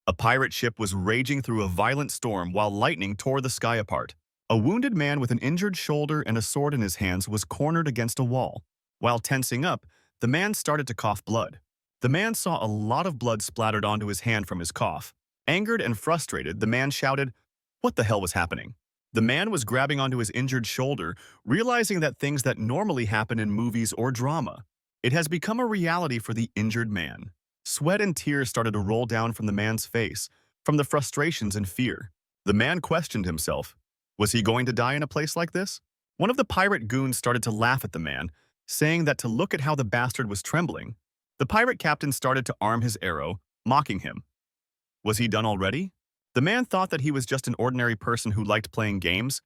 A pirate ship was raging through a violent storm while lightning tore the sky apart. A wounded man with an injured shoulder and a sword in his hands was cornered against a wall. While tensing up, the man started to cough blood. The man saw a lot of blood splattered onto his hand from his cough. Angered and frustrated, the man shouted, "What the hell was happening?" The man was grabbing onto his injured shoulder, realizing that things that normally happen in movies or drama. It has become a reality for the injured man. Sweat and tears started to roll down from the man's face, from the frustrations and fear. The man questioned himself. Was he going to die in a place like this? One of the pirate goons started to laugh at the man, saying that to look at how the bastard was trembling. The pirate captain started to arm his arrow, mocking him. Was he done already? The man thought that he was just an ordinary person who liked playing games.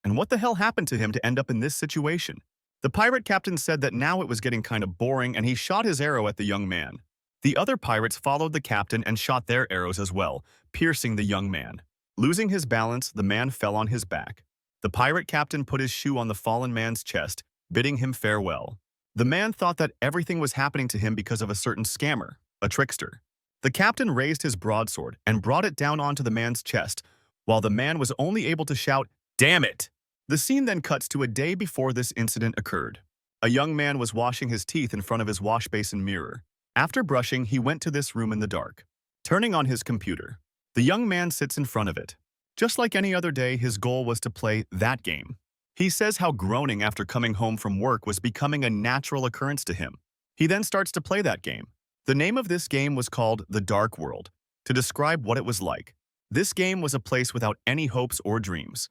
And what the hell happened to him to end up in this situation? The pirate captain said that now it was getting kind of boring and he shot his arrow at the young man. The other pirates followed the captain and shot their arrows as well, piercing the young man. Losing his balance, the man fell on his back. The pirate captain put his shoe on the fallen man's chest, bidding him farewell. The man thought that everything was happening to him because of a certain scammer, a trickster. The captain raised his broadsword and brought it down onto the man's chest, while the man was only able to shout, "Damn it!" The scene then cuts to a day before this incident occurred. A young man was washing his teeth in front of his wash basin mirror. After brushing, he went to this room in the dark. Turning on his computer, the young man sits in front of it. Just like any other day, his goal was to play that game. He says how groaning after coming home from work was becoming a natural occurrence to him. He then starts to play that game. The name of this game was called The Dark World, to describe what it was like. This game was a place without any hopes or dreams.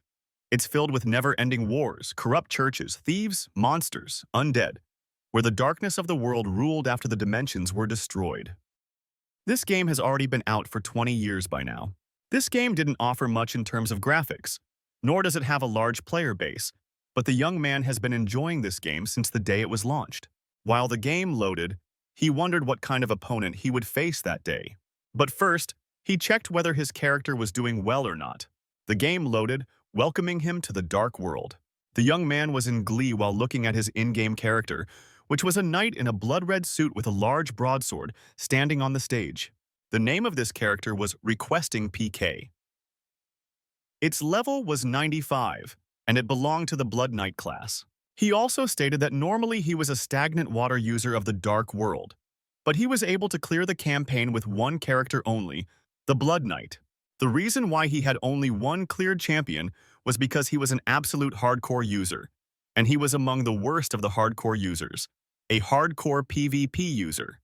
It's filled with never-ending wars, corrupt churches, thieves, monsters, undead, where the darkness of the world ruled after the dimensions were destroyed. This game has already been out for 20 years by now. This game didn't offer much in terms of graphics, nor does it have a large player base, but the young man has been enjoying this game since the day it was launched. While the game loaded, he wondered what kind of opponent he would face that day. But first, he checked whether his character was doing well or not. The game loaded, welcoming him to the dark world. The young man was in glee while looking at his in-game character, which was a knight in a blood-red suit with a large broadsword standing on the stage. The name of this character was Requesting PK. Its level was 95, and it belonged to the Blood Knight class. He also stated that normally he was a stagnant water user of the Dark World, but he was able to clear the campaign with one character only, the Blood Knight. The reason why he had only one cleared champion was because he was an absolute hardcore user, and he was among the worst of the hardcore users, a hardcore PvP user.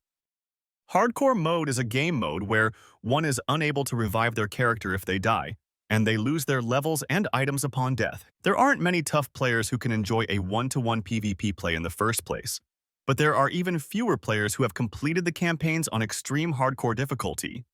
Hardcore mode is a game mode where one is unable to revive their character if they die, and they lose their levels and items upon death. There aren't many tough players who can enjoy a one-to-one PvP play in the first place, but there are even fewer players who have completed the campaigns on extreme hardcore difficulty.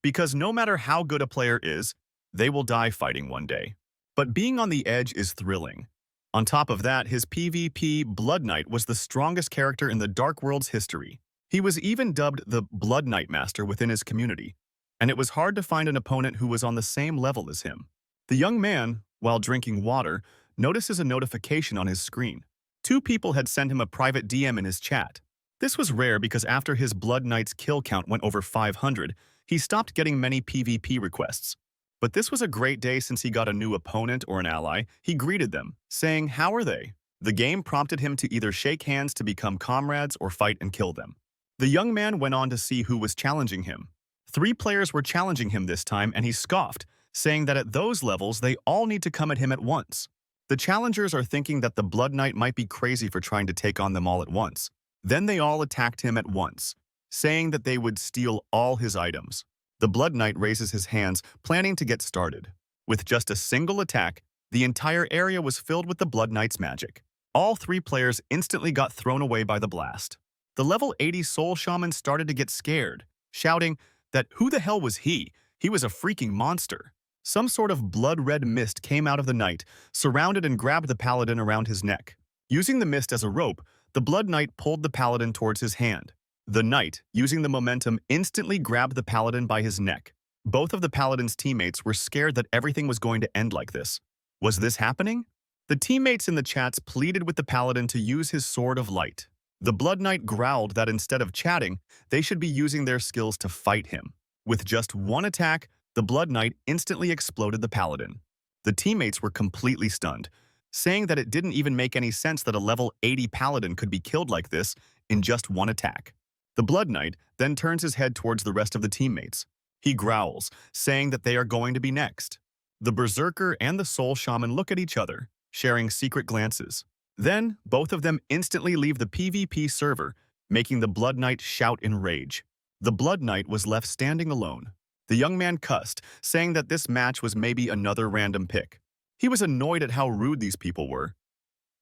Because no matter how good a player is, they will die fighting one day. But being on the edge is thrilling. On top of that, his PvP Blood Knight was the strongest character in the Dark World's history. He was even dubbed the Blood Knight Master within his community, and it was hard to find an opponent who was on the same level as him. The young man, while drinking water, notices a notification on his screen. 2 people had sent him a private DM in his chat. This was rare because after his Blood Knight's kill count went over 500, he stopped getting many PvP requests. But this was a great day since he got a new opponent or an ally. He greeted them, saying, "How are they?" The game prompted him to either shake hands to become comrades or fight and kill them. The young man went on to see who was challenging him. 3 players were challenging him this time, and he scoffed, saying that at those levels they all need to come at him at once. The challengers are thinking that the Blood Knight might be crazy for trying to take on them all at once. Then they all attacked him at once, saying that they would steal all his items. The Blood Knight raises his hands, planning to get started. With just a single attack, the entire area was filled with the Blood Knight's magic. All 3 players instantly got thrown away by the blast. The level 80 Soul Shaman started to get scared, shouting that who the hell was he? He was a freaking monster. Some sort of blood-red mist came out of the night, surrounded and grabbed the paladin around his neck. Using the mist as a rope, the Blood Knight pulled the paladin towards his hand. The knight, using the momentum, instantly grabbed the paladin by his neck. Both of the paladin's teammates were scared that everything was going to end like this. Was this happening? The teammates in the chats pleaded with the paladin to use his sword of light. The Blood Knight growled that instead of chatting, they should be using their skills to fight him. With just one attack, the Blood Knight instantly exploded the Paladin. The teammates were completely stunned, saying that it didn't even make any sense that a level 80 Paladin could be killed like this in just one attack. The Blood Knight then turns his head towards the rest of the teammates. He growls, saying that they are going to be next. The Berserker and the Soul Shaman look at each other, sharing secret glances. Then, both of them instantly leave the PvP server, making the Blood Knight shout in rage. The Blood Knight was left standing alone. The young man cussed, saying that this match was maybe another random pick. He was annoyed at how rude these people were.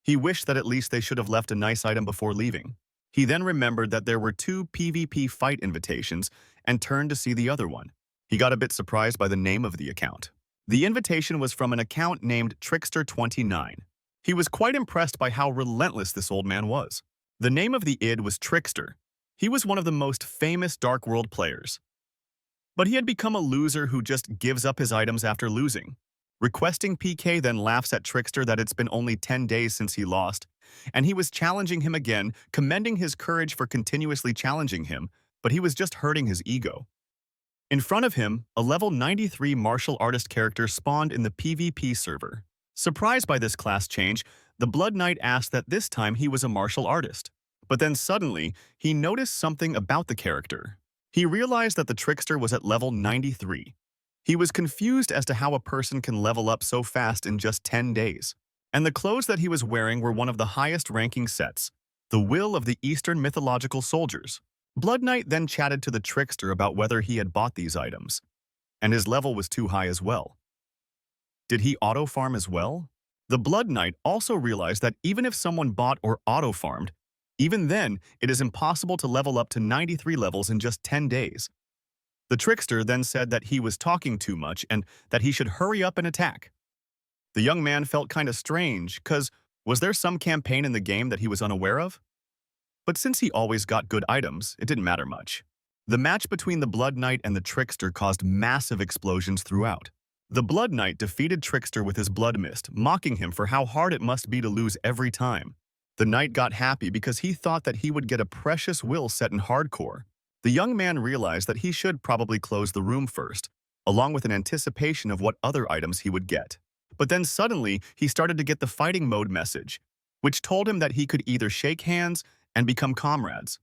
He wished that at least they should have left a nice item before leaving. He then remembered that there were 2 PvP fight invitations and turned to see the other one. He got a bit surprised by the name of the account. The invitation was from an account named Trickster29. He was quite impressed by how relentless this old man was. The name of the id was Trickster. He was one of the most famous Dark World players. But he had become a loser who just gives up his items after losing. Requesting PK then laughs at Trickster that it's been only 10 days since he lost, and he was challenging him again, commending his courage for continuously challenging him, but he was just hurting his ego. In front of him, a level 93 martial artist character spawned in the PvP server. Surprised by this class change, the Blood Knight asked that this time he was a martial artist. But then suddenly, he noticed something about the character. He realized that the Trickster was at level 93. He was confused as to how a person can level up so fast in just 10 days. And the clothes that he was wearing were one of the highest ranking sets, the Will of the Eastern Mythological Soldiers. Blood Knight then chatted to the Trickster about whether he had bought these items, and his level was too high as well. Did he auto-farm as well? The Blood Knight also realized that even if someone bought or auto-farmed, even then, it is impossible to level up to 93 levels in just 10 days. The Trickster then said that he was talking too much and that he should hurry up and attack. The young man felt kinda strange, cause was there some campaign in the game that he was unaware of? But since he always got good items, it didn't matter much. The match between the Blood Knight and the Trickster caused massive explosions throughout. The Blood Knight defeated Trickster with his blood mist, mocking him for how hard it must be to lose every time. The knight got happy because he thought that he would get a precious will set in hardcore. The young man realized that he should probably close the room first, along with an anticipation of what other items he would get. But then suddenly, he started to get the fighting mode message, which told him that he could either shake hands and become comrades,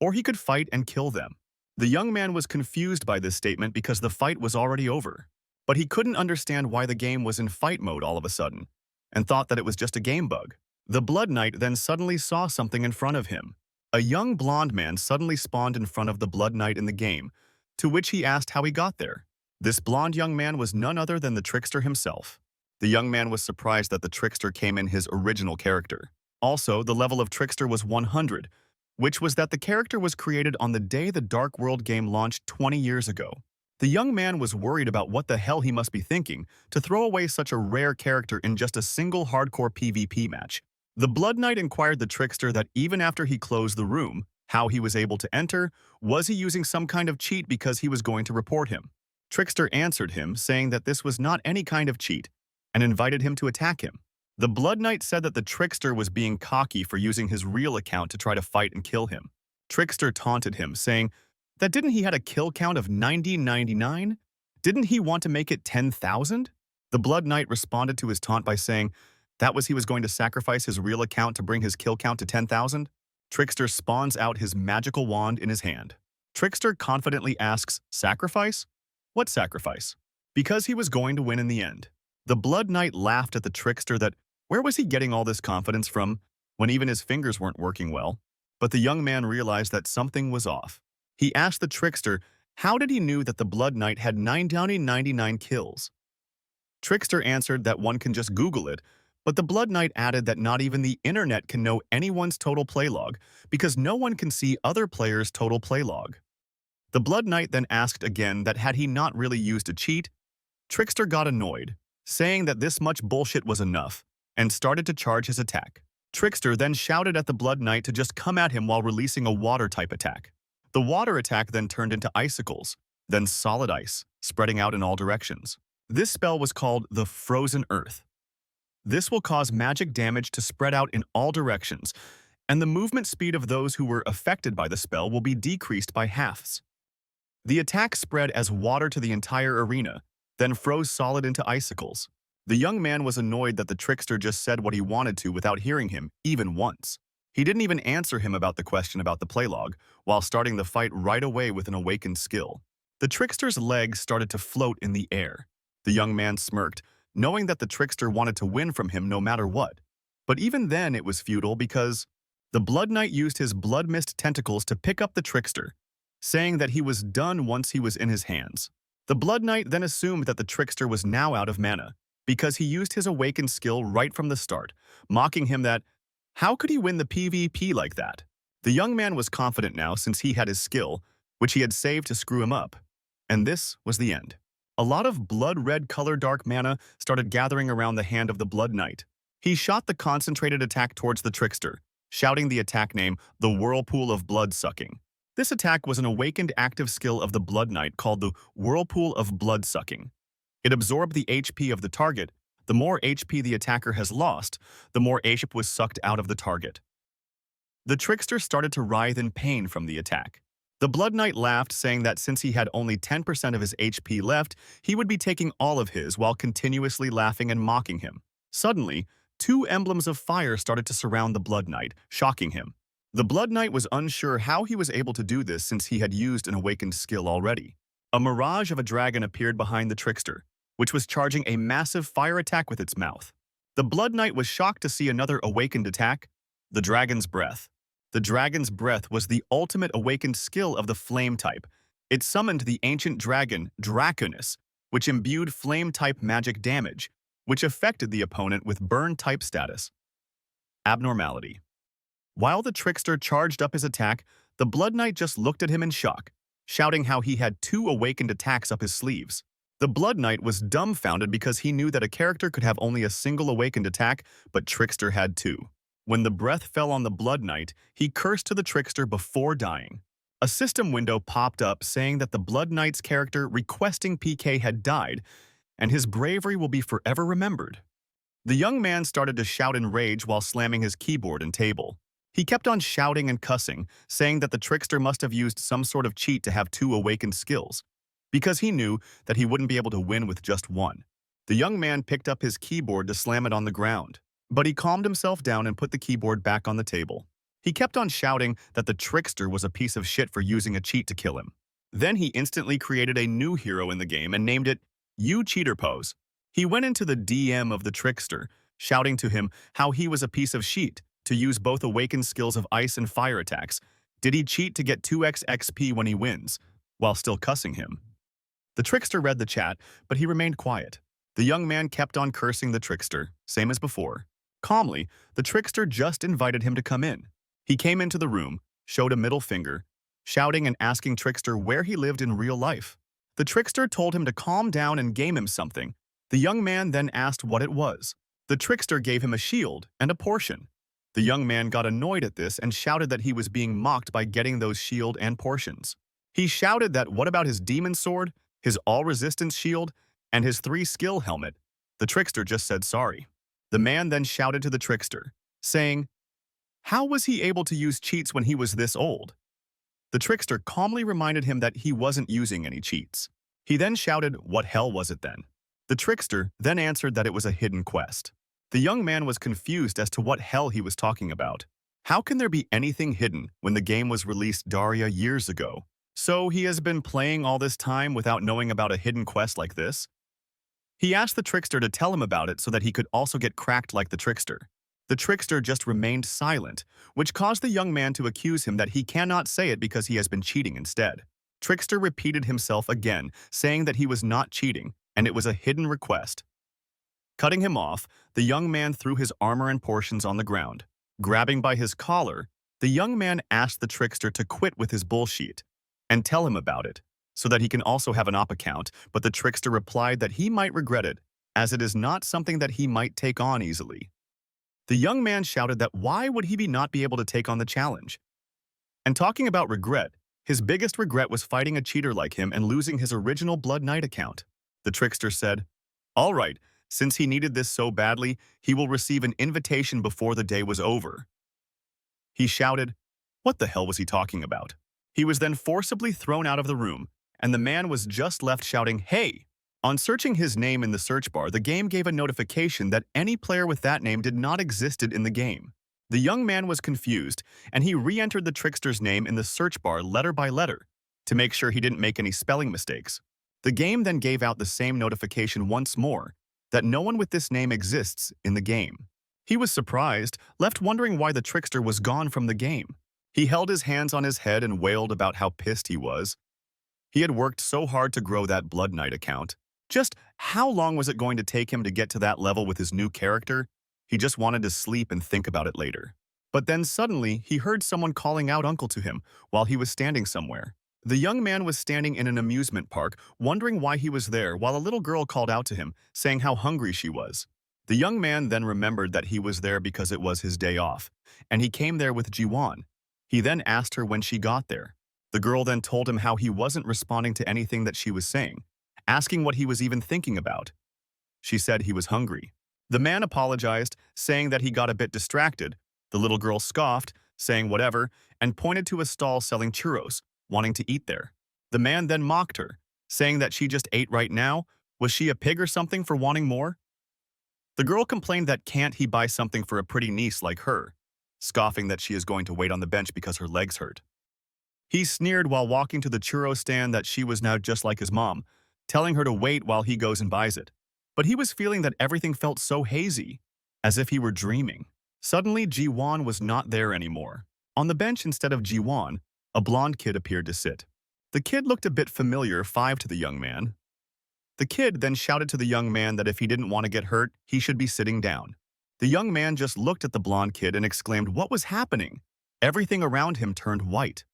or he could fight and kill them. The young man was confused by this statement because the fight was already over, but he couldn't understand why the game was in fight mode all of a sudden, and thought that it was just a game bug. The Blood Knight then suddenly saw something in front of him. A young blonde man suddenly spawned in front of the Blood Knight in the game, to which he asked how he got there. This blonde young man was none other than the Trickster himself. The young man was surprised that the Trickster came in his original character. Also, the level of Trickster was 100, which was that the character was created on the day the Dark World game launched 20 years ago. The young man was worried about what the hell he must be thinking to throw away such a rare character in just a single hardcore PvP match. The Blood Knight inquired the Trickster that even after he closed the room, how he was able to enter, was he using some kind of cheat because he was going to report him. Trickster answered him, saying that this was not any kind of cheat, and invited him to attack him. The Blood Knight said that the Trickster was being cocky for using his real account to try to fight and kill him. Trickster taunted him, saying that didn't he had a kill count of 999? Didn't he want to make it 10,000? The Blood Knight responded to his taunt by saying that was he was going to sacrifice his real account to bring his kill count to 10,000? Trickster spawns out his magical wand in his hand. Trickster confidently asks, "Sacrifice? What sacrifice?" Because he was going to win in the end. The Blood Knight laughed at the Trickster that where was he getting all this confidence from when even his fingers weren't working well? But the young man realized that something was off. He asked the Trickster how did he knew that the Blood Knight had 999 kills. Trickster answered that one can just Google it, but the Blood Knight added that not even the internet can know anyone's total play log because no one can see other players' total play log. The Blood Knight then asked again that had he not really used a cheat. Trickster got annoyed, saying that this much bullshit was enough, and started to charge his attack. Trickster then shouted at the Blood Knight to just come at him while releasing a water-type attack. The water attack then turned into icicles, then solid ice, spreading out in all directions. This spell was called the Frozen Earth. This will cause magic damage to spread out in all directions, and the movement speed of those who were affected by the spell will be decreased by halves. The attack spread as water to the entire arena, then froze solid into icicles. The young man was annoyed that the trickster just said what he wanted to without hearing him, even once. He didn't even answer him about the question about the playlog, while starting the fight right away with an awakened skill. The trickster's legs started to float in the air. The young man smirked, knowing that the trickster wanted to win from him no matter what. But even then it was futile because the Blood Knight used his blood mist tentacles to pick up the trickster, saying that he was done once he was in his hands. The Blood Knight then assumed that the trickster was now out of mana, because he used his awakened skill right from the start, mocking him that, how could he win the PvP like that? The young man was confident now since he had his skill, which he had saved to screw him up. And this was the end. A lot of blood-red color dark mana started gathering around the hand of the Blood Knight. He shot the concentrated attack towards the trickster, shouting the attack name, the Whirlpool of Blood-Sucking. This attack was an awakened active skill of the Blood Knight called the Whirlpool of Blood-Sucking. It absorbed the HP of the target. The more HP the attacker has lost, the more HP was sucked out of the target. The trickster started to writhe in pain from the attack. The Blood Knight laughed, saying that since he had only 10% of his HP left, he would be taking all of his while continuously laughing and mocking him. Suddenly, two emblems of fire started to surround the Blood Knight, shocking him. The Blood Knight was unsure how he was able to do this since he had used an awakened skill already. A mirage of a dragon appeared behind the trickster, which was charging a massive fire attack with its mouth. The Blood Knight was shocked to see another awakened attack, the Dragon's Breath. The Dragon's Breath was the ultimate awakened skill of the Flame type. It summoned the ancient dragon, Draconis, which imbued Flame-type magic damage, which affected the opponent with Burn-type status. Abnormality. While the trickster charged up his attack, the Blood Knight just looked at him in shock, shouting how he had two awakened attacks up his sleeves. The Blood Knight was dumbfounded because he knew that a character could have only a single awakened attack, but Trickster had two. When the breath fell on the Blood Knight, he cursed to the trickster before dying. A system window popped up saying that the Blood Knight's character requesting PK had died, and his bravery will be forever remembered. The young man started to shout in rage while slamming his keyboard and table. He kept on shouting and cussing, saying that the trickster must have used some sort of cheat to have two awakened skills, because he knew that he wouldn't be able to win with just one. The young man picked up his keyboard to slam it on the ground, but he calmed himself down and put the keyboard back on the table. He kept on shouting that the trickster was a piece of shit for using a cheat to kill him. Then he instantly created a new hero in the game and named it You Cheater Pose. He went into the DM of the trickster, shouting to him how he was a piece of shit to use both awakened skills of ice and fire attacks. Did he cheat to get 2x XP when he wins, while still cussing him? The trickster read the chat, but he remained quiet. The young man kept on cursing the trickster, same as before. Calmly, the trickster just invited him to come in. He came into the room, showed a middle finger, shouting and asking Trickster where he lived in real life. The trickster told him to calm down and game him something. The young man then asked what it was. The trickster gave him a shield and a portion. The young man got annoyed at this and shouted that he was being mocked by getting those shield and portions. He shouted that what about his demon sword, his all-resistance shield, and his 3-skill helmet? The trickster just said sorry. The man then shouted to the trickster, saying, how was he able to use cheats when he was this old? The trickster calmly reminded him that he wasn't using any cheats. He then shouted, what hell was it then? The trickster then answered that it was a hidden quest. The young man was confused as to what hell he was talking about. How can there be anything hidden when the game was released Daria years ago? So he has been playing all this time without knowing about a hidden quest like this? He asked the trickster to tell him about it so that he could also get cracked like the trickster. The trickster just remained silent, which caused the young man to accuse him that he cannot say it because he has been cheating instead. Trickster repeated himself again, saying that he was not cheating, and it was a hidden request. Cutting him off, the young man threw his armor and portions on the ground. Grabbing by his collar, the young man asked the trickster to quit with his bullshit and tell him about it, so that he can also have an op account, but the trickster replied that he might regret it, as it is not something that he might take on easily. The young man shouted that why would he not be able to take on the challenge? And talking about regret, his biggest regret was fighting a cheater like him and losing his original Blood Knight account. The trickster said, all right, since he needed this so badly, he will receive an invitation before the day was over. He shouted, what the hell was he talking about? He was then forcibly thrown out of the room, and the man was just left shouting, "Hey!" On searching his name in the search bar, the game gave a notification that any player with that name did not existed in the game. The young man was confused, and he re-entered the trickster's name in the search bar letter by letter to make sure he didn't make any spelling mistakes. The game then gave out the same notification once more, that no one with this name exists in the game. He was surprised, left wondering why the trickster was gone from the game. He held his hands on his head and wailed about how pissed he was. He had worked so hard to grow that Blood Knight account. Just how long was it going to take him to get to that level with his new character? He just wanted to sleep and think about it later. But then suddenly, he heard someone calling out uncle to him while he was standing somewhere. The young man was standing in an amusement park, wondering why he was there, while a little girl called out to him, saying how hungry she was. The young man then remembered that he was there because it was his day off, and he came there with Jiwon. He then asked her when she got there. The girl then told him how he wasn't responding to anything that she was saying, asking what he was even thinking about. She said he was hungry. The man apologized, saying that he got a bit distracted. The little girl scoffed, saying whatever, and pointed to a stall selling churros, wanting to eat there. The man then mocked her, saying that she just ate right now. Was she a pig or something for wanting more? The girl complained that can't he buy something for a pretty niece like her, scoffing that she is going to wait on the bench because her legs hurt. He sneered while walking to the churro stand that she was now just like his mom, telling her to wait while he goes and buys it. But he was feeling that everything felt so hazy, as if he were dreaming. Suddenly, Jiwon was not there anymore. On the bench instead of Jiwon, a blonde kid appeared to sit. The kid looked a bit familiar, 5 to the young man. The kid then shouted to the young man that if he didn't want to get hurt, he should be sitting down. The young man just looked at the blonde kid and exclaimed what was happening. Everything around him turned white.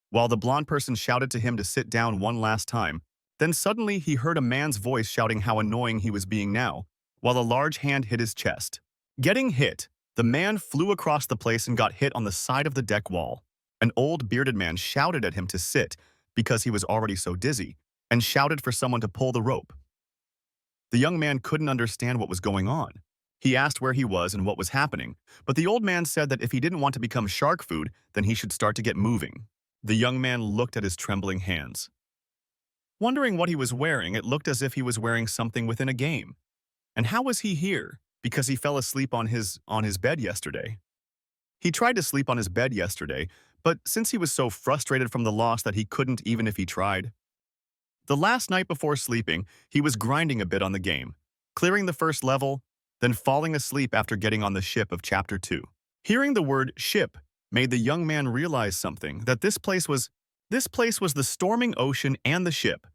While the blonde person shouted to him to sit down one last time, then suddenly he heard a man's voice shouting how annoying he was being now, while a large hand hit his chest. Getting hit, the man flew across the place and got hit on the side of the deck wall. An old bearded man shouted at him to sit because he was already so dizzy, and shouted for someone to pull the rope. The young man couldn't understand what was going on. He asked where he was and what was happening, but the old man said that if he didn't want to become shark food, then he should start to get moving. The young man looked at his trembling hands. Wondering what he was wearing, it looked as if he was wearing something within a game. And how was he here? Because he fell asleep on his bed yesterday. He tried to sleep on his bed yesterday, but since he was so frustrated from the loss that he couldn't even if he tried. The last night before sleeping, he was grinding a bit on the game, clearing the first level, then falling asleep after getting on the ship of Chapter 2. Hearing the word ship made the young man realize something, that this place was the storming ocean and the ship,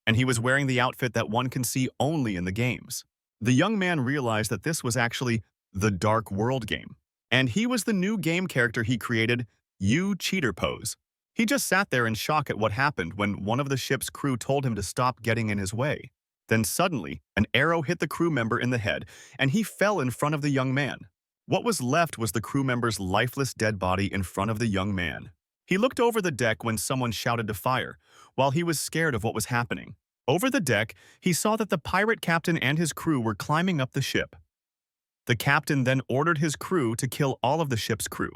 and he was wearing the outfit that one can see only in the games. The young man realized that this was actually the Dark World game, and he was the new game character he created, You Cheater Pose. He just sat there in shock at what happened when one of the ship's crew told him to stop getting in his way. Then suddenly, an arrow hit the crew member in the head, and he fell in front of the young man. What was left was the crew member's lifeless dead body in front of the young man. He looked over the deck when someone shouted to fire, while he was scared of what was happening. Over the deck, he saw that the pirate captain and his crew were climbing up the ship. The captain then ordered his crew to kill all of the ship's crew.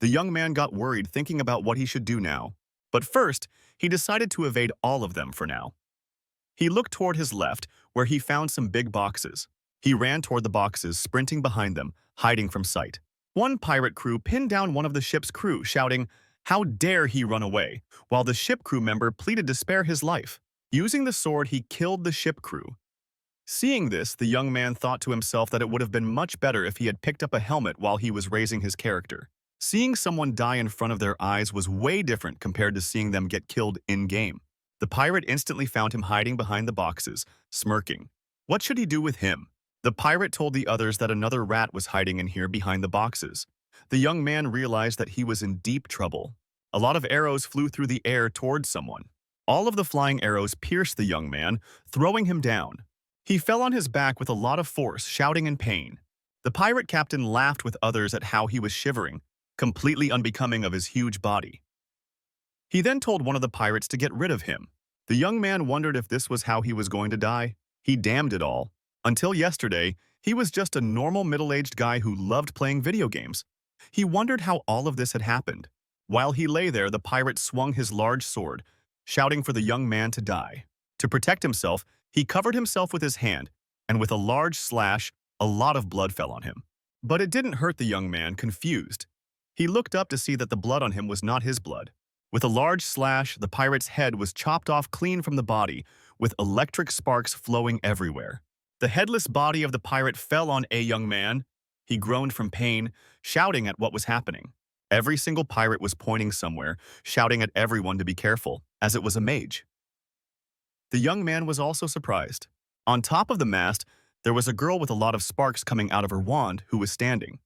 The young man got worried thinking about what he should do now. But first, he decided to evade all of them for now. He looked toward his left, where he found some big boxes. He ran toward the boxes, sprinting behind them, hiding from sight. One pirate crew pinned down one of the ship's crew, shouting, "How dare he run away?" while the ship crew member pleaded to spare his life. Using the sword, he killed the ship crew. Seeing this, the young man thought to himself that it would have been much better if he had picked up a helmet while he was raising his character. Seeing someone die in front of their eyes was way different compared to seeing them get killed in-game. The pirate instantly found him hiding behind the boxes, smirking. What should he do with him? The pirate told the others that another rat was hiding in here behind the boxes. The young man realized that he was in deep trouble. A lot of arrows flew through the air towards someone. All of the flying arrows pierced the young man, throwing him down. He fell on his back with a lot of force, shouting in pain. The pirate captain laughed with others at how he was shivering, completely unbecoming of his huge body. He then told one of the pirates to get rid of him. The young man wondered if this was how he was going to die. He damned it all. Until yesterday, he was just a normal middle-aged guy who loved playing video games. He wondered how all of this had happened. While he lay there, the pirate swung his large sword, shouting for the young man to die. To protect himself, he covered himself with his hand, and with a large slash, a lot of blood fell on him. But it didn't hurt the young man, confused. He looked up to see that the blood on him was not his blood. With a large slash, the pirate's head was chopped off clean from the body, with electric sparks flowing everywhere. The headless body of the pirate fell on a young man. He groaned from pain, shouting at what was happening. Every single pirate was pointing somewhere, shouting at everyone to be careful, as it was a mage. The young man was also surprised. On top of the mast, there was a girl with a lot of sparks coming out of her wand who was standing.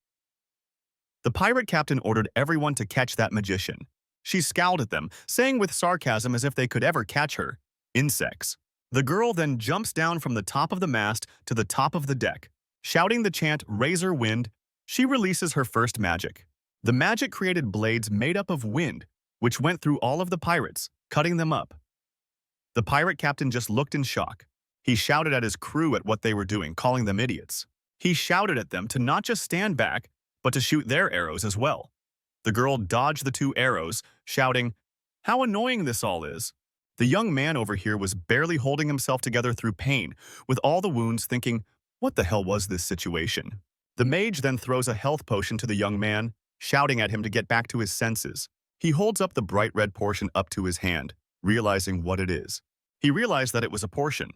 The pirate captain ordered everyone to catch that magician. She scowled at them, saying with sarcasm as if they could ever catch her, "Insects." The girl then jumps down from the top of the mast to the top of the deck. Shouting the chant, "Razor Wind," she releases her first magic. The magic created blades made up of wind, which went through all of the pirates, cutting them up. The pirate captain just looked in shock. He shouted at his crew at what they were doing, calling them idiots. He shouted at them to not just stand back, but to shoot their arrows as well. The girl dodged the 2 arrows, shouting, "How annoying this all is." The young man over here was barely holding himself together through pain, with all the wounds, thinking, what the hell was this situation? The mage then throws a health potion to the young man, shouting at him to get back to his senses. He holds up the bright red portion up to his hand, realizing what it is. He realized that it was a portion.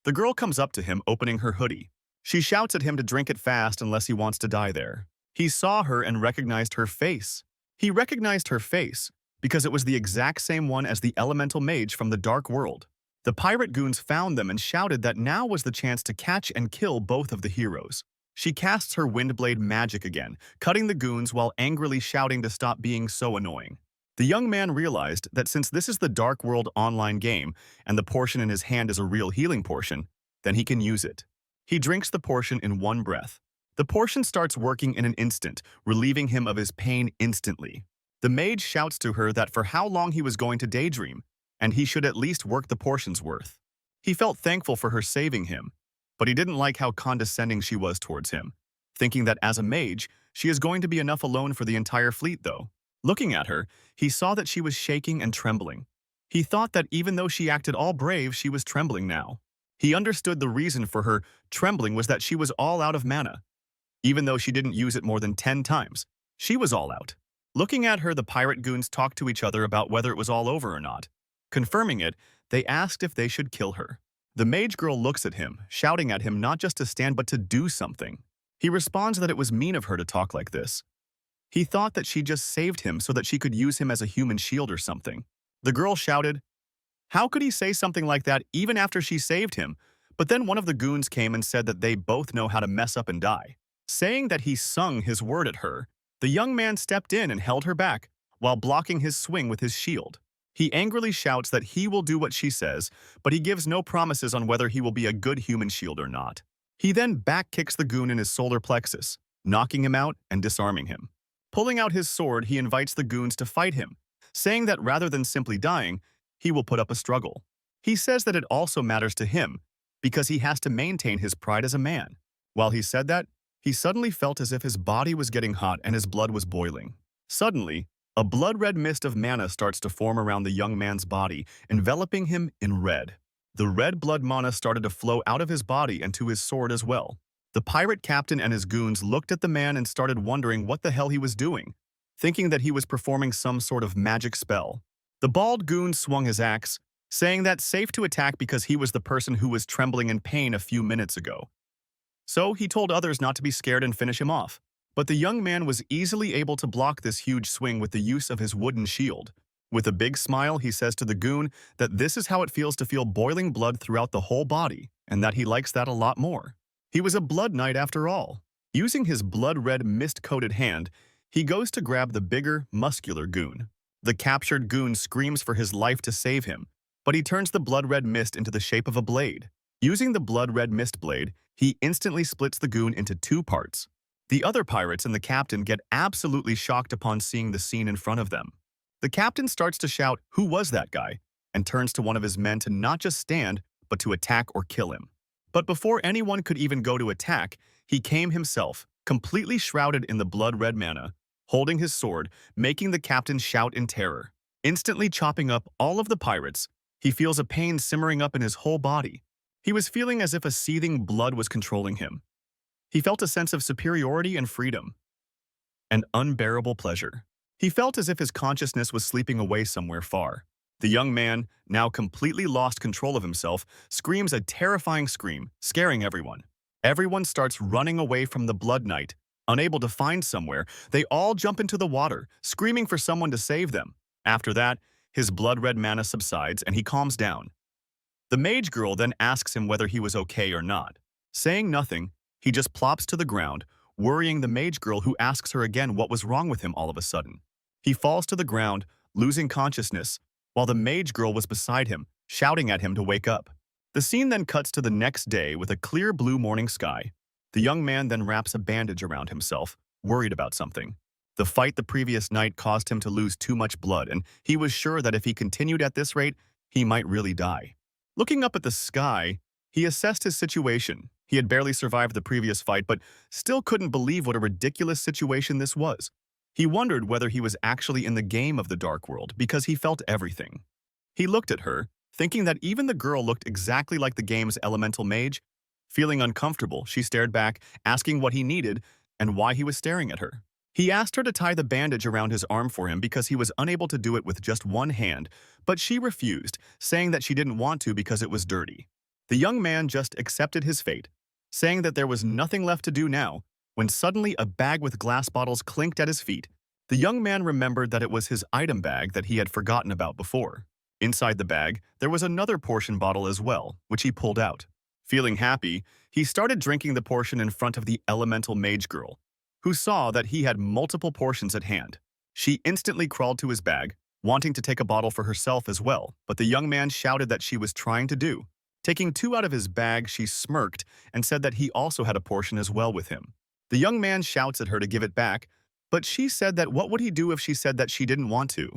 The girl comes up to him, opening her hoodie. She shouts at him to drink it fast unless he wants to die there. He saw her and recognized her face. He recognized her face because it was the exact same one as the elemental mage from the Dark World. The pirate goons found them and shouted that now was the chance to catch and kill both of the heroes. She casts her windblade magic again, cutting the goons while angrily shouting to stop being so annoying. The young man realized that since this is the Dark World online game and the portion in his hand is a real healing portion, then he can use it. He drinks the portion in one breath. The portion starts working in an instant, relieving him of his pain instantly. The mage shouts to her that for how long he was going to daydream, and he should at least work the portion's worth. He felt thankful for her saving him, but he didn't like how condescending she was towards him, thinking that as a mage, she is going to be enough alone for the entire fleet though. Looking at her, he saw that she was shaking and trembling. He thought that even though she acted all brave, she was trembling now. He understood the reason for her trembling was that she was all out of mana. Even though she didn't use it more than 10 times, she was all out. Looking at her, the pirate goons talked to each other about whether it was all over or not. Confirming it, they asked if they should kill her. The mage girl looks at him, shouting at him not just to stand but to do something. He responds that it was mean of her to talk like this. He thought that she just saved him so that she could use him as a human shield or something. The girl shouted, "How could he say something like that even after she saved him?" But then one of the goons came and said that they both know how to mess up and die. Saying that he sung his word at her, the young man stepped in and held her back, while blocking his swing with his shield. He angrily shouts that he will do what she says, but he gives no promises on whether he will be a good human shield or not. He then back-kicks the goon in his solar plexus, knocking him out and disarming him. Pulling out his sword, he invites the goons to fight him, saying that rather than simply dying, he will put up a struggle. He says that it also matters to him, because he has to maintain his pride as a man. While he said that, he suddenly felt as if his body was getting hot and his blood was boiling. Suddenly, a blood-red mist of mana starts to form around the young man's body, enveloping him in red. The red blood mana started to flow out of his body and to his sword as well. The pirate captain and his goons looked at the man and started wondering what the hell he was doing, thinking that he was performing some sort of magic spell. The bald goon swung his axe, saying that safe to attack because he was the person who was trembling in pain a few minutes ago. So he told others not to be scared and finish him off. But the young man was easily able to block this huge swing with the use of his wooden shield. With a big smile, he says to the goon that this is how it feels to feel boiling blood throughout the whole body, and that he likes that a lot more. He was a blood knight after all. Using his blood-red mist-coated hand, he goes to grab the bigger, muscular goon. The captured goon screams for his life to save him, but he turns the blood-red mist into the shape of a blade. Using the blood-red mist blade, he instantly splits the goon into 2 parts. The other pirates and the captain get absolutely shocked upon seeing the scene in front of them. The captain starts to shout, "Who was that guy?" and turns to one of his men to not just stand, but to attack or kill him. But before anyone could even go to attack, he came himself, completely shrouded in the blood-red mana, holding his sword, making the captain shout in terror. Instantly chopping up all of the pirates, he feels a pain simmering up in his whole body. He was feeling as if a seething blood was controlling him. He felt a sense of superiority and freedom, an unbearable pleasure. He felt as if his consciousness was sleeping away somewhere far. The young man, now completely lost control of himself, screams a terrifying scream, scaring everyone. Everyone starts running away from the Blood Knight. Unable to find somewhere, they all jump into the water, screaming for someone to save them. After that, his blood-red mana subsides and he calms down. The mage girl then asks him whether he was okay or not. Saying nothing, he just plops to the ground, worrying the mage girl, who asks her again what was wrong with him all of a sudden. He falls to the ground, losing consciousness, while the mage girl was beside him, shouting at him to wake up. The scene then cuts to the next day with a clear blue morning sky. The young man then wraps a bandage around himself, worried about something. The fight the previous night caused him to lose too much blood, and he was sure that if he continued at this rate, he might really die. Looking up at the sky, he assessed his situation. He had barely survived the previous fight, but still couldn't believe what a ridiculous situation this was. He wondered whether he was actually in the game of the Dark World because he felt everything. He looked at her, thinking that even the girl looked exactly like the game's elemental mage. Feeling uncomfortable, she stared back, asking what he needed and why he was staring at her. He asked her to tie the bandage around his arm for him because he was unable to do it with just one hand, but she refused, saying that she didn't want to because it was dirty. The young man just accepted his fate, saying that there was nothing left to do now, when suddenly a bag with glass bottles clinked at his feet. The young man remembered that it was his item bag that he had forgotten about before. Inside the bag, there was another portion bottle as well, which he pulled out. Feeling happy, he started drinking the portion in front of the elemental mage girl, who saw that he had multiple portions at hand. She instantly crawled to his bag, wanting to take a bottle for herself as well, but the young man shouted that she was trying to do. Taking two out of his bag, she smirked and said that he also had a portion as well with him. The young man shouts at her to give it back, but she said that what would he do if she said that she didn't want to?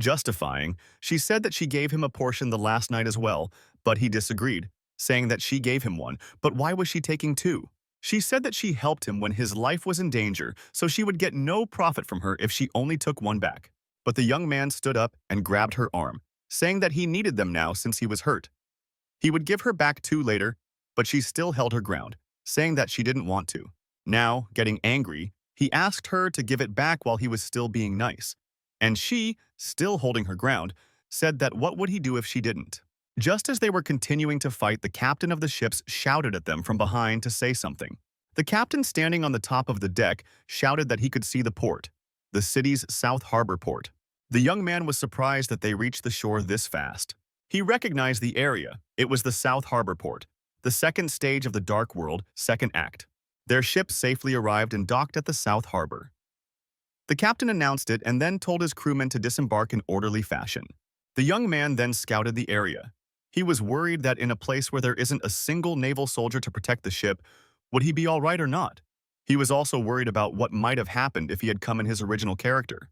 Justifying, she said that she gave him a portion the last night as well, but he disagreed, saying that she gave him one, but why was she taking two? She said that she helped him when his life was in danger, so she would get no profit from her if she only took one back. But the young man stood up and grabbed her arm, saying that he needed them now since he was hurt. He would give her back two later, but she still held her ground, saying that she didn't want to. Now, getting angry, he asked her to give it back while he was still being nice. And she, still holding her ground, said that what would he do if she didn't? Just as they were continuing to fight, the captain of the ships shouted at them from behind to say something. The captain, standing on the top of the deck, shouted that he could see the port, the city's South Harbor port. The young man was surprised that they reached the shore this fast. He recognized the area. It was the South Harbor port, the second stage of the Dark World, second act. Their ship safely arrived and docked at the South Harbor. The captain announced it and then told his crewmen to disembark in orderly fashion. The young man then scouted the area. He was worried that in a place where there isn't a single naval soldier to protect the ship, would he be all right or not? He was also worried about what might have happened if he had come in his original character.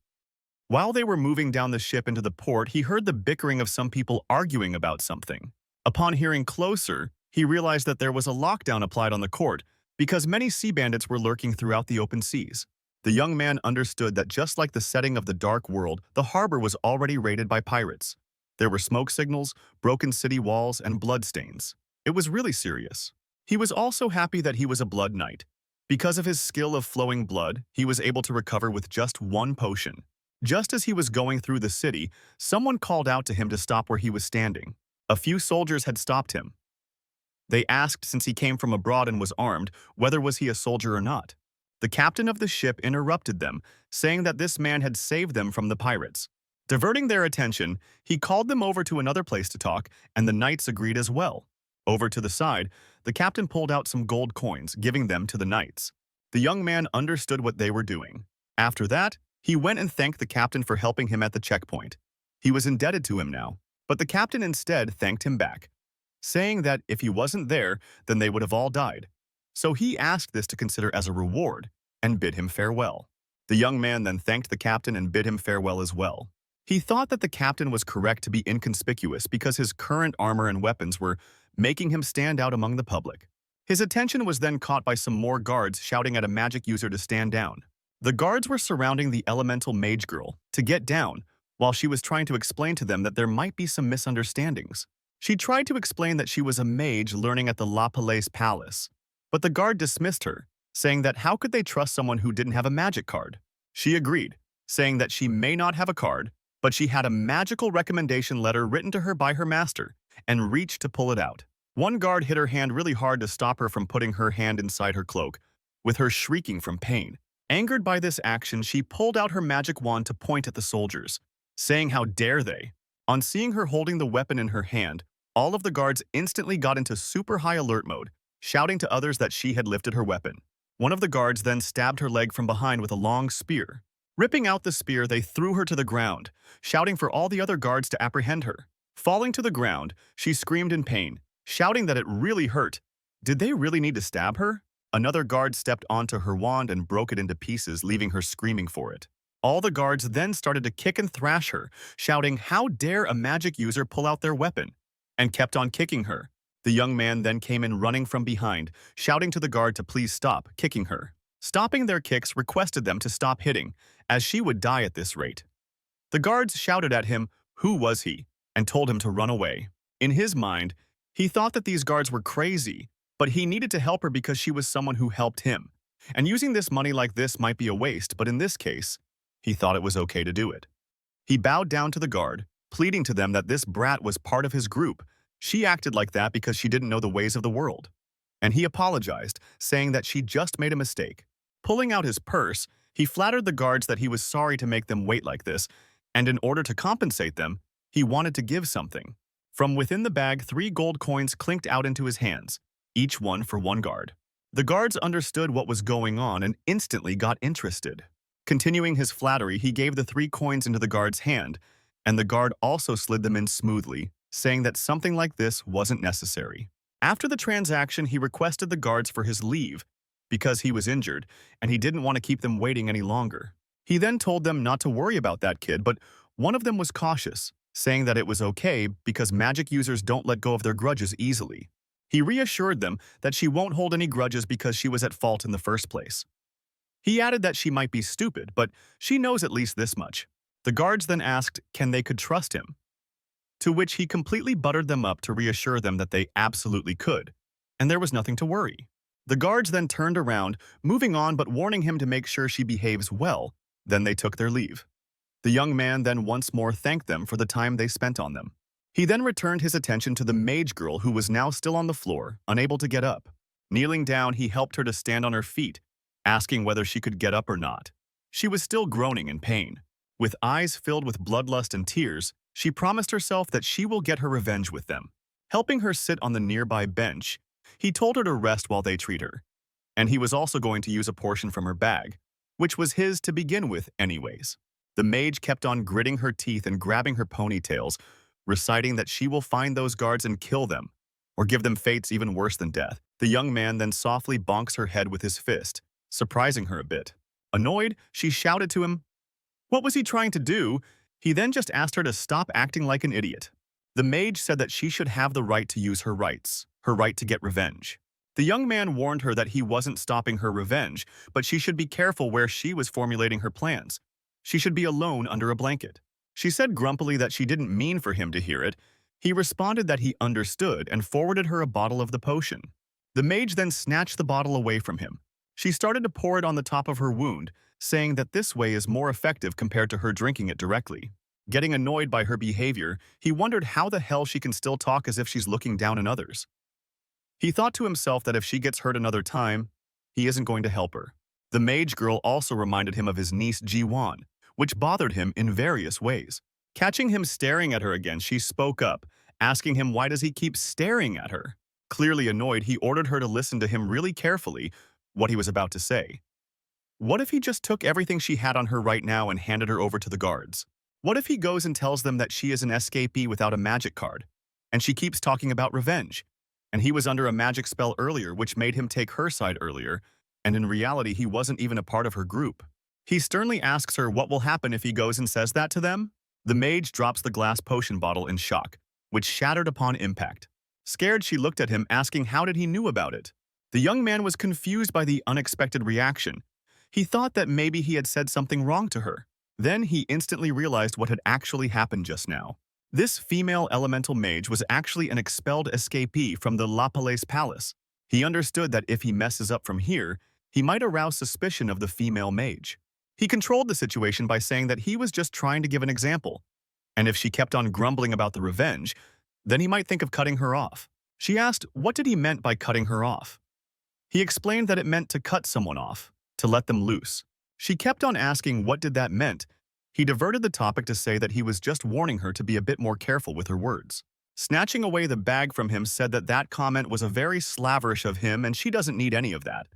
While they were moving down the ship into the port, he heard the bickering of some people arguing about something. Upon hearing closer, he realized that there was a lockdown applied on the court because many sea bandits were lurking throughout the open seas. The young man understood that just like the setting of the Dark World, the harbor was already raided by pirates. There were smoke signals, broken city walls, and bloodstains. It was really serious. He was also happy that he was a blood knight. Because of his skill of flowing blood, he was able to recover with just one potion. Just as he was going through the city, someone called out to him to stop where he was standing. A few soldiers had stopped him. They asked, since he came from abroad and was armed, whether was he a soldier or not. The captain of the ship interrupted them, saying that this man had saved them from the pirates. Diverting their attention, he called them over to another place to talk, and the knights agreed as well. Over to the side, the captain pulled out some gold coins, giving them to the knights. The young man understood what they were doing. After that, he went and thanked the captain for helping him at the checkpoint. He was indebted to him now, but the captain instead thanked him back, saying that if he wasn't there, then they would have all died. So he asked this to consider as a reward and bid him farewell. The young man then thanked the captain and bid him farewell as well. He thought that the captain was correct to be inconspicuous because his current armor and weapons were making him stand out among the public. His attention was then caught by some more guards shouting at a magic user to stand down. The guards were surrounding the elemental mage girl to get down, while she was trying to explain to them that there might be some misunderstandings. She tried to explain that she was a mage learning at the La Palais Palace, but the guard dismissed her, saying that how could they trust someone who didn't have a magic card? She agreed, saying that she may not have a card, but she had a magical recommendation letter written to her by her master, and reached to pull it out. One guard hit her hand really hard to stop her from putting her hand inside her cloak, with her shrieking from pain. Angered by this action, she pulled out her magic wand to point at the soldiers, saying how dare they. On seeing her holding the weapon in her hand, all of the guards instantly got into super high alert mode, shouting to others that she had lifted her weapon. One of the guards then stabbed her leg from behind with a long spear. Ripping out the spear, they threw her to the ground, shouting for all the other guards to apprehend her. Falling to the ground, she screamed in pain, shouting that it really hurt. Did they really need to stab her? Another guard stepped onto her wand and broke it into pieces, leaving her screaming for it. All the guards then started to kick and thrash her, shouting, "How dare a magic user pull out their weapon?" and kept on kicking her. The young man then came in running from behind, shouting to the guard to please stop kicking her. Stopping their kicks requested them to stop hitting, as she would die at this rate. The guards shouted at him, who was he, and told him to run away. In his mind, he thought that these guards were crazy, but he needed to help her because she was someone who helped him. And using this money like this might be a waste, but in this case, he thought it was okay to do it. He bowed down to the guard, pleading to them that this brat was part of his group. She acted like that because she didn't know the ways of the world. And he apologized, saying that she just made a mistake. Pulling out his purse, he flattered the guards that he was sorry to make them wait like this, and in order to compensate them, he wanted to give something. From within the bag, 3 gold coins clinked out into his hands, each one for one guard. The guards understood what was going on and instantly got interested. Continuing his flattery, he gave the 3 coins into the guard's hand, and the guard also slid them in smoothly, saying that something like this wasn't necessary. After the transaction, he requested the guards for his leave, because he was injured, and he didn't want to keep them waiting any longer. He then told them not to worry about that kid, but one of them was cautious, saying that it was okay because magic users don't let go of their grudges easily. He reassured them that she won't hold any grudges because she was at fault in the first place. He added that she might be stupid, but she knows at least this much. The guards then asked can they could trust him, to which he completely buttered them up to reassure them that they absolutely could, and there was nothing to worry. The guards then turned around, moving on but warning him to make sure she behaves well, then they took their leave. The young man then once more thanked them for the time they spent on them. He then returned his attention to the mage girl who was now still on the floor, unable to get up. Kneeling down, he helped her to stand on her feet, asking whether she could get up or not. She was still groaning in pain. With eyes filled with bloodlust and tears, she promised herself that she will get her revenge with them. Helping her sit on the nearby bench, he told her to rest while they treat her. And he was also going to use a portion from her bag, which was his to begin with anyways. The mage kept on gritting her teeth and grabbing her ponytails, reciting that she will find those guards and kill them, or give them fates even worse than death. The young man then softly bonks her head with his fist, surprising her a bit. Annoyed, she shouted to him. What was he trying to do? He then just asked her to stop acting like an idiot. The mage said that she should have the right to use her rights, her right to get revenge. The young man warned her that he wasn't stopping her revenge, but she should be careful where she was formulating her plans. She should be alone under a blanket. She said grumpily that she didn't mean for him to hear it. He responded that he understood and forwarded her a bottle of the potion. The mage then snatched the bottle away from him. She started to pour it on the top of her wound, saying that this way is more effective compared to her drinking it directly. Getting annoyed by her behavior, he wondered how the hell she can still talk as if she's looking down on others. He thought to himself that if she gets hurt another time, he isn't going to help her. The mage girl also reminded him of his niece Ji-won, which bothered him in various ways. Catching him staring at her again, she spoke up, asking him why does he keep staring at her. Clearly annoyed, he ordered her to listen to him really carefully, what he was about to say. What if he just took everything she had on her right now and handed her over to the guards? What if he goes and tells them that she is an escapee without a magic card, and she keeps talking about revenge, and he was under a magic spell earlier which made him take her side earlier, and in reality he wasn't even a part of her group? He sternly asks her what will happen if he goes and says that to them. The mage drops the glass potion bottle in shock, which shattered upon impact. Scared, she looked at him, asking how did he knew about it. The young man was confused by the unexpected reaction. He thought that maybe he had said something wrong to her. Then he instantly realized what had actually happened just now. This female elemental mage was actually an expelled escapee from the La Palais Palace. He understood that if he messes up from here, he might arouse suspicion of the female mage. He controlled the situation by saying that he was just trying to give an example, and if she kept on grumbling about the revenge, then he might think of cutting her off. She asked what did he meant by cutting her off. He explained that it meant to cut someone off, to let them loose. She kept on asking what did that meant. He diverted the topic to say that he was just warning her to be a bit more careful with her words. Snatching away the bag from him said that that comment was a very slaverish of him and she doesn't need any of that.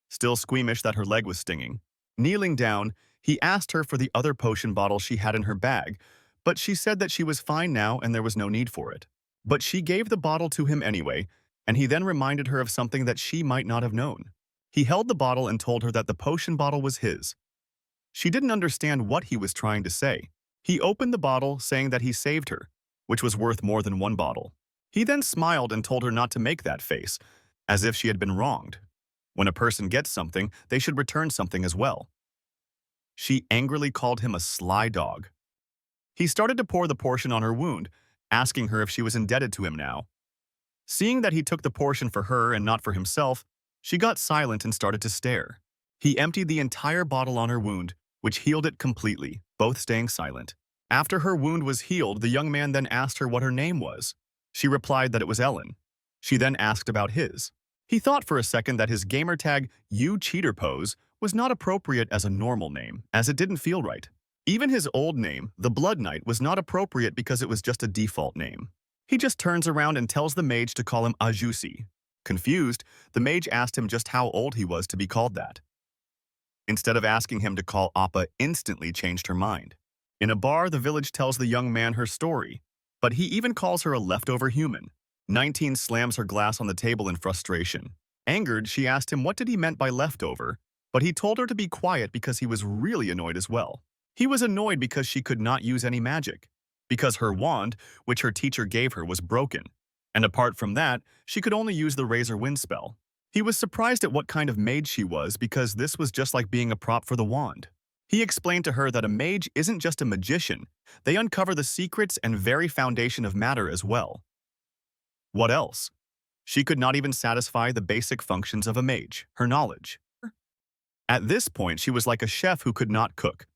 Still squeamish that her leg was stinging. Kneeling down, he asked her for the other potion bottle she had in her bag, but she said that she was fine now and there was no need for it. But she gave the bottle to him anyway, and he then reminded her of something that she might not have known. He held the bottle and told her that the potion bottle was his. She didn't understand what he was trying to say. He opened the bottle, saying that he saved her, which was worth more than one bottle. He then smiled and told her not to make that face, as if she had been wronged. When a person gets something, they should return something as well. She angrily called him a sly dog. He started to pour the portion on her wound, asking her if she was indebted to him now. Seeing that he took the portion for her and not for himself, she got silent and started to stare. He emptied the entire bottle on her wound, which healed it completely, both staying silent. After her wound was healed, the young man then asked her what her name was. She replied that it was Ellen. She then asked about his. He thought for a second that his gamertag, You Cheater Pose, was not appropriate as a normal name, as it didn't feel right. Even his old name, the Blood Knight, was not appropriate because it was just a default name. He just turns around and tells the mage to call him Ajusi. Confused, the mage asked him just how old he was to be called that. Instead of asking him to call Appa, instantly changed her mind. In a bar, the village tells the young man her story, but he even calls her a leftover human. 19 slams her glass on the table in frustration. Angered, she asked him what did he meant by leftover, but he told her to be quiet because he was really annoyed as well. He was annoyed because she could not use any magic, because her wand, which her teacher gave her, was broken, and apart from that, she could only use the razor wind spell. He was surprised at what kind of mage she was because this was just like being a prop for the wand. He explained to her that a mage isn't just a magician, they uncover the secrets and very foundation of matter as well. What else? She could not even satisfy the basic functions of a mage, her knowledge. At this point, she was like a chef who could not cook,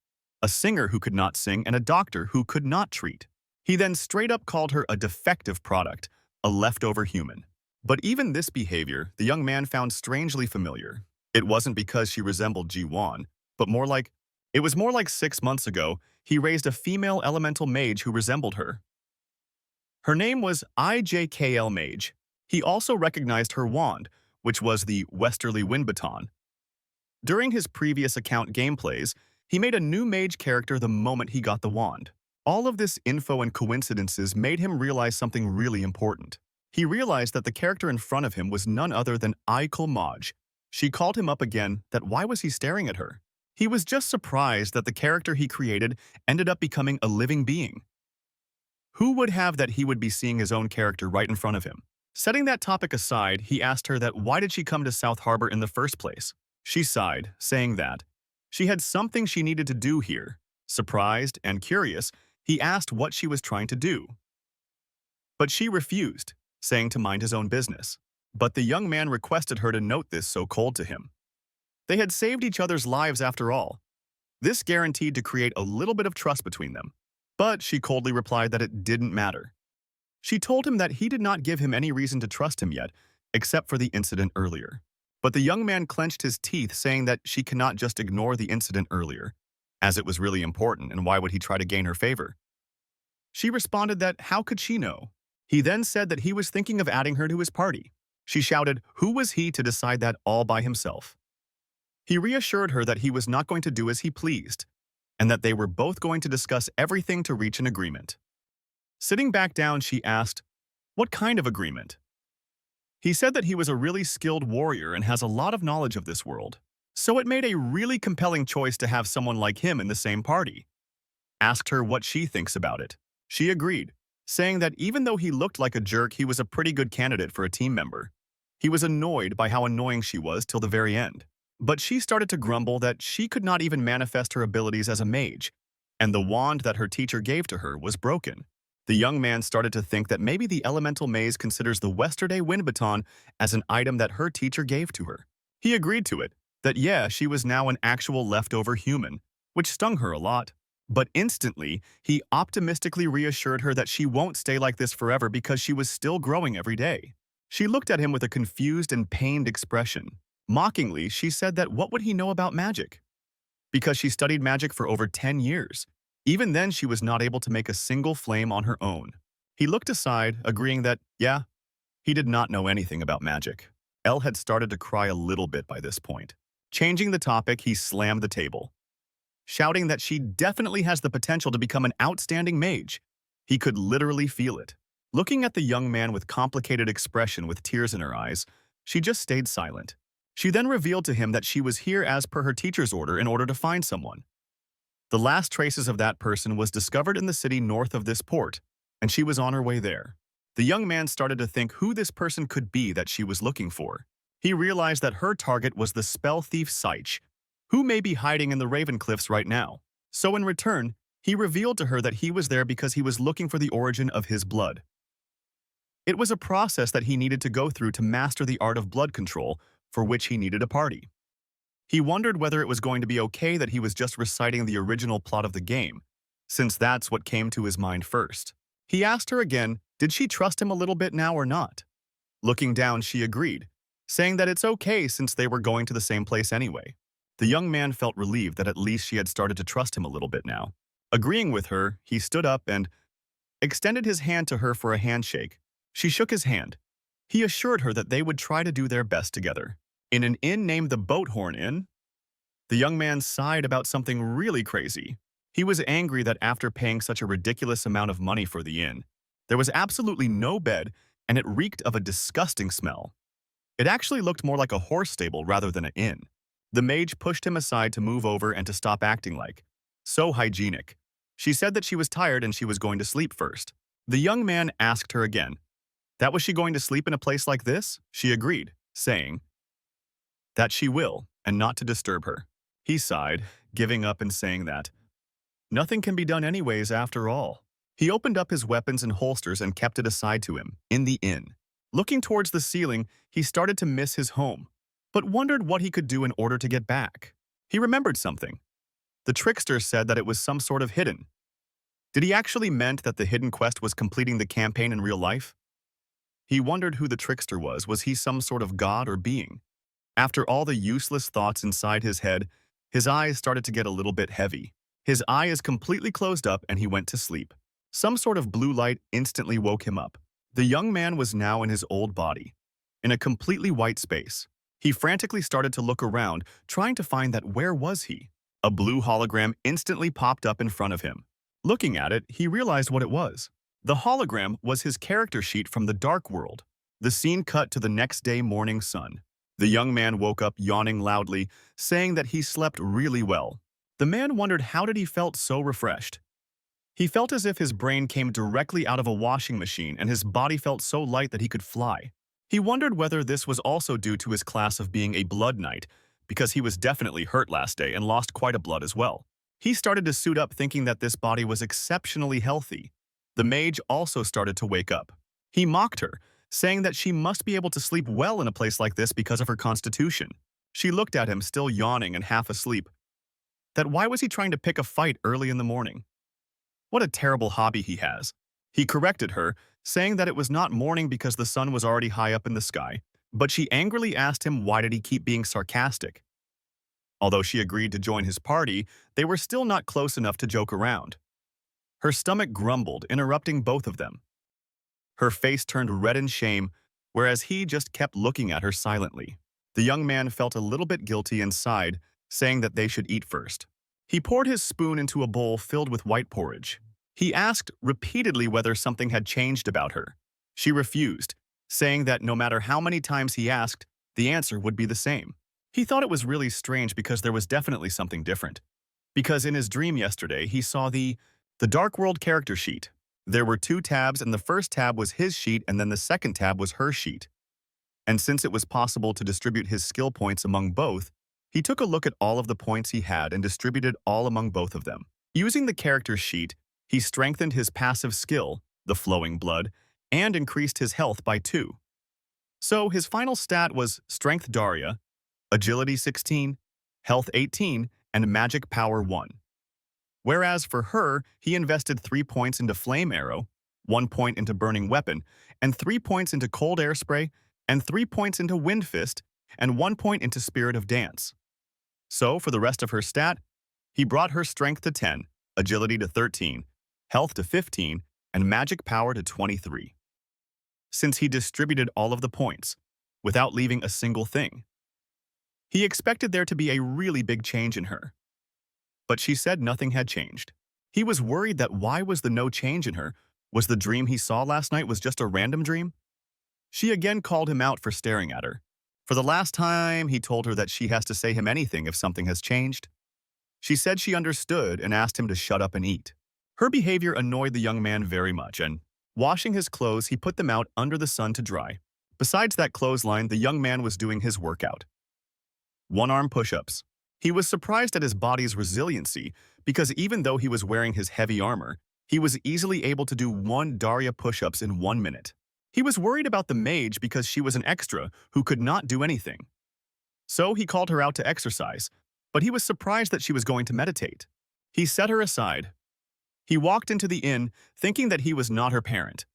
a singer who could not sing, and a doctor who could not treat. He then straight up called her a defective product, a leftover human. But even this behavior, the young man found strangely familiar. It wasn't because she resembled Ji-won, but it was more like 6 months ago, he raised a female elemental mage who resembled her. Her name was IJKL Mage. He also recognized her wand, which was the Westerly Wind Baton. During his previous account gameplays, he made a new mage character the moment he got the wand. All of this info and coincidences made him realize something really important. He realized that the character in front of him was none other than Aikul Maj. She called him up again that why was he staring at her? He was just surprised that the character he created ended up becoming a living being. Who would have that he would be seeing his own character right in front of him? Setting that topic aside, he asked her that why did she come to South Harbor in the first place? She sighed, saying that she had something she needed to do here. Surprised and curious, he asked what she was trying to do. But she refused, saying to mind his own business. But the young man requested her to note this so cold to him. They had saved each other's lives after all. This guaranteed to create a little bit of trust between them. But she coldly replied that it didn't matter. She told him that he did not give him any reason to trust him yet, except for the incident earlier. But the young man clenched his teeth, saying that she cannot just ignore the incident earlier, as it was really important, and why would he try to gain her favor? She responded that how could she know? He then said that he was thinking of adding her to his party. She shouted, who was he to decide that all by himself? He reassured her that he was not going to do as he pleased, and that they were both going to discuss everything to reach an agreement. Sitting back down, she asked, what kind of agreement? He said that he was a really skilled warrior and has a lot of knowledge of this world, so it made a really compelling choice to have someone like him in the same party. Asked her what she thinks about it. She agreed, saying that even though he looked like a jerk, he was a pretty good candidate for a team member. He was annoyed by how annoying she was till the very end. But she started to grumble that she could not even manifest her abilities as a mage, and the wand that her teacher gave to her was broken. The young man started to think that maybe the elemental maze considers the Westerday wind baton as an item that her teacher gave to her. He agreed to it, that yeah, she was now an actual leftover human, which stung her a lot. But instantly, he optimistically reassured her that she won't stay like this forever because she was still growing every day. She looked at him with a confused and pained expression. Mockingly, she said that what would he know about magic? Because she studied magic for over 10 years. Even then, she was not able to make a single flame on her own. He looked aside, agreeing that, yeah, he did not know anything about magic. Elle had started to cry a little bit by this point. Changing the topic, he slammed the table, shouting that she definitely has the potential to become an outstanding mage. He could literally feel it. Looking at the young man with complicated expression with tears in her eyes, she just stayed silent. She then revealed to him that she was here as per her teacher's order in order to find someone. The last traces of that person was discovered in the city north of this port, and she was on her way there. The young man started to think who this person could be that she was looking for. He realized that her target was the spell thief Seich, who may be hiding in the Raven Cliffs right now. So in return, he revealed to her that he was there because he was looking for the origin of his blood. It was a process that he needed to go through to master the art of blood control, for which he needed a party. He wondered whether it was going to be okay that he was just reciting the original plot of the game, since that's what came to his mind first. He asked her again, did she trust him a little bit now or not? Looking down, she agreed, saying that it's okay since they were going to the same place anyway. The young man felt relieved that at least she had started to trust him a little bit now. Agreeing with her, he stood up and extended his hand to her for a handshake. She shook his hand. He assured her that they would try to do their best together. In an inn named the Boathorn Inn, the young man sighed about something really crazy. He was angry that after paying such a ridiculous amount of money for the inn, there was absolutely no bed and it reeked of a disgusting smell. It actually looked more like a horse stable rather than an inn. The mage pushed him aside to move over and to stop acting like so hygienic. She said that she was tired and she was going to sleep first. The young man asked her again, that was she going to sleep in a place like this? She agreed, saying that she will, and not to disturb her. He sighed, giving up and saying that nothing can be done anyways after all. He opened up his weapons and holsters and kept it aside to him, in the inn. Looking towards the ceiling, he started to miss his home, but wondered what he could do in order to get back. He remembered something. The trickster said that it was some sort of hidden. Did he actually meant that the hidden quest was completing the campaign in real life? He wondered who the trickster was. Was he some sort of god or being? After all the useless thoughts inside his head, his eyes started to get a little bit heavy. His eye is completely closed up and he went to sleep. Some sort of blue light instantly woke him up. The young man was now in his old body, in a completely white space. He frantically started to look around, trying to find that where was he? A blue hologram instantly popped up in front of him. Looking at it, he realized what it was. The hologram was his character sheet from the Dark World. The scene cut to the next day morning sun. The young man woke up yawning loudly, saying that he slept really well. The man wondered how did he felt so refreshed. He felt as if his brain came directly out of a washing machine and his body felt so light that he could fly. He wondered whether this was also due to his class of being a blood knight, because he was definitely hurt last day and lost quite a blood as well. He started to suit up thinking that this body was exceptionally healthy. The mage also started to wake up. He mocked her, saying that she must be able to sleep well in a place like this because of her constitution. She looked at him, still yawning and half asleep. That why was he trying to pick a fight early in the morning? What a terrible hobby he has. He corrected her, saying that it was not morning because the sun was already high up in the sky, but she angrily asked him why did he keep being sarcastic. Although she agreed to join his party, they were still not close enough to joke around. Her stomach grumbled, interrupting both of them. Her face turned red in shame, whereas he just kept looking at her silently. The young man felt a little bit guilty and sighed, saying that they should eat first. He poured his spoon into a bowl filled with white porridge. He asked repeatedly whether something had changed about her. She refused, saying that no matter how many times he asked, the answer would be the same. He thought it was really strange because there was definitely something different. Because in his dream yesterday, he saw the Dark World character sheet. There were 2 tabs and the first tab was his sheet and then the second tab was her sheet. And since it was possible to distribute his skill points among both, He took a look at all of the points he had and distributed all among both of them. Using the character sheet, he strengthened his passive skill, the flowing blood, and increased his health by 2. So his final stat was Strength Daria, Agility 16, Health 18, and Magic Power 1. Whereas for her, he invested 3 points into Flame Arrow, 1 point into Burning Weapon, and 3 points into Cold Air Spray, and 3 points into Wind Fist, and 1 point into Spirit of Dance. So for the rest of her stat, he brought her Strength to 10, Agility to 13, Health to 15, and Magic Power to 23. Since he distributed all of the points, without leaving a single thing, he expected there to be a really big change in her. But she said nothing had changed. He was worried that why was the no change in her? Was the dream he saw last night was just a random dream? She again called him out for staring at her. For the last time, he told her that she has to say him anything if something has changed. She said she understood and asked him to shut up and eat. Her behavior annoyed the young man very much, and washing his clothes, he put them out under the sun to dry. Besides that clothesline, the young man was doing his workout. One-arm push-ups. He was surprised at his body's resiliency because even though he was wearing his heavy armor, he was easily able to do 1 Daria push-ups in 1 minute. He was worried about the mage because she was an extra who could not do anything. So he called her out to exercise, but he was surprised that she was going to meditate. He set her aside. He walked into the inn thinking that he was not her parent,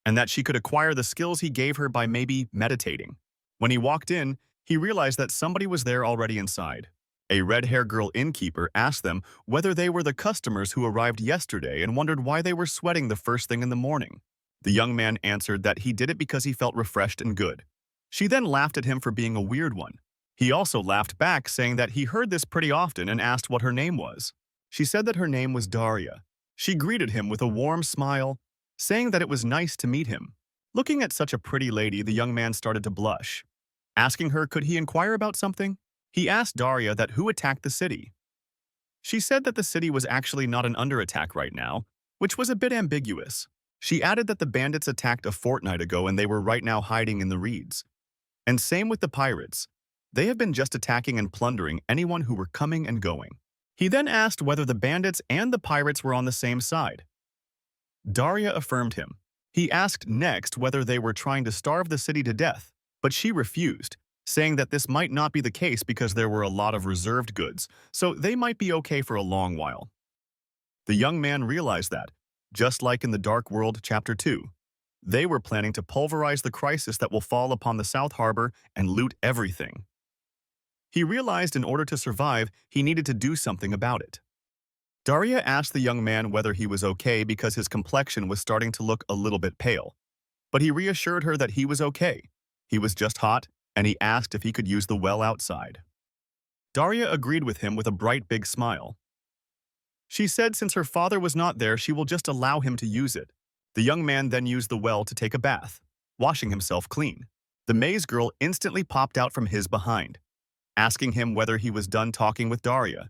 and that she could acquire the skills he gave her by maybe meditating. When he walked in, he realized that somebody was there already inside. A red-haired girl innkeeper asked them whether they were the customers who arrived yesterday and wondered why they were sweating the first thing in the morning. The young man answered that he did it because he felt refreshed and good. She then laughed at him for being a weird one. He also laughed back, saying that he heard this pretty often and asked what her name was. She said that her name was Daria. She greeted him with a warm smile, saying that it was nice to meet him. Looking at such a pretty lady, the young man started to blush. Asking her could he inquire about something, he asked Daria that who attacked the city. She said that the city was actually not under attack right now, which was a bit ambiguous. She added that the bandits attacked a fortnight ago and they were right now hiding in the reeds. And same with the pirates. They have been just attacking and plundering anyone who were coming and going. He then asked whether the bandits and the pirates were on the same side. Daria affirmed him. He asked next whether they were trying to starve the city to death, but she refused, saying that this might not be the case because there were a lot of reserved goods, so they might be okay for a long while. The young man realized that, just like in The Dark World Chapter 2, they were planning to pulverize the crisis that will fall upon the South Harbor and loot everything. He realized in order to survive, he needed to do something about it. Daria asked the young man whether he was okay because his complexion was starting to look a little bit pale. But he reassured her that he was okay. He was just hot, and he asked if he could use the well outside. Daria agreed with him with a bright big smile. She said since her father was not there, she will just allow him to use it. The young man then used the well to take a bath, washing himself clean. The maze girl instantly popped out from his behind, asking him whether he was done talking with Daria.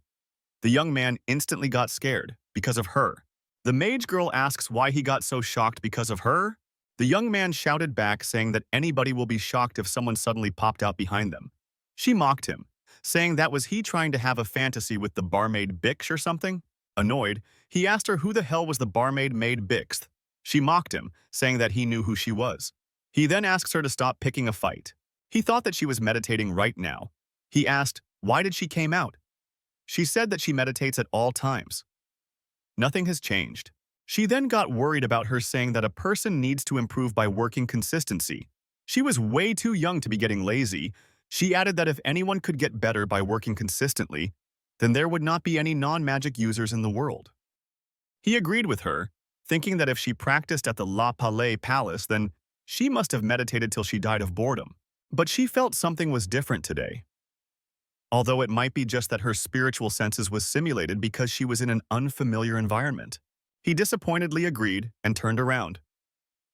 The young man instantly got scared because of her. The mage girl asks why he got so shocked because of her. The young man shouted back, saying that anybody will be shocked if someone suddenly popped out behind them. She mocked him, saying that was he trying to have a fantasy with the barmaid Bix or something. Annoyed, he asked her who the hell was the barmaid maid Bix. She mocked him, saying that he knew who she was. He then asks her to stop picking a fight. He thought that she was meditating right now. He asked, why did she came out? She said that she meditates at all times. Nothing has changed. She then got worried about her saying that a person needs to improve by working consistency. She was way too young to be getting lazy. She added that if anyone could get better by working consistently, then there would not be any non-magic users in the world. He agreed with her, thinking that if she practiced at the La Palais Palace, then she must have meditated till she died of boredom. But she felt something was different today. Although it might be just that her spiritual senses was simulated because she was in an unfamiliar environment. He disappointedly agreed and turned around.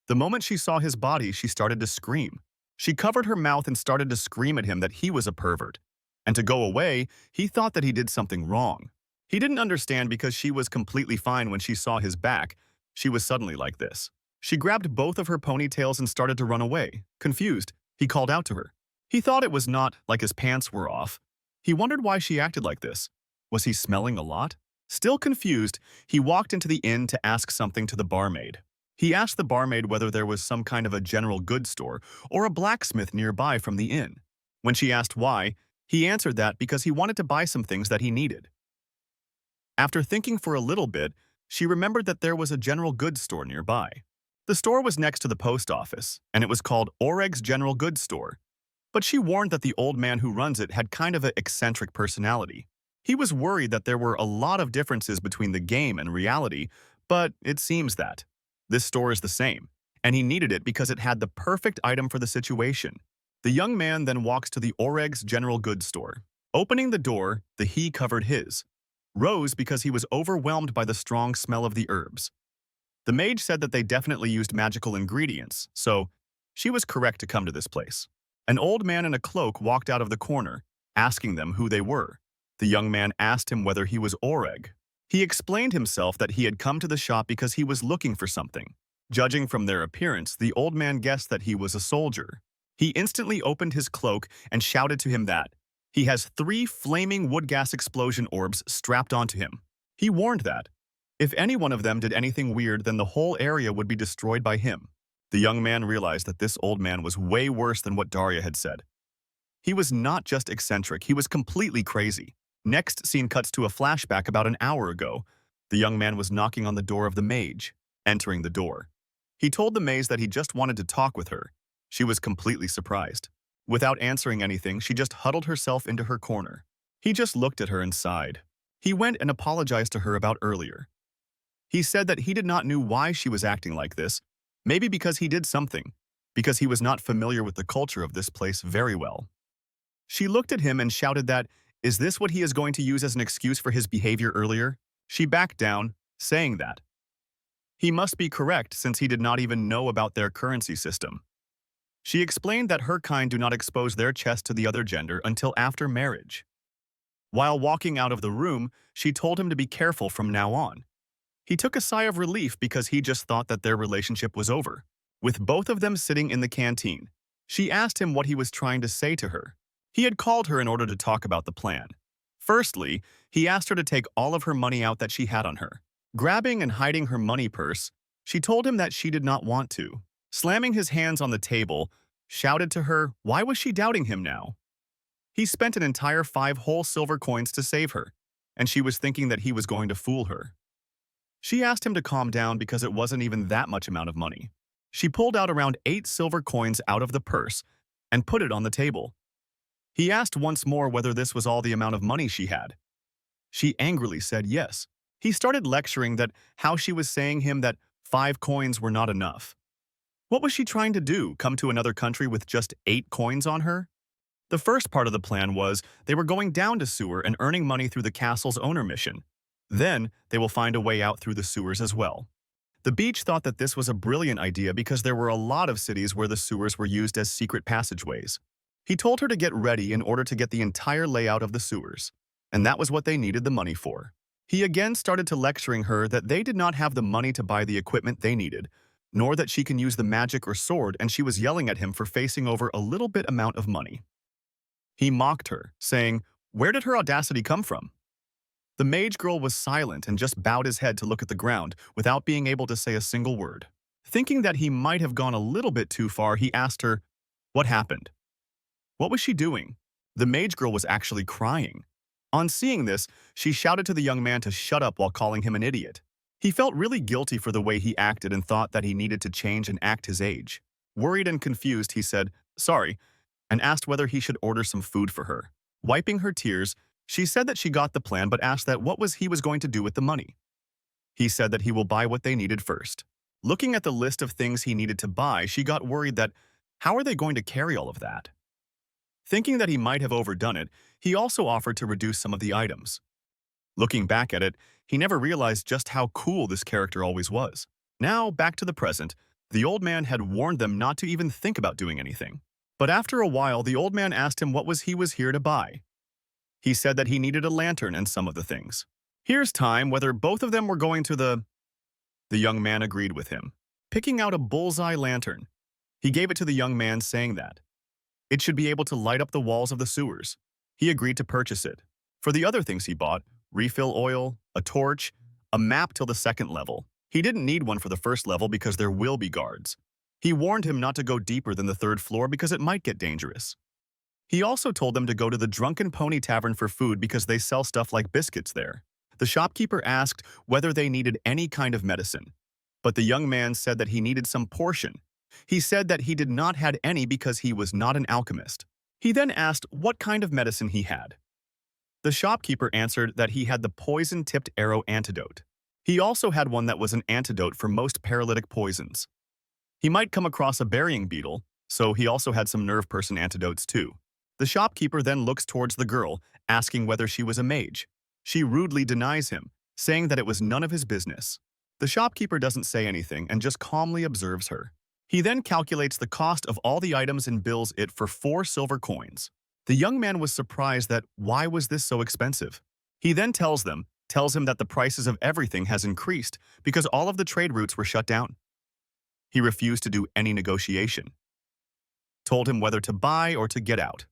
The moment she saw his body, she started to scream. She covered her mouth and started to scream at him that he was a pervert. And to go away, he thought that he did something wrong. He didn't understand because she was completely fine when she saw his back. She was suddenly like this. She grabbed both of her ponytails and started to run away. Confused, he called out to her. He thought it was not like his pants were off. He wondered why she acted like this. Was he smelling a lot? Still confused, he walked into the inn to ask something to the barmaid. He asked the barmaid whether there was some kind of a general goods store or a blacksmith nearby from the inn. When she asked why, he answered that because he wanted to buy some things that he needed. After thinking for a little bit, she remembered that there was a general goods store nearby. The store was next to the post office, and it was called Oreg's General Goods Store. But she warned that the old man who runs it had kind of an eccentric personality. He was worried that there were a lot of differences between the game and reality, but it seems that this store is the same, and he needed it because it had the perfect item for the situation. The young man then walks to the Oreg's General Goods Store. Opening the door, the he covered his. Rose because he was overwhelmed by the strong smell of the herbs. The mage said that they definitely used magical ingredients, so she was correct to come to this place. An old man in a cloak walked out of the corner, asking them who they were. The young man asked him whether he was Oreg. He explained himself that he had come to the shop because he was looking for something. Judging from their appearance, the old man guessed that he was a soldier. He instantly opened his cloak and shouted to him that he has 3 flaming wood gas explosion orbs strapped onto him. He warned that if any one of them did anything weird, then the whole area would be destroyed by him. The young man realized that this old man was way worse than what Daria had said. He was not just eccentric, he was completely crazy. Next scene cuts to a flashback about an hour ago. The young man was knocking on the door of the mage, entering the door. He told the mage that he just wanted to talk with her. She was completely surprised. Without answering anything, she just huddled herself into her corner. He just looked at her and sighed. He went and apologized to her about earlier. He said that he did not know why she was acting like this, maybe because he did something, because he was not familiar with the culture of this place very well. She looked at him and shouted that, is this what he is going to use as an excuse for his behavior earlier? She backed down, saying that he must be correct since he did not even know about their currency system. She explained that her kind do not expose their chest to the other gender until after marriage. While walking out of the room, she told him to be careful from now on. He took a sigh of relief because he just thought that their relationship was over. With both of them sitting in the canteen, she asked him what he was trying to say to her. He had called her in order to talk about the plan. Firstly, he asked her to take all of her money out that she had on her. Grabbing and hiding her money purse, she told him that she did not want to. Slamming his hands on the table, shouted to her, why was she doubting him now? He spent an entire 5 whole silver coins to save her, and she was thinking that he was going to fool her. She asked him to calm down because it wasn't even that much amount of money. She pulled out around 8 silver coins out of the purse and put it on the table. He asked once more whether this was all the amount of money she had. She angrily said yes. He started lecturing that how she was saying him that 5 coins were not enough. What was she trying to do, come to another country with just 8 coins on her? The first part of the plan was they were going down to sewer and earning money through the castle's owner mission. Then they will find a way out through the sewers as well. The beach thought that this was a brilliant idea because there were a lot of cities where the sewers were used as secret passageways. He told her to get ready in order to get the entire layout of the sewers, and that was what they needed the money for. He again started to lecturing her that they did not have the money to buy the equipment they needed, nor that she can use the magic or sword, and she was yelling at him for facing over a little bit amount of money. He mocked her, saying, where did her audacity come from? The mage girl was silent and just bowed his head to look at the ground without being able to say a single word. Thinking that he might have gone a little bit too far, he asked her, what happened? What was she doing? The mage girl was actually crying. On seeing this, she shouted to the young man to shut up while calling him an idiot. He felt really guilty for the way he acted and thought that he needed to change and act his age. Worried and confused, he said, sorry, and asked whether he should order some food for her. Wiping her tears, she said that she got the plan but asked that what he was going to do with the money. He said that he will buy what they needed first. Looking at the list of things he needed to buy, she got worried that how are they going to carry all of that? Thinking that he might have overdone it, he also offered to reduce some of the items. Looking back at it, he never realized just how cool this character always was. Now, back to the present, the old man had warned them not to even think about doing anything. But after a while, the old man asked him what he was here to buy. He said that he needed a lantern and some of the things. Here's time whether both of them were going to the young man agreed with him, picking out a bullseye lantern. He gave it to the young man, saying that it should be able to light up the walls of the sewers. He agreed to purchase it. For the other things he bought, refill oil, a torch, a map till the second level. He didn't need one for the first level because there will be guards. He warned him not to go deeper than the third floor because it might get dangerous. He also told them to go to the Drunken Pony Tavern for food because they sell stuff like biscuits there. The shopkeeper asked whether they needed any kind of medicine, but the young man said that he needed some portion. He said that he did not had any because he was not an alchemist. He then asked what kind of medicine he had. The shopkeeper answered that he had the poison-tipped arrow antidote. He also had one that was an antidote for most paralytic poisons. He might come across a burying beetle, so he also had some nerve person antidotes too. The shopkeeper then looks towards the girl, asking whether she was a mage. She rudely denies him, saying that it was none of his business. The shopkeeper doesn't say anything and just calmly observes her. He then calculates the cost of all the items and bills it for 4 silver coins. The young man was surprised that why was this so expensive. He then tells him that the prices of everything has increased because all of the trade routes were shut down. He refused to do any negotiation. Told him whether to buy or to get out.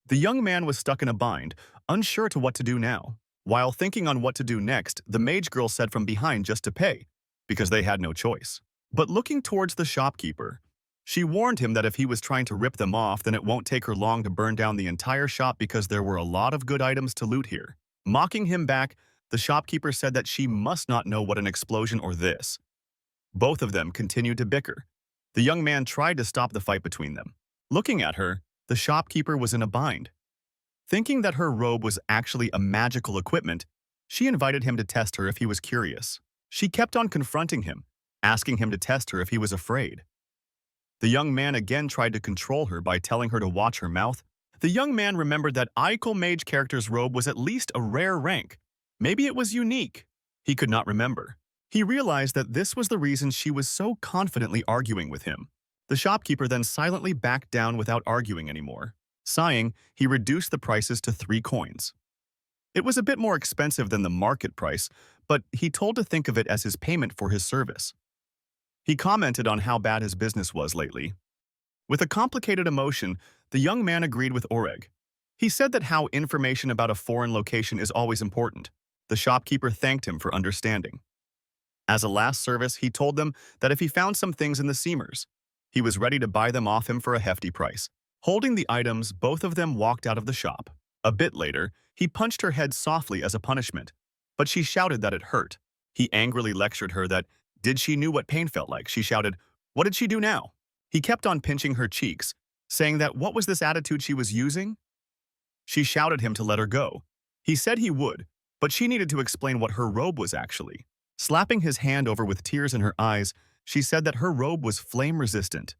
The young man was stuck in a bind, unsure to what to do now. While thinking on what to do next, the mage girl said from behind just to pay, because they had no choice. But looking towards the shopkeeper, she warned him that if he was trying to rip them off, then it won't take her long to burn down the entire shop because there were a lot of good items to loot here. Mocking him back, the shopkeeper said that she must not know what an explosion or this. Both of them continued to bicker. The young man tried to stop the fight between them. Looking at her, the shopkeeper was in a bind. Thinking that her robe was actually a magical equipment, she invited him to test her if he was curious. She kept on confronting him, asking him to test her if he was afraid. The young man again tried to control her by telling her to watch her mouth. The young man remembered that Eichel Mage character's robe was at least a rare rank. Maybe it was unique. He could not remember. He realized that this was the reason she was so confidently arguing with him. The shopkeeper then silently backed down without arguing anymore. Sighing, he reduced the prices to 3 coins. It was a bit more expensive than the market price, but he told to think of it as his payment for his service. He commented on how bad his business was lately. With a complicated emotion, the young man agreed with Oreg. He said that how information about a foreign location is always important. The shopkeeper thanked him for understanding. As a last service, he told them that if he found some things in the Seamers, he was ready to buy them off him for a hefty price. Holding the items, both of them walked out of the shop. A bit later, he punched her head softly as a punishment, but she shouted that it hurt. He angrily lectured her that did she knew what pain felt like. She shouted, "What did she do now?" He kept on pinching her cheeks, saying that what was this attitude she was using? She shouted him to let her go. He said he would, but she needed to explain what her robe was actually. Slapping his hand over with tears in her eyes, she said that her robe was flame-resistant.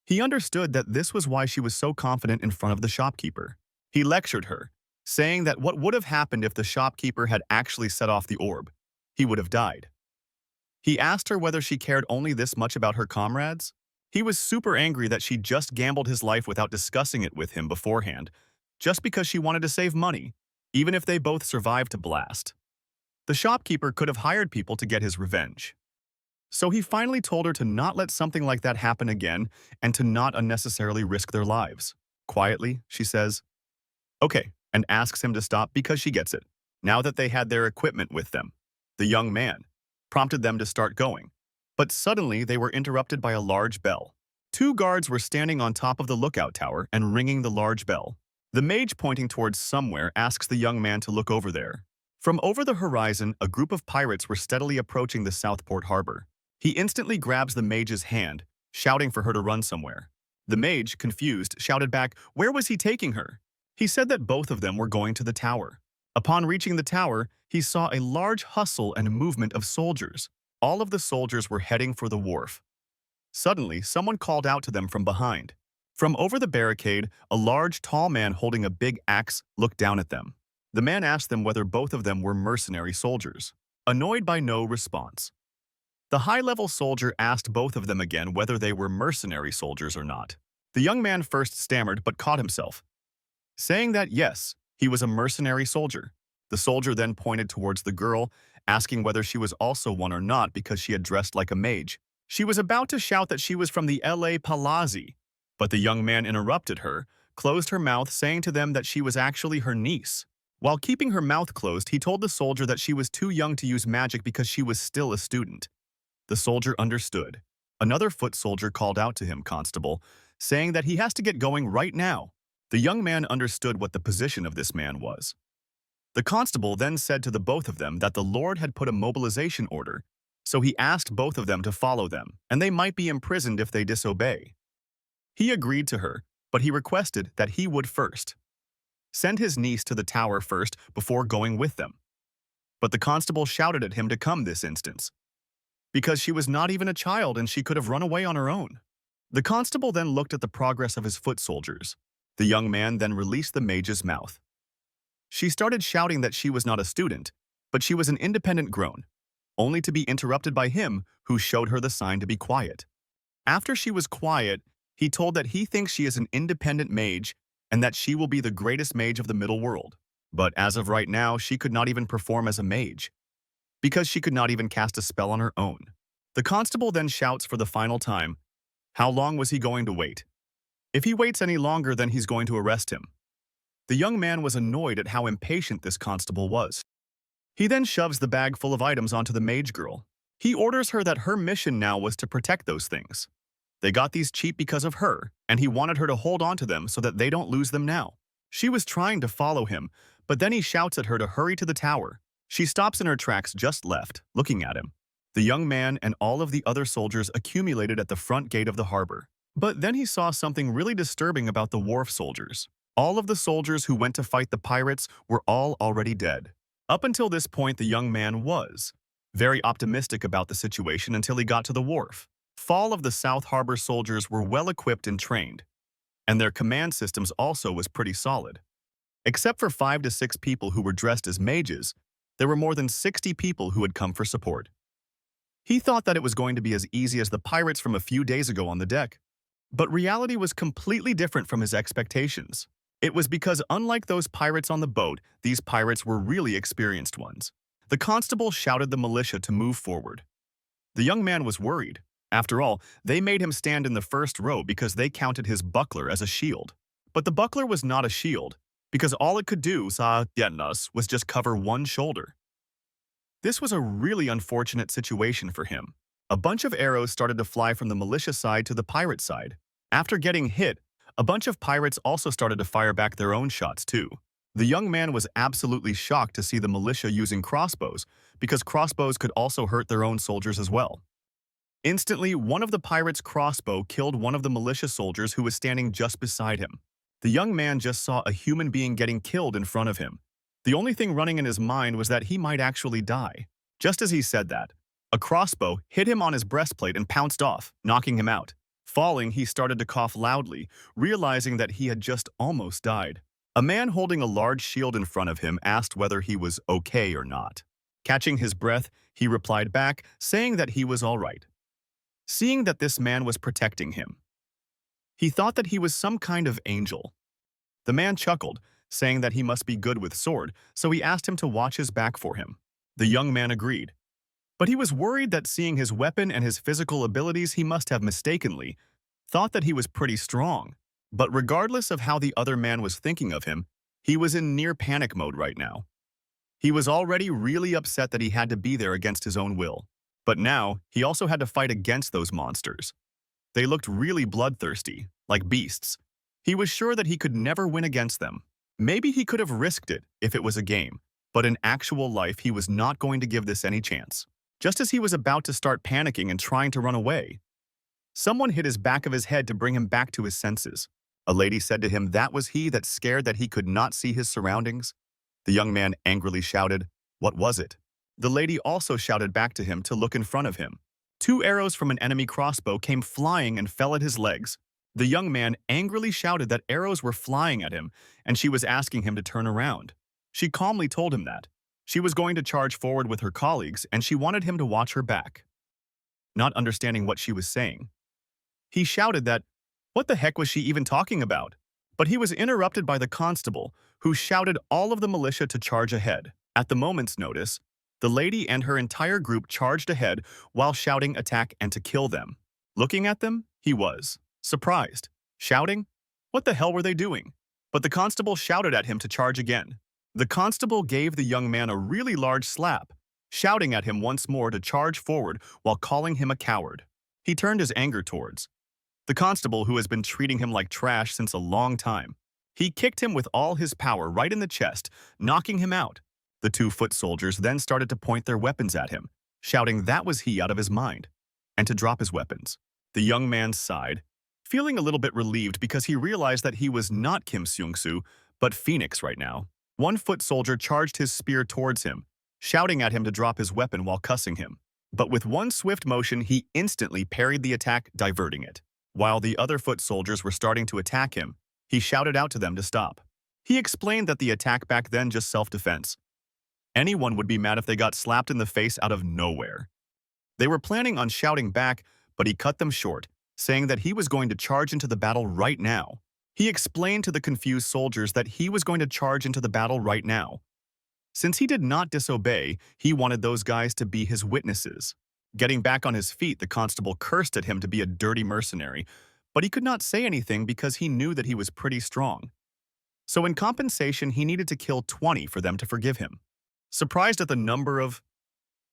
He understood that this was why she was so confident in front of the shopkeeper. He lectured her, saying that what would have happened if the shopkeeper had actually set off the orb? He would have died. He asked her whether she cared only this much about her comrades. He was super angry that she just gambled his life without discussing it with him beforehand, just because she wanted to save money, even if they both survived to blast. The shopkeeper could have hired people to get his revenge. So he finally told her to not let something like that happen again and to not unnecessarily risk their lives. Quietly, she says, "Okay," and asks him to stop because she gets it. Now that they had their equipment with them, the young man prompted them to start going. But suddenly they were interrupted by a large bell. 2 guards were standing on top of the lookout tower and ringing the large bell. The mage pointing towards somewhere asks the young man to look over there. From over the horizon, a group of pirates were steadily approaching the Southport harbor. He instantly grabs the mage's hand, shouting for her to run somewhere. The mage, confused, shouted back, where was he taking her? He said that both of them were going to the tower. Upon reaching the tower, he saw a large hustle and movement of soldiers. All of the soldiers were heading for the wharf. Suddenly, someone called out to them from behind. From over the barricade, a large, tall man holding a big axe looked down at them. The man asked them whether both of them were mercenary soldiers. Annoyed by no response, the high-level soldier asked both of them again whether they were mercenary soldiers or not. The young man first stammered but caught himself, saying that yes, he was a mercenary soldier. The soldier then pointed towards the girl, asking whether she was also one or not because she had dressed like a mage. She was about to shout that she was from the LA Palazzi, but the young man interrupted her, closed her mouth, saying to them that she was actually her niece. While keeping her mouth closed, he told the soldier that she was too young to use magic because she was still a student. The soldier understood. Another foot soldier called out to him, "Constable," saying that he has to get going right now. The young man understood what the position of this man was. The constable then said to the both of them that the Lord had put a mobilization order, so he asked both of them to follow them, and they might be imprisoned if they disobey. He agreed to her, but he requested that he would first send his niece to the tower first before going with them. But the constable shouted at him to come this instance, because she was not even a child and she could have run away on her own. The constable then looked at the progress of his foot soldiers. The young man then released the mage's mouth. She started shouting that she was not a student, but she was an independent grown, only to be interrupted by him, who showed her the sign to be quiet. After she was quiet, he told that he thinks she is an independent mage and that she will be the greatest mage of the middle world. But as of right now, she could not even perform as a mage, because she could not even cast a spell on her own. The constable then shouts for the final time, how long was he going to wait? If he waits any longer, then he's going to arrest him. The young man was annoyed at how impatient this constable was. He then shoves the bag full of items onto the mage girl. He orders her that her mission now was to protect those things. They got these cheap because of her, and he wanted her to hold on to them so that they don't lose them now. She was trying to follow him, but then he shouts at her to hurry to the tower. She stops in her tracks just left, looking at him. The young man and all of the other soldiers accumulated at the front gate of the harbor. But then he saw something really disturbing about the wharf soldiers. All of the soldiers who went to fight the pirates were all already dead. Up until this point, the young man was very optimistic about the situation until he got to the wharf. All of the South Harbor soldiers were well equipped and trained, and their command systems also was pretty solid. Except for 5 to 6 people who were dressed as mages, there were more than 60 people who had come for support. He thought that it was going to be as easy as the pirates from a few days ago on the deck. But reality was completely different from his expectations. It was because unlike those pirates on the boat, these pirates were really experienced ones. The constable shouted the militia to move forward. The young man was worried. After all, they made him stand in the first row because they counted his buckler as a shield. But the buckler was not a shield, because all it could do, was just cover one shoulder. This was a really unfortunate situation for him. A bunch of arrows started to fly from the militia side to the pirate side. After getting hit, a bunch of pirates also started to fire back their own shots too. The young man was absolutely shocked to see the militia using crossbows, because crossbows could also hurt their own soldiers as well. Instantly, one of the pirates' crossbow killed one of the militia soldiers who was standing just beside him. The young man just saw a human being getting killed in front of him. The only thing running in his mind was that he might actually die. Just as he said that, a crossbow hit him on his breastplate and pounced off, knocking him out. Falling, he started to cough loudly, realizing that he had just almost died. A man holding a large shield in front of him asked whether he was okay or not. Catching his breath, he replied back, saying that he was all right. Seeing that this man was protecting him, he thought that he was some kind of angel. The man chuckled, saying that he must be good with sword, so he asked him to watch his back for him. The young man agreed. But he was worried that seeing his weapon and his physical abilities, he must have mistakenly thought that he was pretty strong. But regardless of how the other man was thinking of him, he was in near panic mode right now. He was already really upset that he had to be there against his own will. But now, he also had to fight against those monsters. They looked really bloodthirsty, like beasts. He was sure that he could never win against them. Maybe he could have risked it if it was a game, but in actual life, he was not going to give this any chance. Just as he was about to start panicking and trying to run away, someone hit his back of his head to bring him back to his senses. A lady said to him that was he that scared that he could not see his surroundings. The young man angrily shouted, "What was it?" The lady also shouted back to him to look in front of him. 2 arrows from an enemy crossbow came flying and fell at his legs. The young man angrily shouted that arrows were flying at him, and she was asking him to turn around. She calmly told him that she was going to charge forward with her colleagues, and she wanted him to watch her back. Not understanding what she was saying, he shouted that, what the heck was she even talking about? But he was interrupted by the constable, who shouted all of the militia to charge ahead. At the moment's notice, the lady and her entire group charged ahead while shouting attack and to kill them. Looking at them, he was surprised. Shouting, What the hell were they doing? But the constable shouted at him to charge again. The constable gave the young man a really large slap, shouting at him once more to charge forward while calling him a coward. He turned his anger towards the constable, who has been treating him like trash since a long time. He kicked him with all his power right in the chest, knocking him out. The 2 foot soldiers then started to point their weapons at him, shouting that was he out of his mind, and to drop his weapons. The young man sighed, feeling a little bit relieved because he realized that he was not Kim Seung-soo, but Phoenix right now. 1 foot soldier charged his spear towards him, shouting at him to drop his weapon while cussing him. But with one swift motion, he instantly parried the attack, diverting it. While the other foot soldiers were starting to attack him, he shouted out to them to stop. He explained that the attack back then just self-defense. Anyone would be mad if they got slapped in the face out of nowhere. They were planning on shouting back, but he cut them short, saying that he was going to charge into the battle right now. He explained to the confused soldiers that he was going to charge into the battle right now. Since he did not disobey, he wanted those guys to be his witnesses. Getting back on his feet, the constable cursed at him to be a dirty mercenary, but he could not say anything because he knew that he was pretty strong. So in compensation, he needed to kill 20 for them to forgive him. Surprised at the number of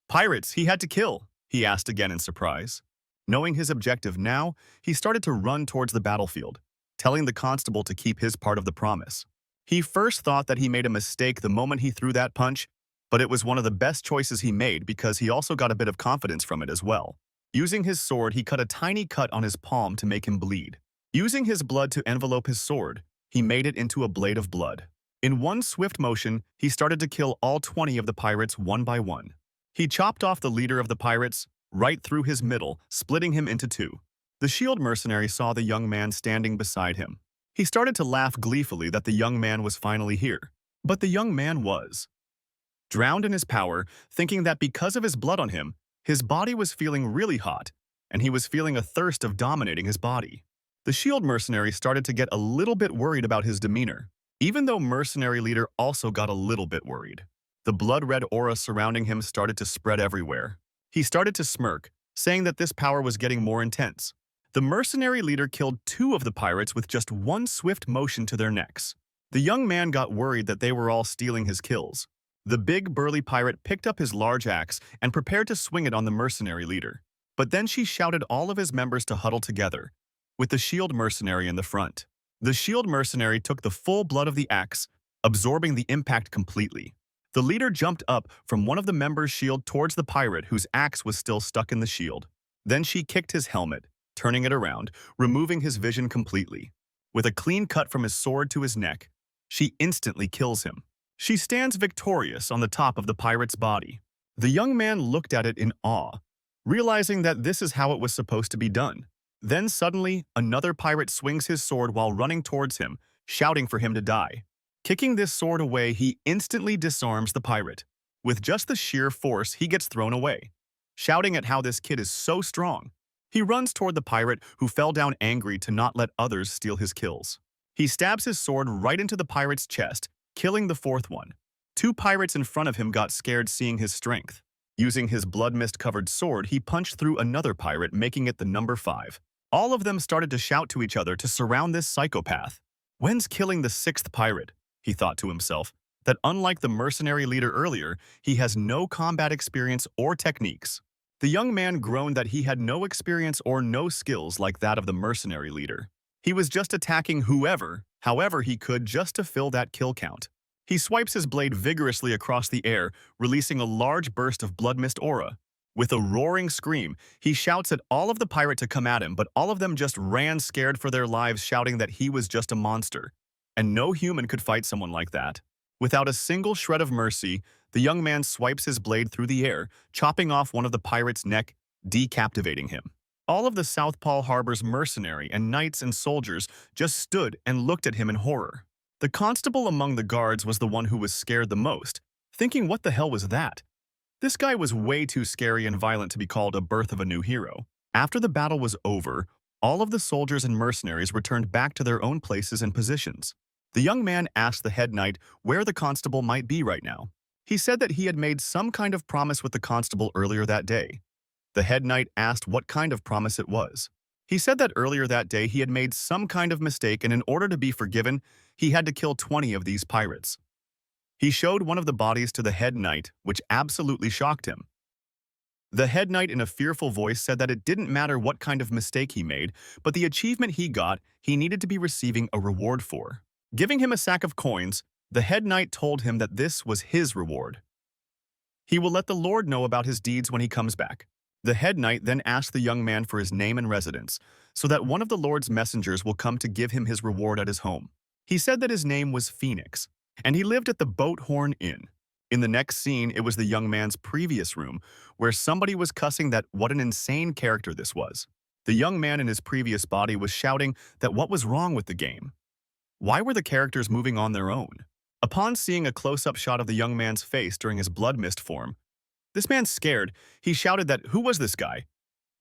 pirates he had to kill, he asked again in surprise. Knowing his objective now, he started to run towards the battlefield, telling the constable to keep his part of the promise. He first thought that he made a mistake the moment he threw that punch, but it was one of the best choices he made because he also got a bit of confidence from it as well. Using his sword, he cut a tiny cut on his palm to make him bleed. Using his blood to envelope his sword, he made it into a blade of blood. In one swift motion, he started to kill all 20 of the pirates one by one. He chopped off the leader of the pirates right through his middle, splitting him into 2. The shield mercenary saw the young man standing beside him. He started to laugh gleefully that the young man was finally here. But the young man was drowned in his power, thinking that because of his blood on him, his body was feeling really hot, and he was feeling a thirst of dominating his body. The shield mercenary started to get a little bit worried about his demeanor, even though mercenary leader also got a little bit worried. The blood-red aura surrounding him started to spread everywhere. He started to smirk, saying that this power was getting more intense. The mercenary leader killed 2 of the pirates with just one swift motion to their necks. The young man got worried that they were all stealing his kills. The big, burly pirate picked up his large axe and prepared to swing it on the mercenary leader. But then she shouted all of his members to huddle together, with the shield mercenary in the front. The shield mercenary took the full blood of the axe, absorbing the impact completely. The leader jumped up from one of the members' shield towards the pirate whose axe was still stuck in the shield. Then she kicked his helmet, turning it around, removing his vision completely. With a clean cut from his sword to his neck, she instantly kills him. She stands victorious on the top of the pirate's body. The young man looked at it in awe, realizing that this is how it was supposed to be done. Then suddenly, another pirate swings his sword while running towards him, shouting for him to die. Kicking this sword away, he instantly disarms the pirate. With just the sheer force, he gets thrown away, shouting at how this kid is so strong. He runs toward the pirate, who fell down angry to not let others steal his kills. He stabs his sword right into the pirate's chest, killing the 4th one. 2 pirates in front of him got scared seeing his strength. Using his blood mist-covered sword, he punched through another pirate, making it the number 5. All of them started to shout to each other to surround this psychopath. When's killing the 6th pirate? He thought to himself, that unlike the mercenary leader earlier, he has no combat experience or techniques. The young man groaned that he had no experience or no skills like that of the mercenary leader. He was just attacking however he could just to fill that kill count. He swipes his blade vigorously across the air, releasing a large burst of blood mist aura. With a roaring scream, he shouts at all of the pirate to come at him, but all of them just ran scared for their lives, shouting that he was just a monster, and no human could fight someone like that. Without a single shred of mercy, the young man swipes his blade through the air, chopping off one of the pirate's neck, decapitating him. All of the South Paul Harbor's mercenary and knights and soldiers just stood and looked at him in horror. The constable among the guards was the one who was scared the most, thinking what the hell was that? This guy was way too scary and violent to be called a birth of a new hero. After the battle was over, all of the soldiers and mercenaries returned back to their own places and positions. The young man asked the head knight where the constable might be right now. He said that he had made some kind of promise with the constable earlier that day. The head knight asked what kind of promise it was. He said that earlier that day he had made some kind of mistake, and in order to be forgiven, he had to kill 20 of these pirates. He showed one of the bodies to the head knight, which absolutely shocked him. The head knight in a fearful voice said that it didn't matter what kind of mistake he made, but the achievement he got, he needed to be receiving a reward for. Giving him a sack of coins, the head knight told him that this was his reward. He will let the Lord know about his deeds when he comes back. The head knight then asked the young man for his name and residence, so that one of the Lord's messengers will come to give him his reward at his home. He said that his name was Phoenix, and he lived at the Boat Horn Inn. In the next scene, it was the young man's previous room, where somebody was cussing that what an insane character this was. The young man in his previous body was shouting that what was wrong with the game. Why were the characters moving on their own? Upon seeing a close-up shot of the young man's face during his blood mist form, this man scared, he shouted that, "Who was this guy?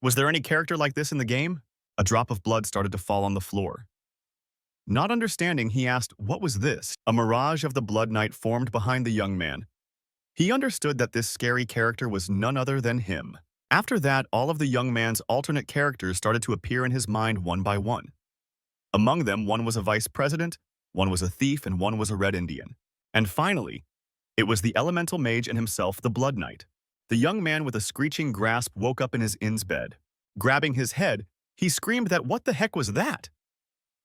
Was there any character like this in the game?" A drop of blood started to fall on the floor. Not understanding, he asked, "What was this?" A mirage of the Blood Knight formed behind the young man. He understood that this scary character was none other than him. After that, all of the young man's alternate characters started to appear in his mind one by one. Among them, one was a vice president, one was a thief, and one was a red Indian. And finally, it was the elemental mage and himself, the Blood Knight. The young man with a screeching grasp woke up in his inn's bed. Grabbing his head, he screamed that what the heck was that?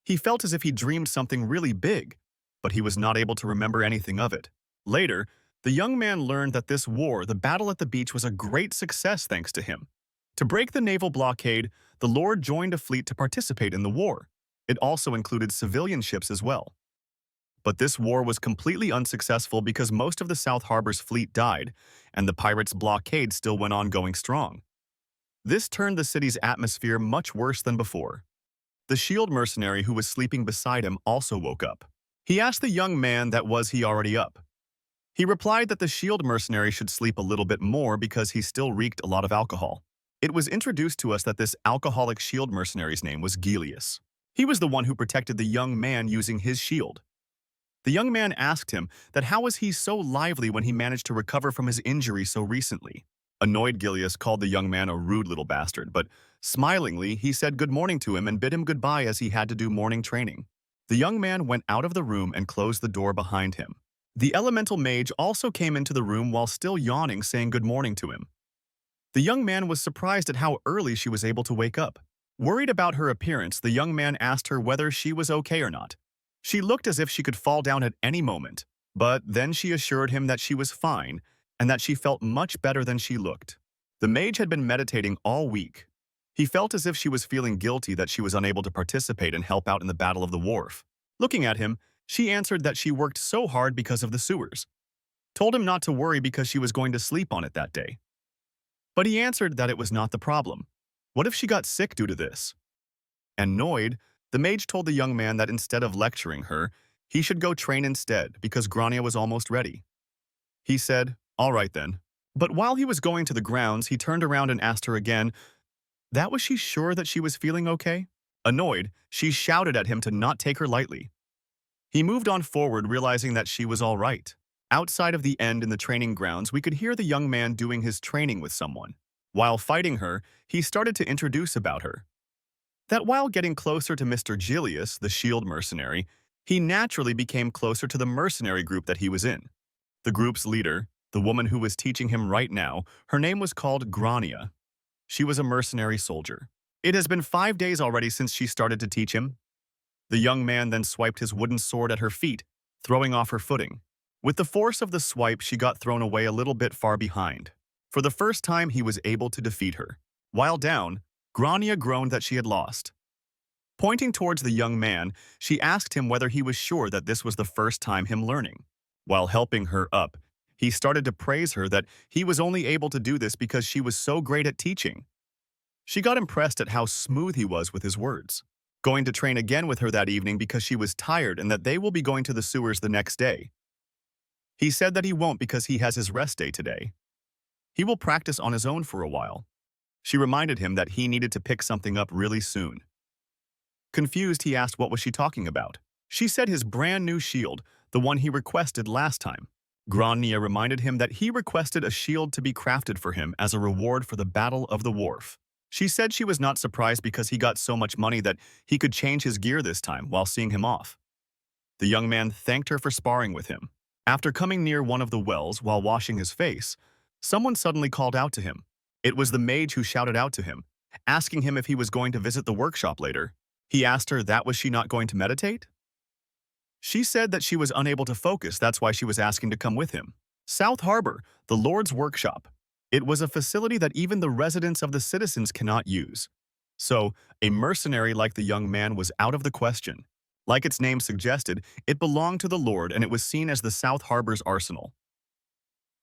He felt as if he dreamed something really big, but he was not able to remember anything of it. Later, the young man learned that this war, the battle at the beach, was a great success thanks to him. To break the naval blockade, the Lord joined a fleet to participate in the war. It also included civilian ships as well. But this war was completely unsuccessful because most of the South Harbor's fleet died, and the pirates' blockade still went on going strong. This turned the city's atmosphere much worse than before. The shield mercenary who was sleeping beside him also woke up. He asked the young man that was he already up. He replied that the shield mercenary should sleep a little bit more because he still reeked a lot of alcohol. It was introduced to us that this alcoholic shield mercenary's name was Gelius. He was the one who protected the young man using his shield. The young man asked him that how was he so lively when he managed to recover from his injury so recently. Annoyed, Gelius called the young man a rude little bastard, but smilingly he said good morning to him and bid him goodbye as he had to do morning training. The young man went out of the room and closed the door behind him. The elemental mage also came into the room while still yawning, saying good morning to him. The young man was surprised at how early she was able to wake up. Worried about her appearance, the young man asked her whether she was okay or not. She looked as if she could fall down at any moment, but then she assured him that she was fine and that she felt much better than she looked. The mage had been meditating all week. He felt as if she was feeling guilty that she was unable to participate and help out in the Battle of the Wharf. Looking at him, she answered that she worked so hard because of the sewers. Told him not to worry because she was going to sleep on it that day. But he answered that it was not the problem. What if she got sick due to this? Annoyed, the mage told the young man that instead of lecturing her, he should go train instead because Grania was almost ready. He said, "All right then." But while he was going to the grounds, he turned around and asked her again, that was she sure that she was feeling okay? Annoyed, she shouted at him to not take her lightly. He moved on forward, realizing that she was all right. Outside of the end in the training grounds, we could hear the young man doing his training with someone. While fighting her, he started to introduce about her. That while getting closer to Mr. Gelius, the shield mercenary, he naturally became closer to the mercenary group that he was in. The group's leader, the woman who was teaching him right now, her name was called Grania. She was a mercenary soldier. It has been 5 days already since she started to teach him. The young man then swiped his wooden sword at her feet, throwing off her footing. With the force of the swipe, she got thrown away a little bit far behind. For the first time, he was able to defeat her. While down, Grania groaned that she had lost. Pointing towards the young man, she asked him whether he was sure that this was the first time him learning. While helping her up, he started to praise her that he was only able to do this because she was so great at teaching. She got impressed at how smooth he was with his words. Going to train again with her that evening because she was tired and that they will be going to the sewers the next day. He said that he won't because he has his rest day today. He will practice on his own for a while. She reminded him that he needed to pick something up really soon. Confused, he asked what was she talking about. She said his brand new shield, the one he requested last time. Grania reminded him that he requested a shield to be crafted for him as a reward for the Battle of the Wharf. She said she was not surprised because he got so much money that he could change his gear this time while seeing him off. The young man thanked her for sparring with him. After coming near one of the wells while washing his face, someone suddenly called out to him. It was the mage who shouted out to him, asking him if he was going to visit the workshop later. He asked her that was she not going to meditate? She said that she was unable to focus, that's why she was asking to come with him. South Harbor, the Lord's workshop. It was a facility that even the residents of the citizens cannot use. So, a mercenary like the young man was out of the question. Like its name suggested, it belonged to the Lord and it was seen as the South Harbor's arsenal.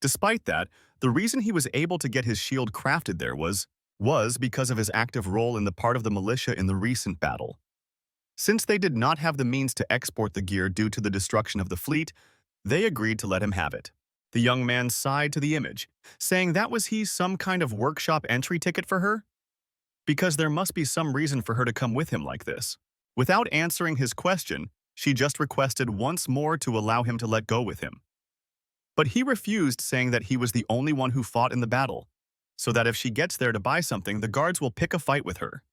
Despite that, the reason he was able to get his shield crafted there was because of his active role in the part of the militia in the recent battle. Since they did not have the means to export the gear due to the destruction of the fleet, they agreed to let him have it. The young man sighed to the image, saying that was he some kind of workshop entry ticket for her? Because there must be some reason for her to come with him like this. Without answering his question, she just requested once more to allow him to let go with him. But he refused, saying that he was the only one who fought in the battle, so that if she gets there to buy something, the guards will pick a fight with her.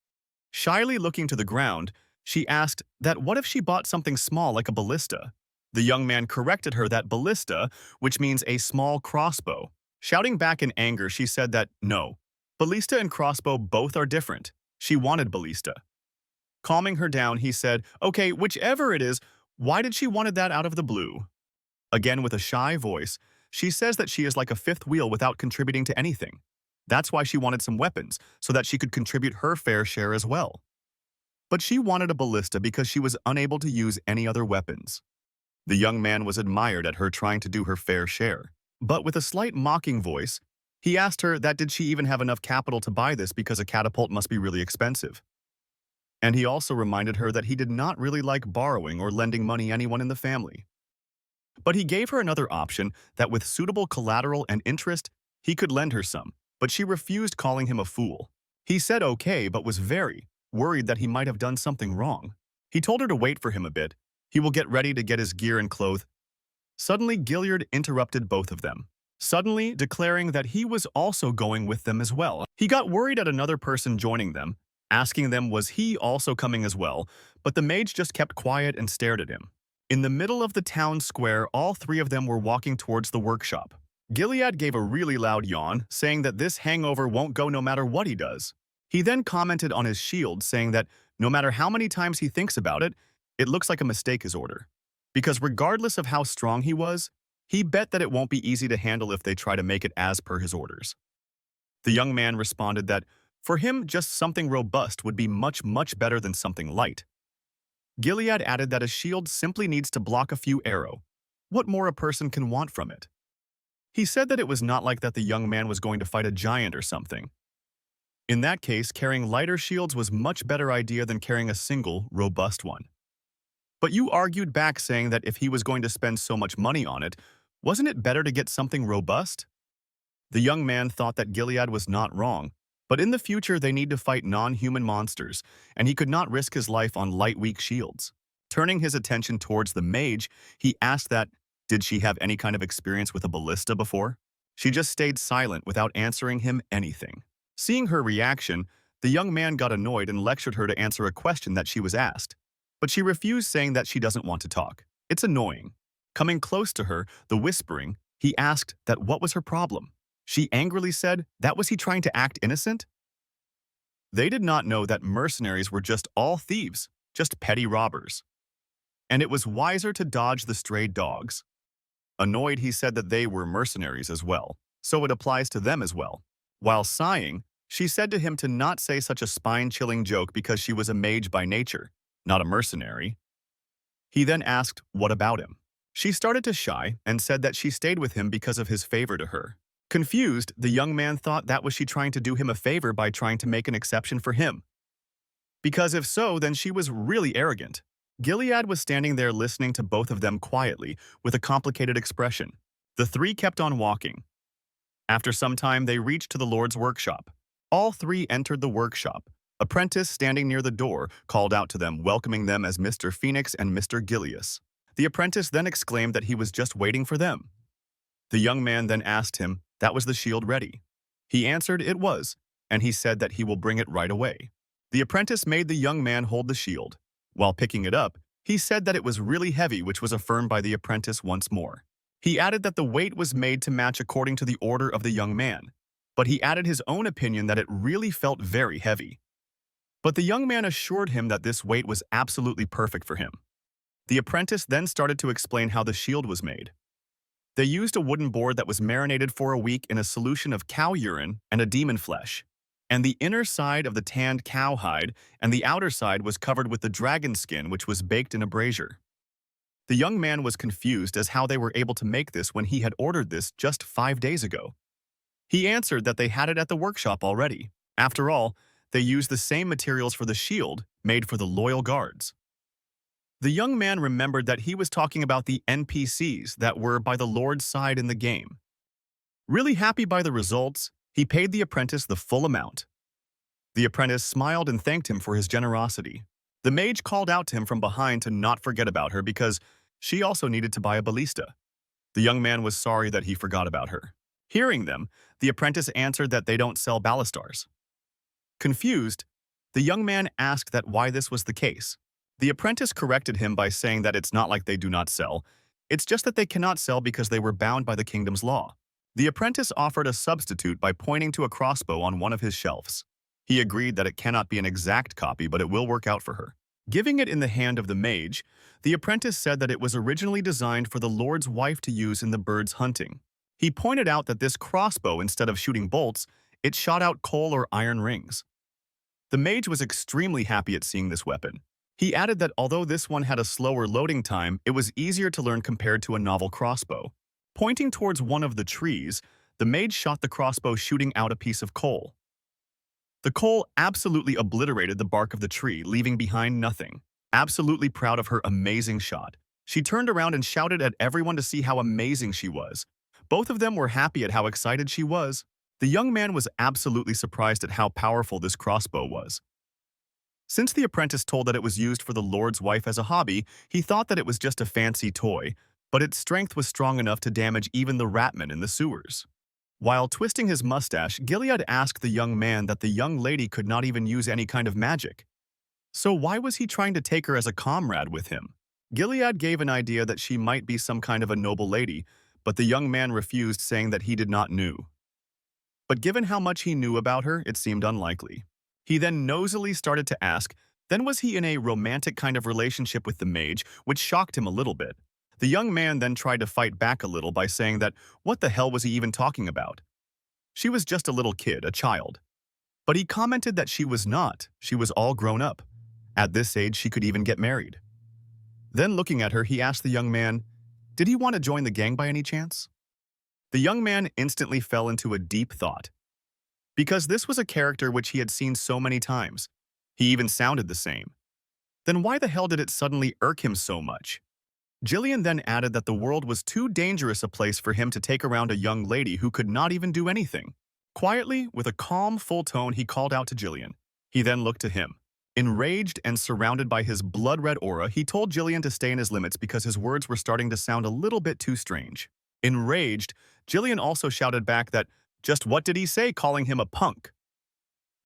Shyly looking to the ground, she asked that what if she bought something small like a ballista? The young man corrected her that ballista, which means a small crossbow. Shouting back in anger, she said that no, ballista and crossbow both are different. She wanted ballista. Calming her down, he said, okay, whichever it is, why did she wanted that out of the blue? Again with a shy voice, she says that she is like a fifth wheel without contributing to anything. That's why she wanted some weapons, so that she could contribute her fair share as well. But she wanted a ballista because she was unable to use any other weapons. The young man was admired at her trying to do her fair share. But with a slight mocking voice, he asked her that did she even have enough capital to buy this because a catapult must be really expensive. And he also reminded her that he did not really like borrowing or lending money anyone in the family. But he gave her another option that with suitable collateral and interest, he could lend her some, but she refused, calling him a fool. He said okay, but was very worried that he might have done something wrong. He told her to wait for him a bit. He will get ready to get his gear and clothes. Suddenly, Gilliard interrupted both of them, suddenly declaring that he was also going with them as well. He got worried at another person joining them, asking them was he also coming as well, but the mage just kept quiet and stared at him. In the middle of the town square, all three of them were walking towards the workshop. Gilead gave a really loud yawn, saying that this hangover won't go no matter what he does. He then commented on his shield, saying that no matter how many times he thinks about it, it looks like a mistake his order. Because regardless of how strong he was, he bet that it won't be easy to handle if they try to make it as per his orders. The young man responded that for him, just something robust would be much, much better than something light. Gilead added that a shield simply needs to block a few arrows. What more a person can want from it? He said that it was not like that the young man was going to fight a giant or something. In that case, carrying lighter shields was much better idea than carrying a single, robust one. But you argued back saying that if he was going to spend so much money on it, wasn't it better to get something robust? The young man thought that Gilead was not wrong, but in the future they need to fight non-human monsters, and he could not risk his life on light, weak shields. Turning his attention towards the mage, he asked that, did she have any kind of experience with a ballista before? She just stayed silent without answering him anything. Seeing her reaction, the young man got annoyed and lectured her to answer a question that she was asked. But she refused, saying that she doesn't want to talk. It's annoying. Coming close to her, the whispering, he asked that what was her problem. She angrily said, that was he trying to act innocent? They did not know that mercenaries were just all thieves, just petty robbers. And it was wiser to dodge the stray dogs. Annoyed, he said that they were mercenaries as well, so it applies to them as well. While sighing, she said to him to not say such a spine-chilling joke because she was a mage by nature, not a mercenary. He then asked, what about him? She started to shy and said that she stayed with him because of his favor to her. Confused, the young man thought that was she trying to do him a favor by trying to make an exception for him. Because if so, then she was really arrogant. Gilead was standing there listening to both of them quietly with a complicated expression. The three kept on walking. After some time, they reached to the Lord's workshop. All three entered the workshop. Apprentice, standing near the door, called out to them, welcoming them as Mr. Phoenix and Mr. Gilius. The apprentice then exclaimed that he was just waiting for them. The young man then asked him, that was the shield ready? He answered it was. and he said that he will bring it right away. The apprentice made the young man hold the shield. While picking it up, he said that it was really heavy, which was affirmed by the apprentice once more. He added that the weight was made to match according to the order of the young man, but he added his own opinion that it really felt very heavy. But the young man assured him that this weight was absolutely perfect for him. The apprentice then started to explain how the shield was made. They used a wooden board that was marinated for a week in a solution of cow urine and a demon flesh, and the inner side of the tanned cow hide and the outer side was covered with the dragon skin, which was baked in a brazier. The young man was confused as how they were able to make this when he had ordered this just 5 days ago. He answered that they had it at the workshop already. After all, they used the same materials for the shield made for the loyal guards. The young man remembered that he was talking about the NPCs that were by the Lord's side in the game. Really happy by the results, he paid the apprentice the full amount. The apprentice smiled and thanked him for his generosity. The mage called out to him from behind to not forget about her because she also needed to buy a ballista. The young man was sorry that he forgot about her. Hearing them, the apprentice answered that they don't sell ballistars. Confused, the young man asked that why this was the case. The apprentice corrected him by saying that it's not like they do not sell, it's just that they cannot sell because they were bound by the kingdom's law. The apprentice offered a substitute by pointing to a crossbow on one of his shelves. He agreed that it cannot be an exact copy, but it will work out for her. Giving it in the hand of the mage, the apprentice said that it was originally designed for the lord's wife to use in the birds hunting. He pointed out that this crossbow, instead of shooting bolts, it shot out coal or iron rings. The mage was extremely happy at seeing this weapon. He added that although this one had a slower loading time, it was easier to learn compared to a novel crossbow. Pointing towards one of the trees, the mage shot the crossbow, shooting out a piece of coal. The coal absolutely obliterated the bark of the tree, leaving behind nothing. Absolutely proud of her amazing shot, she turned around and shouted at everyone to see how amazing she was. Both of them were happy at how excited she was. The young man was absolutely surprised at how powerful this crossbow was. Since the apprentice told that it was used for the lord's wife as a hobby, he thought that it was just a fancy toy, but its strength was strong enough to damage even the ratman in the sewers. While twisting his mustache, Gilead asked the young man that the young lady could not even use any kind of magic. So why was he trying to take her as a comrade with him? Gilead gave an idea that she might be some kind of a noble lady, but the young man refused, saying that he did not know. But given how much he knew about her, it seemed unlikely. He then nosily started to ask, then was he in a romantic kind of relationship with the mage, which shocked him a little bit. The young man then tried to fight back a little by saying that what the hell was he even talking about? She was just a little kid, a child. But he commented that she was not, she was all grown up. At this age, she could even get married. Then looking at her, he asked the young man, did he want to join the gang by any chance? The young man instantly fell into a deep thought. Because this was a character which he had seen so many times. He even sounded the same. Then why the hell did it suddenly irk him so much? Jillian then added that the world was too dangerous a place for him to take around a young lady who could not even do anything. Quietly, with a calm, full tone, he called out to Jillian. He then looked to him. Enraged and surrounded by his blood-red aura, he told Jillian to stay in his limits because his words were starting to sound a little bit too strange. Enraged, Jillian also shouted back that, just what did he say, calling him a punk?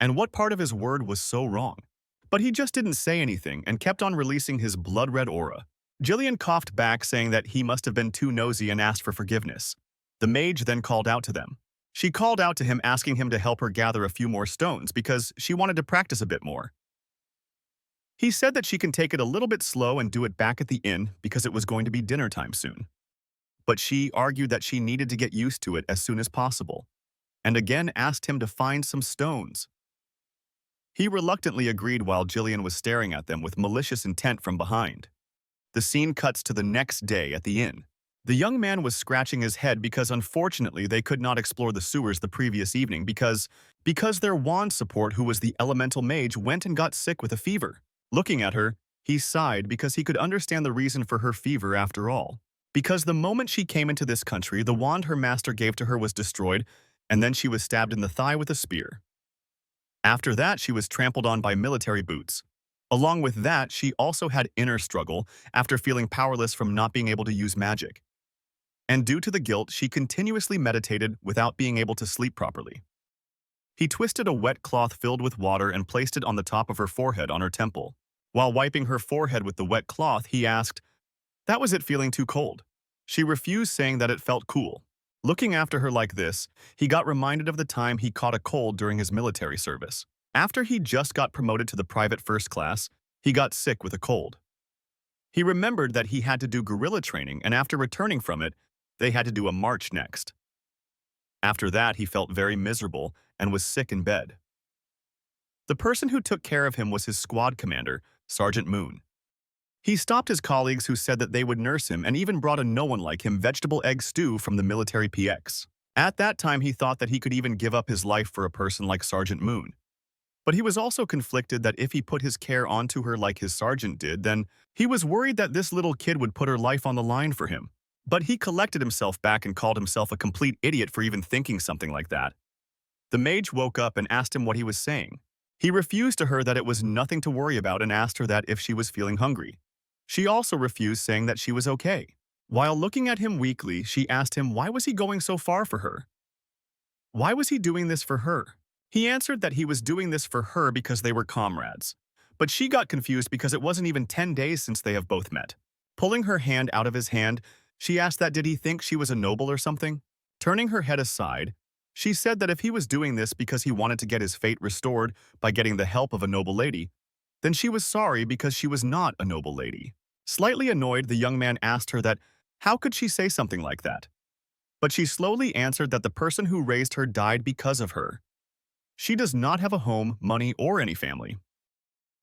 And what part of his word was so wrong? But he just didn't say anything and kept on releasing his blood-red aura. Jillian coughed back, saying that he must have been too nosy, and asked for forgiveness. The mage then called out to them. She called out to him, asking him to help her gather a few more stones because she wanted to practice a bit more. He said that she can take it a little bit slow and do it back at the inn because it was going to be dinner time soon. But she argued that she needed to get used to it as soon as possible, and again asked him to find some stones. He reluctantly agreed while Jillian was staring at them with malicious intent from behind. The scene cuts to the next day at the inn. The young man was scratching his head because unfortunately they could not explore the sewers the previous evening because their wand support, who was the elemental mage, went and got sick with a fever. Looking at her, he sighed because he could understand the reason for her fever after all. Because the moment she came into this country, the wand her master gave to her was destroyed, and then she was stabbed in the thigh with a spear. After that, she was trampled on by military boots. Along with that, she also had inner struggle after feeling powerless from not being able to use magic. And due to the guilt, she continuously meditated without being able to sleep properly. He twisted a wet cloth filled with water and placed it on the top of her forehead on her temple. While wiping her forehead with the wet cloth, he asked, "That was it feeling too cold?" She refused, saying that it felt cool. Looking after her like this, he got reminded of the time he caught a cold during his military service. After he just got promoted to the private first class, he got sick with a cold. He remembered that he had to do guerrilla training, and after returning from it, they had to do a march next. After that, he felt very miserable and was sick in bed. The person who took care of him was his squad commander, Sergeant Moon. He stopped his colleagues who said that they would nurse him and even brought a no-one-like-him vegetable egg stew from the military PX. At that time, he thought that he could even give up his life for a person like Sergeant Moon. But he was also conflicted that if he put his care onto her like his sergeant did, then he was worried that this little kid would put her life on the line for him. But he collected himself back and called himself a complete idiot for even thinking something like that. The mage woke up and asked him what he was saying. He refused to her that it was nothing to worry about and asked her that if she was feeling hungry. She also refused, saying that she was okay. While looking at him weakly, she asked him why was he going so far for her? Why was he doing this for her? He answered that he was doing this for her because they were comrades. But she got confused because it wasn't even 10 days since they have both met. Pulling her hand out of his hand, she asked that did he think she was a noble or something? Turning her head aside, she said that if he was doing this because he wanted to get his fate restored by getting the help of a noble lady, then she was sorry because she was not a noble lady. Slightly annoyed, the young man asked her that how could she say something like that? But she slowly answered that the person who raised her died because of her. She does not have a home, money, or any family.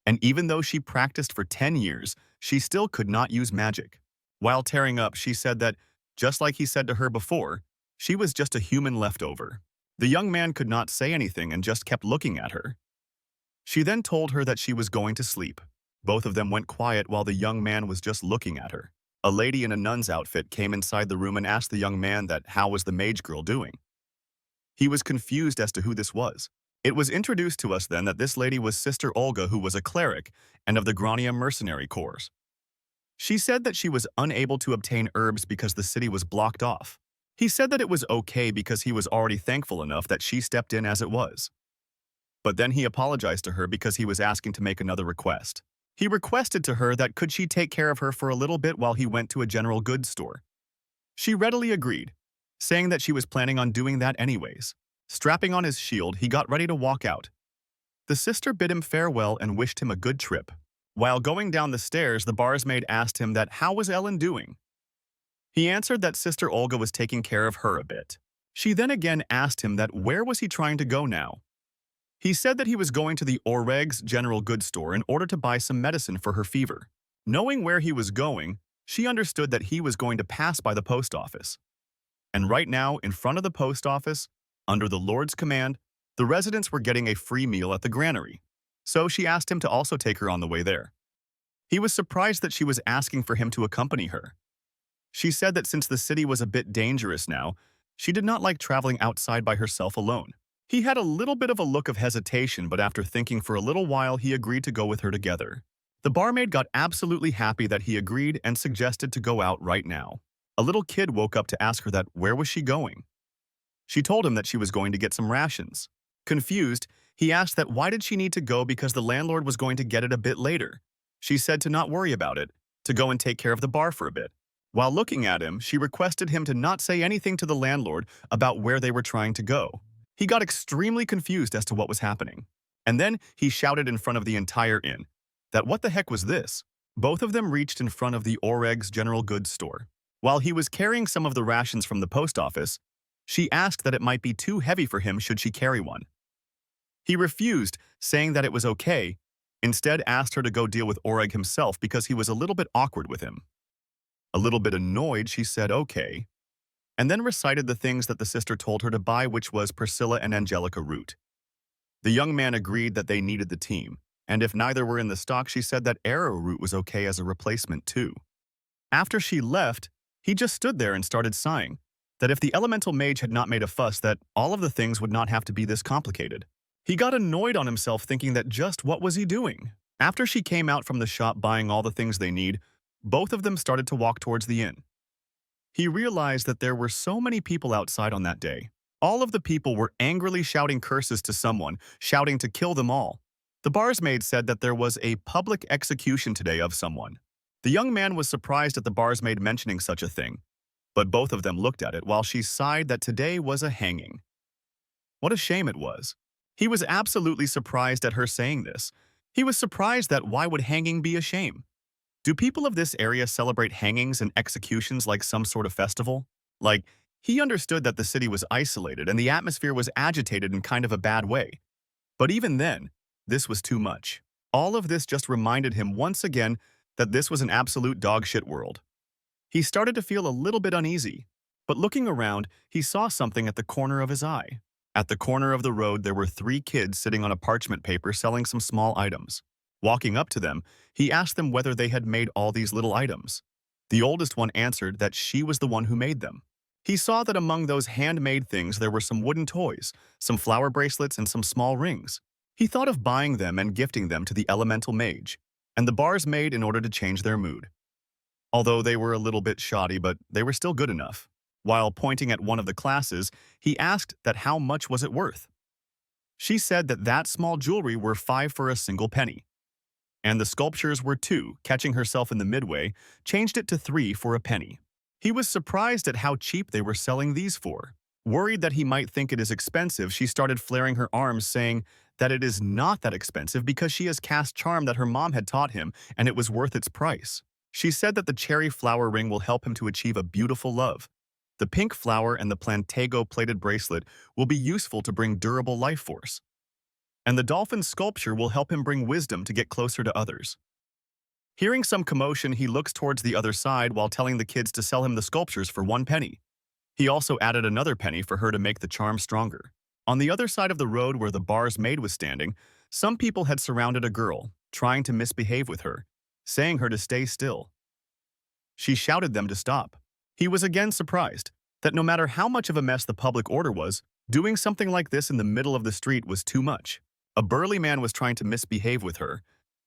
And even though she practiced for 10 years, she still could not use magic. While tearing up, she said that, just like he said to her before, she was just a human leftover. The young man could not say anything and just kept looking at her. She then told her that she was going to sleep. Both of them went quiet while the young man was just looking at her. A lady in a nun's outfit came inside the room and asked the young man that how was the mage girl doing. He was confused as to who this was. It was introduced to us then that this lady was Sister Olga, who was a cleric and of the Grania mercenary corps. She said that she was unable to obtain herbs because the city was blocked off. He said that it was okay because he was already thankful enough that she stepped in as it was. But then he apologized to her because he was asking to make another request. He requested to her that could she take care of her for a little bit while he went to a general goods store. She readily agreed, saying that she was planning on doing that anyways. Strapping on his shield, he got ready to walk out. The sister bid him farewell and wished him a good trip. While going down the stairs, the barsmaid asked him that how was Ellen doing? He answered that Sister Olga was taking care of her a bit. She then again asked him that where was he trying to go now? He said that he was going to the Oreg's general goods store in order to buy some medicine for her fever. Knowing where he was going, she understood that he was going to pass by the post office. And right now, in front of the post office, under the Lord's command, the residents were getting a free meal at the granary. So she asked him to also take her on the way there. He was surprised that she was asking for him to accompany her. She said that since the city was a bit dangerous now, she did not like traveling outside by herself alone. He had a little bit of a look of hesitation, but after thinking for a little while, he agreed to go with her together. The barmaid got absolutely happy that he agreed and suggested to go out right now. A little kid woke up to ask her that where was she going? She told him that she was going to get some rations. Confused, he asked that why did she need to go because the landlord was going to get it a bit later. She said to not worry about it, to go and take care of the bar for a bit. While looking at him, she requested him to not say anything to the landlord about where they were trying to go. He got extremely confused as to what was happening. And then he shouted in front of the entire inn that what the heck was this? Both of them reached in front of the Oreg's general goods store. While he was carrying some of the rations from the post office, she asked that it might be too heavy for him should she carry one. He refused, saying that it was okay, instead asked her to go deal with Oreg himself because he was a little bit awkward with him. A little bit annoyed, she said okay, and then recited the things that the sister told her to buy, which was Priscilla and Angelica root. The young man agreed that they needed the team, and if neither were in the stock, she said that arrowroot was okay as a replacement too. After she left, he just stood there and started sighing, that if the elemental mage had not made a fuss, that all of the things would not have to be this complicated. He got annoyed on himself, thinking that just what was he doing? After she came out from the shop buying all the things they need, both of them started to walk towards the inn. He realized that there were so many people outside on that day. All of the people were angrily shouting curses to someone, shouting to kill them all. The barsmaid said that there was a public execution today of someone. The young man was surprised at the barsmaid mentioning such a thing, but both of them looked at it while she sighed that today was a hanging. What a shame it was. He was absolutely surprised at her saying this. He was surprised that why would hanging be a shame? Do people of this area celebrate hangings and executions like some sort of festival? Like, he understood that the city was isolated and the atmosphere was agitated in kind of a bad way. But even then, this was too much. All of this just reminded him once again that this was an absolute dogshit world. He started to feel a little bit uneasy, but looking around, he saw something at the corner of his eye. At the corner of the road, there were 3 kids sitting on a parchment paper selling some small items. Walking up to them, he asked them whether they had made all these little items. The oldest one answered that she was the one who made them. He saw that among those handmade things there were some wooden toys, some flower bracelets, and some small rings. He thought of buying them and gifting them to the elemental mage, and the bars made in order to change their mood. Although they were a little bit shoddy, but they were still good enough. While pointing at one of the classes, he asked that how much was it worth. She said that that small jewelry were 5 for a single penny. And the sculptures were 2, catching herself in the midway, changed it to 3 for a penny. He was surprised at how cheap they were selling these for. Worried that he might think it is expensive, she started flaring her arms, saying that it is not that expensive because she has cast charm that her mom had taught him and it was worth its price. She said that the cherry flower ring will help him to achieve a beautiful love. The pink flower and the plantago plated bracelet will be useful to bring durable life force. And the dolphin sculpture will help him bring wisdom to get closer to others. Hearing some commotion, he looks towards the other side while telling the kids to sell him the sculptures for 1 penny. He also added another penny for her to make the charm stronger. On the other side of the road where the bar's maid was standing, some people had surrounded a girl, trying to misbehave with her, saying her to stay still. She shouted them to stop. He was again surprised that no matter how much of a mess the public order was, doing something like this in the middle of the street was too much. A burly man was trying to misbehave with her,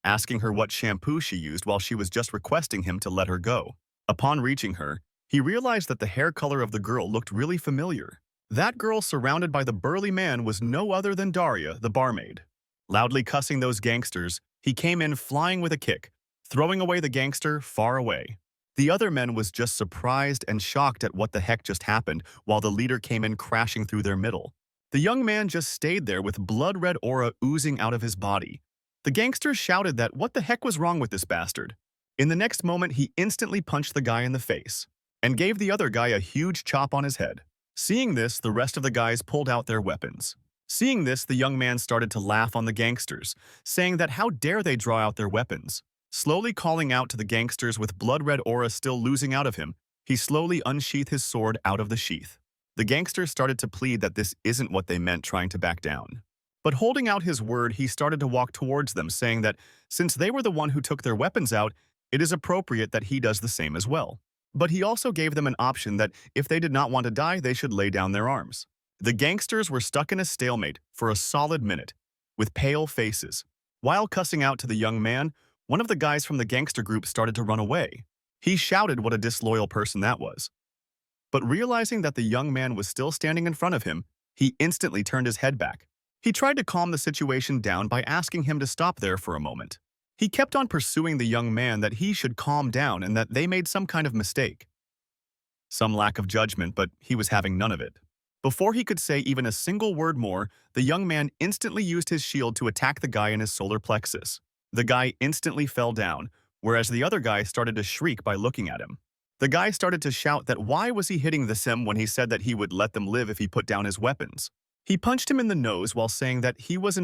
asking her what shampoo she used while she was just requesting him to let her go. Upon reaching her, he realized that the hair color of the girl looked really familiar. That girl surrounded by the burly man was no other than Daria, the barmaid. Loudly cussing those gangsters, he came in flying with a kick, throwing away the gangster far away. The other men was just surprised and shocked at what the heck just happened while the leader came in crashing through their middle. The young man just stayed there with blood-red aura oozing out of his body. The gangsters shouted that what the heck was wrong with this bastard. In the next moment, he instantly punched the guy in the face and gave the other guy a huge chop on his head. Seeing this, the rest of the guys pulled out their weapons. Seeing this, the young man started to laugh on the gangsters, saying that how dare they draw out their weapons. Slowly calling out to the gangsters with blood-red aura still losing out of him, he slowly unsheathed his sword out of the sheath. The gangsters started to plead that this isn't what they meant, trying to back down. But holding out his word, he started to walk towards them, saying that since they were the one who took their weapons out, it is appropriate that he does the same as well. But he also gave them an option that if they did not want to die, they should lay down their arms. The gangsters were stuck in a stalemate for a solid minute, with pale faces. While cussing out to the young man, one of the guys from the gangster group started to run away. He shouted what a disloyal person that was. But realizing that the young man was still standing in front of him, he instantly turned his head back. He tried to calm the situation down by asking him to stop there for a moment. He kept on pursuing the young man that he should calm down and that they made some kind of mistake. Some lack of judgment, but he was having none of it. Before he could say even a single word more, the young man instantly used his shield to attack the guy in his solar plexus. The guy instantly fell down, whereas the other guy started to shriek by looking at him. The guy started to shout that why was he hitting the sim when he said that he would let them live if he put down his weapons. He punched him in the nose while saying that he was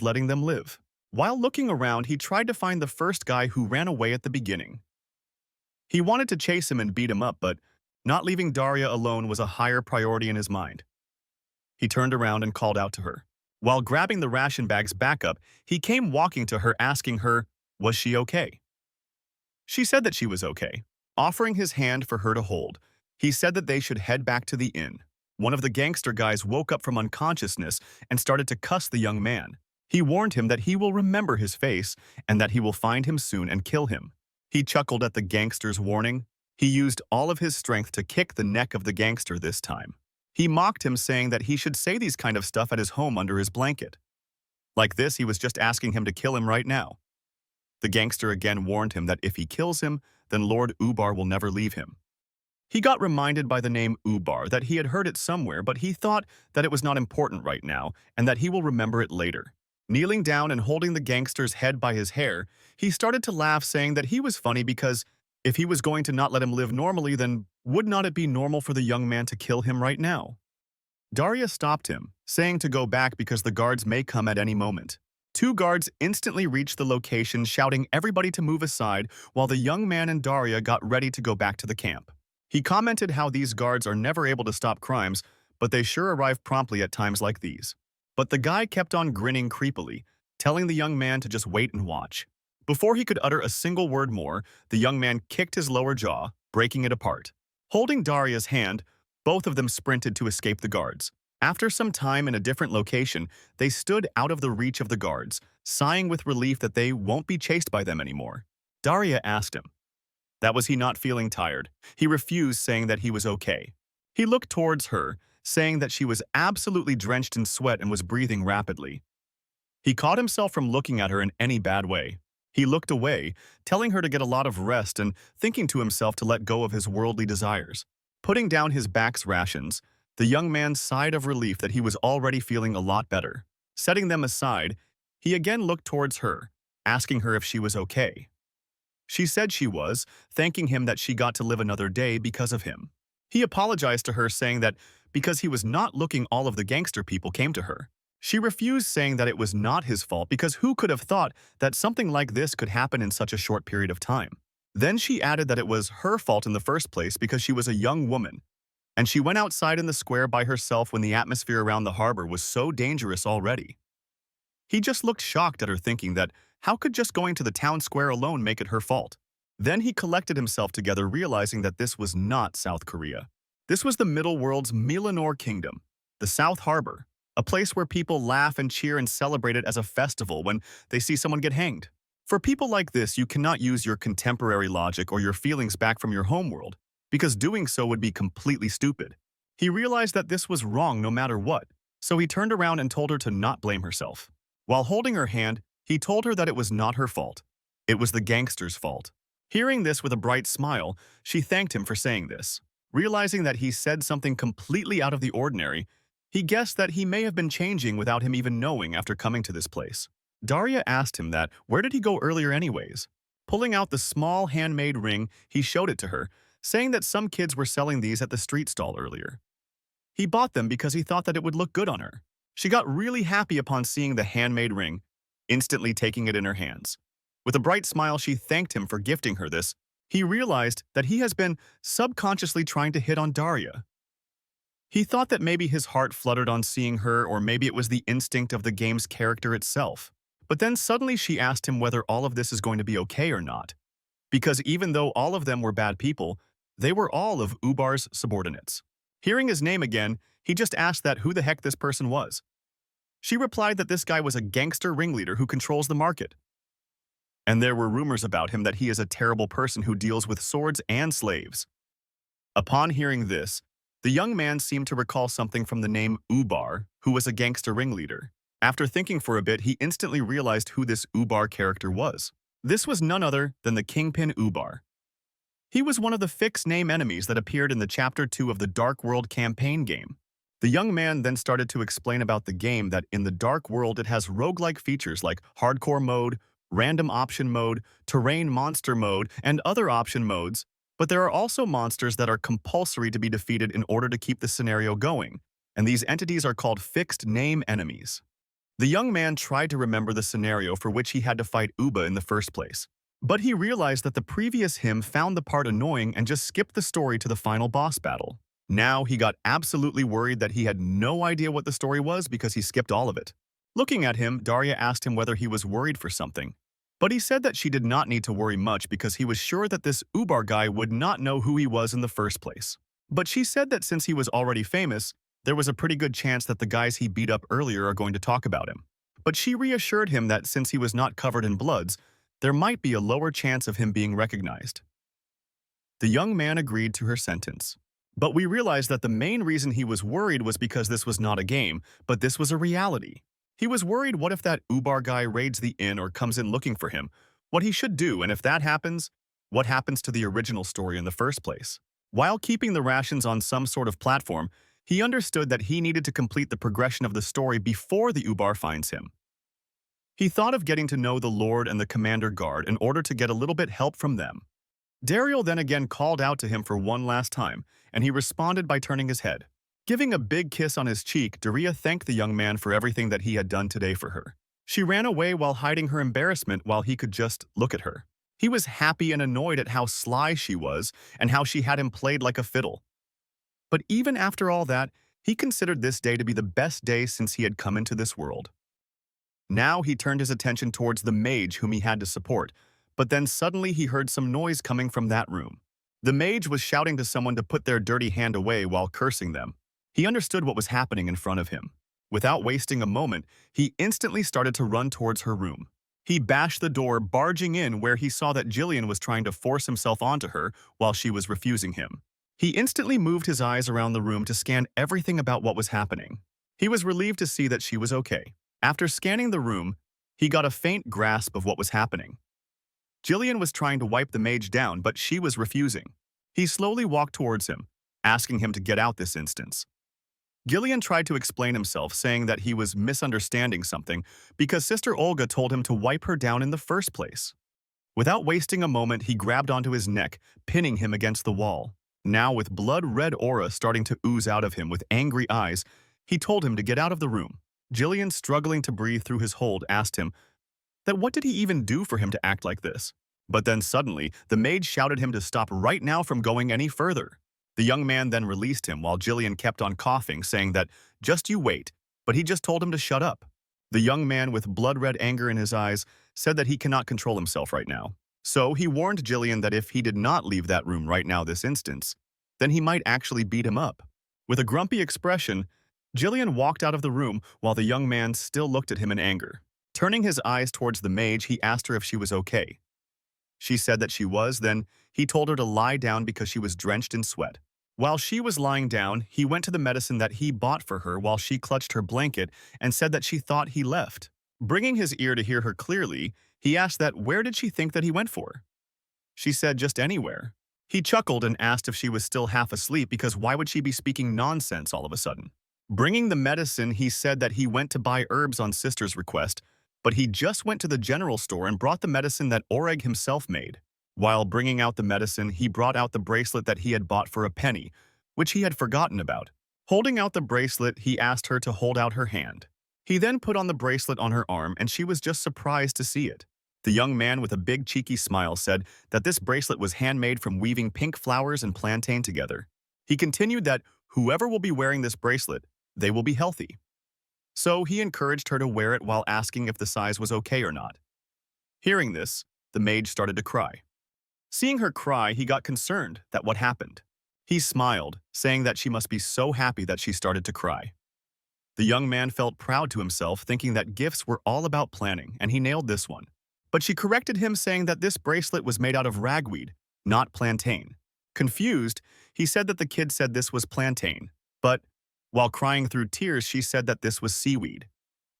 letting them live. While looking around, he tried to find the first guy who ran away at the beginning. He wanted to chase him and beat him up, but not leaving Daria alone was a higher priority in his mind. He turned around and called out to her. While grabbing the ration bags back up, he came walking to her, asking her, was she okay? She said that she was okay. Offering his hand for her to hold, he said that they should head back to the inn. One of the gangster guys woke up from unconsciousness and started to cuss the young man. He warned him that he will remember his face and that he will find him soon and kill him. He chuckled at the gangster's warning. He used all of his strength to kick the neck of the gangster this time. He mocked him, saying that he should say these kind of stuff at his home under his blanket. Like this, he was just asking him to kill him right now. The gangster again warned him that if he kills him, then Lord Ubar will never leave him. He got reminded by the name Ubar that he had heard it somewhere, but he thought that it was not important right now and that he will remember it later. Kneeling down and holding the gangster's head by his hair, he started to laugh, saying that he was funny because if he was going to not let him live normally, then would not it be normal for the young man to kill him right now? Daria stopped him, saying to go back because the guards may come at any moment. Two guards instantly reached the location, shouting everybody to move aside while the young man and Daria got ready to go back to the camp. He commented how these guards are never able to stop crimes, but they sure arrive promptly at times like these. But the guy kept on grinning creepily, telling the young man to just wait and watch. Before he could utter a single word more, the young man kicked his lower jaw, breaking it apart. Holding Daria's hand, both of them sprinted to escape the guards. After some time in a different location, they stood out of the reach of the guards, sighing with relief that they won't be chased by them anymore. Daria asked him, that was he not feeling tired? He refused, saying that he was okay. He looked towards her, saying that she was absolutely drenched in sweat and was breathing rapidly. He caught himself from looking at her in any bad way. He looked away, telling her to get a lot of rest and thinking to himself to let go of his worldly desires. Putting down his back's rations, the young man sighed of relief that he was already feeling a lot better. Setting them aside, he again looked towards her, asking her if she was okay. She said she was, thanking him that she got to live another day because of him. He apologized to her, saying that because he was not looking, all of the gangster people came to her. She refused, saying that it was not his fault because who could have thought that something like this could happen in such a short period of time. Then she added that it was her fault in the first place because she was a young woman, and she went outside in the square by herself when the atmosphere around the harbor was so dangerous already. He just looked shocked at her, thinking that how could just going to the town square alone make it her fault? Then he collected himself together, realizing that this was not South Korea. This was the Middle World's Milanor Kingdom, the South Harbor, a place where people laugh and cheer and celebrate it as a festival when they see someone get hanged. For people like this, you cannot use your contemporary logic or your feelings back from your homeworld, because doing so would be completely stupid. He realized that this was wrong no matter what, so he turned around and told her to not blame herself. While holding her hand, he told her that it was not her fault. It was the gangster's fault. Hearing this with a bright smile, she thanked him for saying this. Realizing that he said something completely out of the ordinary, he guessed that he may have been changing without him even knowing after coming to this place. Daria asked him that, where did he go earlier anyways? Pulling out the small handmade ring, he showed it to her, saying that some kids were selling these at the street stall earlier. He bought them because he thought that it would look good on her. She got really happy upon seeing the handmade ring, instantly taking it in her hands. With a bright smile, she thanked him for gifting her this. He realized that he has been subconsciously trying to hit on Daria. He thought that maybe his heart fluttered on seeing her, or maybe it was the instinct of the game's character itself. But then suddenly she asked him whether all of this is going to be okay or not. Because even though all of them were bad people, they were all of Ubar's subordinates. Hearing his name again, he just asked that who the heck this person was. She replied that this guy was a gangster ringleader who controls the market. And there were rumors about him that he is a terrible person who deals with swords and slaves. Upon hearing this, the young man seemed to recall something from the name Ubar, who was a gangster ringleader. After thinking for a bit, he instantly realized who this Ubar character was. This was none other than the Kingpin Ubar. He was one of the fixed-name enemies that appeared in the Chapter 2 of the Dark World campaign game. The young man then started to explain about the game that in the Dark World it has roguelike features like hardcore mode, random option mode, terrain monster mode, and other option modes, but there are also monsters that are compulsory to be defeated in order to keep the scenario going, and these entities are called fixed-name enemies. The young man tried to remember the scenario for which he had to fight Uba in the first place, but he realized that the previous him found the part annoying and just skipped the story to the final boss battle. Now he got absolutely worried that he had no idea what the story was because he skipped all of it. Looking at him, Daria asked him whether he was worried for something, but he said that she did not need to worry much because he was sure that this Ubar guy would not know who he was in the first place. But she said that since he was already famous, there was a pretty good chance that the guys he beat up earlier are going to talk about him. But she reassured him that since he was not covered in bloods, there might be a lower chance of him being recognized. The young man agreed to her sentence. But we realized that the main reason he was worried was because this was not a game, but this was a reality. He was worried what if that Ubar guy raids the inn or comes in looking for him, what he should do, and if that happens, what happens to the original story in the first place. While keeping the rations on some sort of platform, he understood that he needed to complete the progression of the story before the Ubar finds him. He thought of getting to know the Lord and the Commander Guard in order to get a little bit help from them. Daryl then again called out to him for one last time, and he responded by turning his head. Giving a big kiss on his cheek, Daria thanked the young man for everything that he had done today for her. She ran away while hiding her embarrassment while he could just look at her. He was happy and annoyed at how sly she was and how she had him played like a fiddle. But even after all that, he considered this day to be the best day since he had come into this world. Now he turned his attention towards the mage whom he had to support, but then suddenly he heard some noise coming from that room. The mage was shouting to someone to put their dirty hand away while cursing them. He understood what was happening in front of him. Without wasting a moment, he instantly started to run towards her room. He bashed the door, barging in where he saw that Jillian was trying to force himself onto her while she was refusing him. He instantly moved his eyes around the room to scan everything about what was happening. He was relieved to see that she was okay. After scanning the room, he got a faint grasp of what was happening. Jillian was trying to wipe the mage down, but she was refusing. He slowly walked towards him, asking him to get out this instance. Gillian tried to explain himself, saying that he was misunderstanding something because Sister Olga told him to wipe her down in the first place. Without wasting a moment, he grabbed onto his neck, pinning him against the wall. Now, with blood-red aura starting to ooze out of him with angry eyes, he told him to get out of the room. Jillian, struggling to breathe through his hold, asked him that what did he even do for him to act like this? But then suddenly, the mage shouted him to stop right now from going any further. The young man then released him while Jillian kept on coughing, saying that, just you wait, but he just told him to shut up. The young man, with blood-red anger in his eyes, said that he cannot control himself right now. So he warned Jillian that if he did not leave that room right now this instance, then he might actually beat him up. With a grumpy expression, Jillian walked out of the room while the young man still looked at him in anger. Turning his eyes towards the mage, he asked her if she was okay. She said that she was, then he told her to lie down because she was drenched in sweat. While she was lying down, he went to the medicine that he bought for her while she clutched her blanket and said that she thought he left. Bringing his ear to hear her clearly, he asked that where did she think that he went for? She said just anywhere. He chuckled and asked if she was still half asleep because why would she be speaking nonsense all of a sudden? Bringing the medicine, he said that he went to buy herbs on Sister's request, but he just went to the general store and brought the medicine that Oreg himself made. While bringing out the medicine, he brought out the bracelet that he had bought for a penny, which he had forgotten about. Holding out the bracelet, he asked her to hold out her hand. He then put on the bracelet on her arm, and she was just surprised to see it. The young man with a big cheeky smile said that this bracelet was handmade from weaving pink flowers and plantain together. He continued that whoever will be wearing this bracelet, they will be healthy. So he encouraged her to wear it while asking if the size was okay or not. Hearing this, the mage started to cry. Seeing her cry, he got concerned that what happened. He smiled, saying that she must be so happy that she started to cry. The young man felt proud to himself, thinking that gifts were all about planning, and he nailed this one. But she corrected him, saying that this bracelet was made out of ragweed, not plantain. Confused, he said that the kid said this was plantain, but while crying through tears, she said that this was seaweed.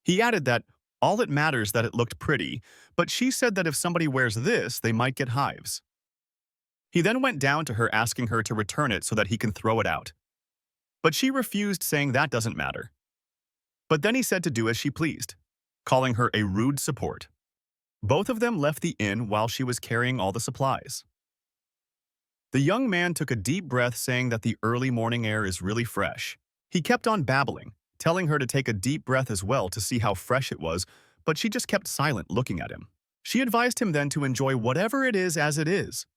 He added that all it matters that it looked pretty, but she said that if somebody wears this, they might get hives. He then went down to her, asking her to return it so that he can throw it out. But she refused, saying that doesn't matter. But then he said to do as she pleased, calling her a rude support. Both of them left the inn while she was carrying all the supplies. The young man took a deep breath, saying that the early morning air is really fresh. He kept on babbling, telling her to take a deep breath as well to see how fresh it was, but she just kept silent, looking at him. She advised him then to enjoy whatever it is as it is.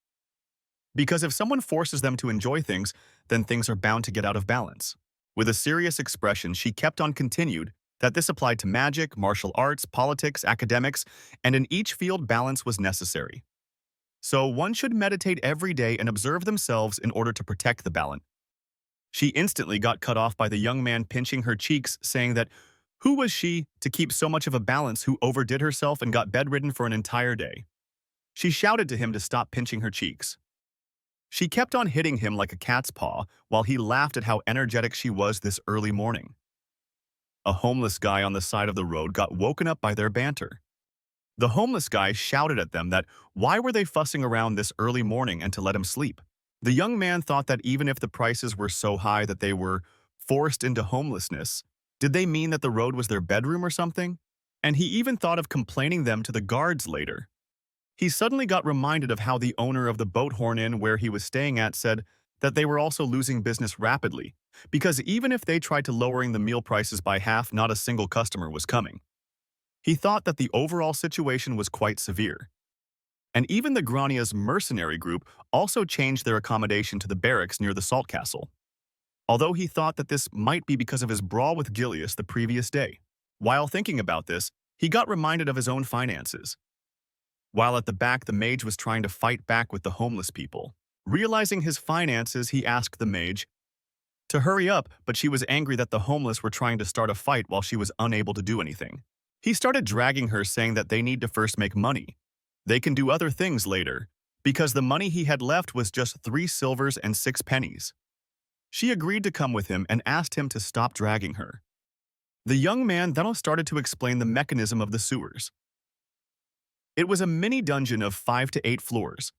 Because if someone forces them to enjoy things, then things are bound to get out of balance. With a serious expression, she kept on continued that this applied to magic, martial arts, politics, academics, and in each field balance was necessary. So one should meditate every day and observe themselves in order to protect the balance. She instantly got cut off by the young man pinching her cheeks, saying that who was she to keep so much of a balance who overdid herself and got bedridden for an entire day? She shouted to him to stop pinching her cheeks. She kept on hitting him like a cat's paw while he laughed at how energetic she was this early morning. A homeless guy on the side of the road got woken up by their banter. The homeless guy shouted at them that why were they fussing around this early morning and to let him sleep. The young man thought that even if the prices were so high that they were forced into homelessness, did they mean that the road was their bedroom or something? And he even thought of complaining them to the guards later. He suddenly got reminded of how the owner of the boat horn inn where he was staying at said that they were also losing business rapidly, because even if they tried to lowering the meal prices by half, not a single customer was coming. He thought that the overall situation was quite severe. And even the Grania's mercenary group also changed their accommodation to the barracks near the salt castle. Although he thought that this might be because of his brawl with Gilius the previous day. While thinking about this, he got reminded of his own finances. While at the back, the mage was trying to fight back with the homeless people. Realizing his finances, he asked the mage to hurry up, but she was angry that the homeless were trying to start a fight while she was unable to do anything. He started dragging her, saying that they need to first make money. They can do other things later, because the money he had left was just 3 silvers and 6 pennies. She agreed to come with him and asked him to stop dragging her. The young man then started to explain the mechanism of the sewers. It was a mini dungeon of 5 to 8 floors.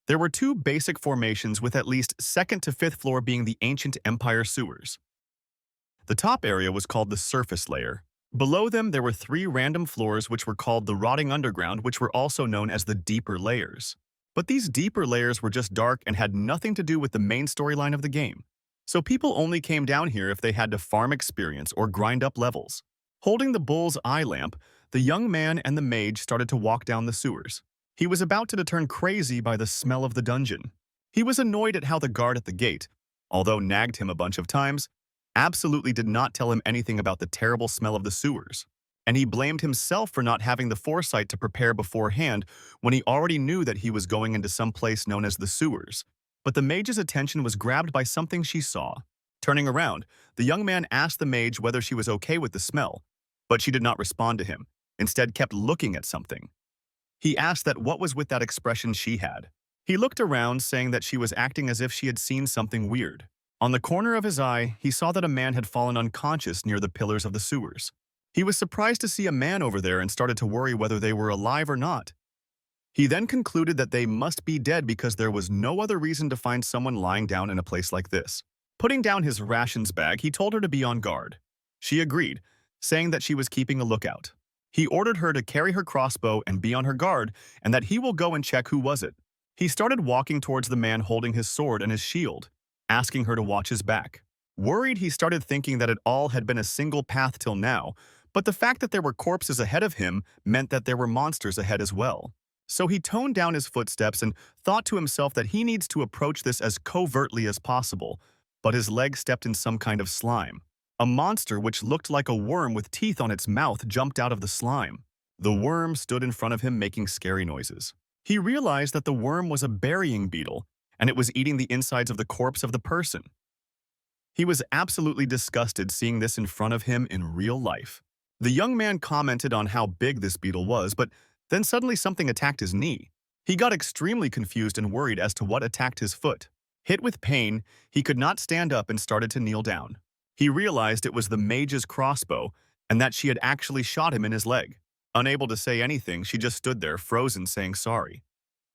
There were 2 basic formations, with at least 2nd to 5th floor being the ancient empire sewers. The top area was called the surface layer. Below them, there were 3 random floors which were called the rotting underground, which were also known as the deeper layers. But these deeper layers were just dark and had nothing to do with the main storyline of the game. So people only came down here if they had to farm experience or grind up levels. Holding the bull's eye lamp, the young man and the mage started to walk down the sewers. He was about to turn crazy by the smell of the dungeon. He was annoyed at how the guard at the gate, although nagged him a bunch of times, absolutely did not tell him anything about the terrible smell of the sewers. And he blamed himself for not having the foresight to prepare beforehand when he already knew that he was going into some place known as the sewers. But the mage's attention was grabbed by something she saw. Turning around, the young man asked the mage whether she was okay with the smell, but she did not respond to him, instead kept looking at something. He asked that what was with that expression she had. He looked around, saying that she was acting as if she had seen something weird. On the corner of his eye, he saw that a man had fallen unconscious near the pillars of the sewers. He was surprised to see a man over there and started to worry whether they were alive or not. He then concluded that they must be dead because there was no other reason to find someone lying down in a place like this. Putting down his rations bag, he told her to be on guard. She agreed, saying that she was keeping a lookout. He ordered her to carry her crossbow and be on her guard, and that he will go and check who was it. He started walking towards the man holding his sword and his shield, asking her to watch his back. Worried, he started thinking that it all had been a single path till now, but the fact that there were corpses ahead of him meant that there were monsters ahead as well. So he toned down his footsteps and thought to himself that he needs to approach this as covertly as possible, but his leg stepped in some kind of slime. A monster which looked like a worm with teeth on its mouth jumped out of the slime. The worm stood in front of him making scary noises. He realized that the worm was a burying beetle, and it was eating the insides of the corpse of the person. He was absolutely disgusted seeing this in front of him in real life. The young man commented on how big this beetle was, but then suddenly something attacked his knee. He got extremely confused and worried as to what attacked his foot. Hit with pain, he could not stand up and started to kneel down. He realized it was the mage's crossbow and that she had actually shot him in his leg. Unable to say anything, she just stood there, frozen, saying sorry.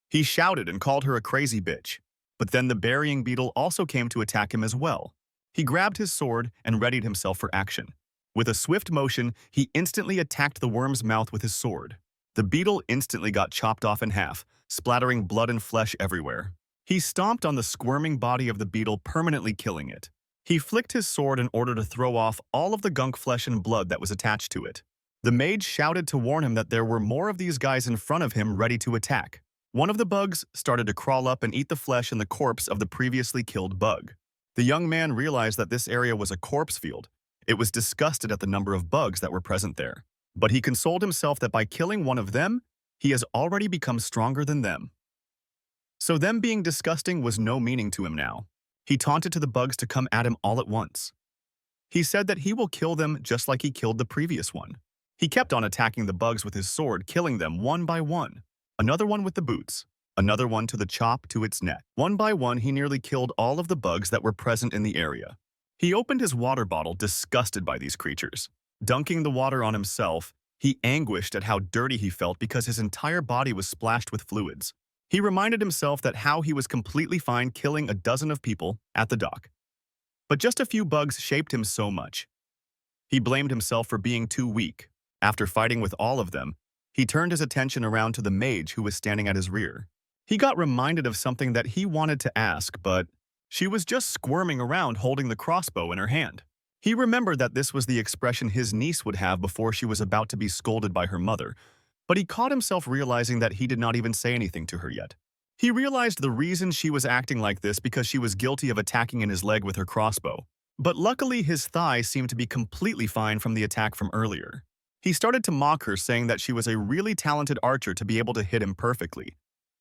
He shouted and called her a crazy bitch. But then the burying beetle also came to attack him as well. He grabbed his sword and readied himself for action. With a swift motion, he instantly attacked the worm's mouth with his sword. The beetle instantly got chopped off in half, splattering blood and flesh everywhere. He stomped on the squirming body of the beetle, permanently killing it. He flicked his sword in order to throw off all of the gunk flesh and blood that was attached to it. The mage shouted to warn him that there were more of these guys in front of him ready to attack. One of the bugs started to crawl up and eat the flesh and the corpse of the previously killed bug. The young man realized that this area was a corpse field. It was disgusted at the number of bugs that were present there. But he consoled himself that by killing one of them, he has already become stronger than them. So them being disgusting was no meaning to him now. He taunted to the bugs to come at him all at once. He said that he will kill them just like he killed the previous one. He kept on attacking the bugs with his sword, killing them one by one. Another one with the boots, another one to the chop to its net. One by one, he nearly killed all of the bugs that were present in the area. He opened his water bottle, disgusted by these creatures. Dunking the water on himself, he anguished at how dirty he felt because his entire body was splashed with fluids. He reminded himself that how he was completely fine killing a dozen of people at the dock. But just a few bugs shaped him so much. He blamed himself for being too weak. After fighting with all of them, he turned his attention around to the mage who was standing at his rear. He got reminded of something that he wanted to ask, but she was just squirming around holding the crossbow in her hand. He remembered that this was the expression his niece would have before she was about to be scolded by her mother, but he caught himself realizing that he did not even say anything to her yet. He realized the reason she was acting like this because she was guilty of attacking in his leg with her crossbow. But luckily his thigh seemed to be completely fine from the attack from earlier. He started to mock her, saying that she was a really talented archer to be able to hit him perfectly.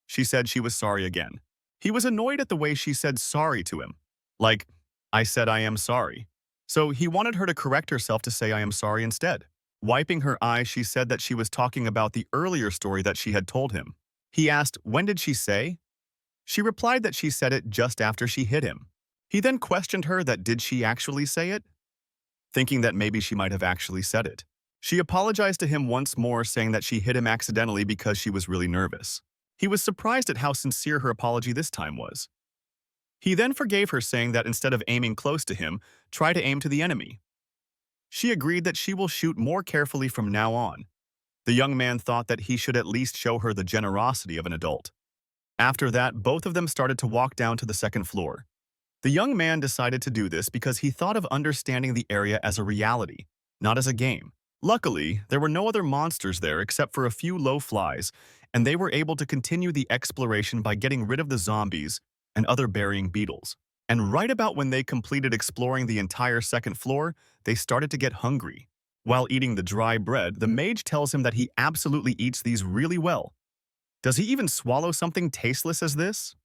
She said she was sorry again. He was annoyed at the way she said sorry to him. Like, I said I am sorry. So he wanted her to correct herself to say I am sorry instead. Wiping her eye, she said that she was talking about the earlier story that she had told him. He asked, when did she say? She replied that she said it just after she hit him. He then questioned her that did she actually say it? Thinking that maybe she might have actually said it. She apologized to him once more, saying that she hit him accidentally because she was really nervous. He was surprised at how sincere her apology this time was. He then forgave her, saying that instead of aiming close to him, try to aim to the enemy. She agreed that she will shoot more carefully from now on. The young man thought that he should at least show her the generosity of an adult. After that, both of them started to walk down to the second floor. The young man decided to do this because he thought of understanding the area as a reality, not as a game. Luckily, there were no other monsters there except for a few low flies, and they were able to continue the exploration by getting rid of the zombies and other burying beetles. And right about when they completed exploring the entire second floor, they started to get hungry. While eating the dry bread, the mage tells him that he absolutely eats these really well. Does he even swallow something tasteless as this?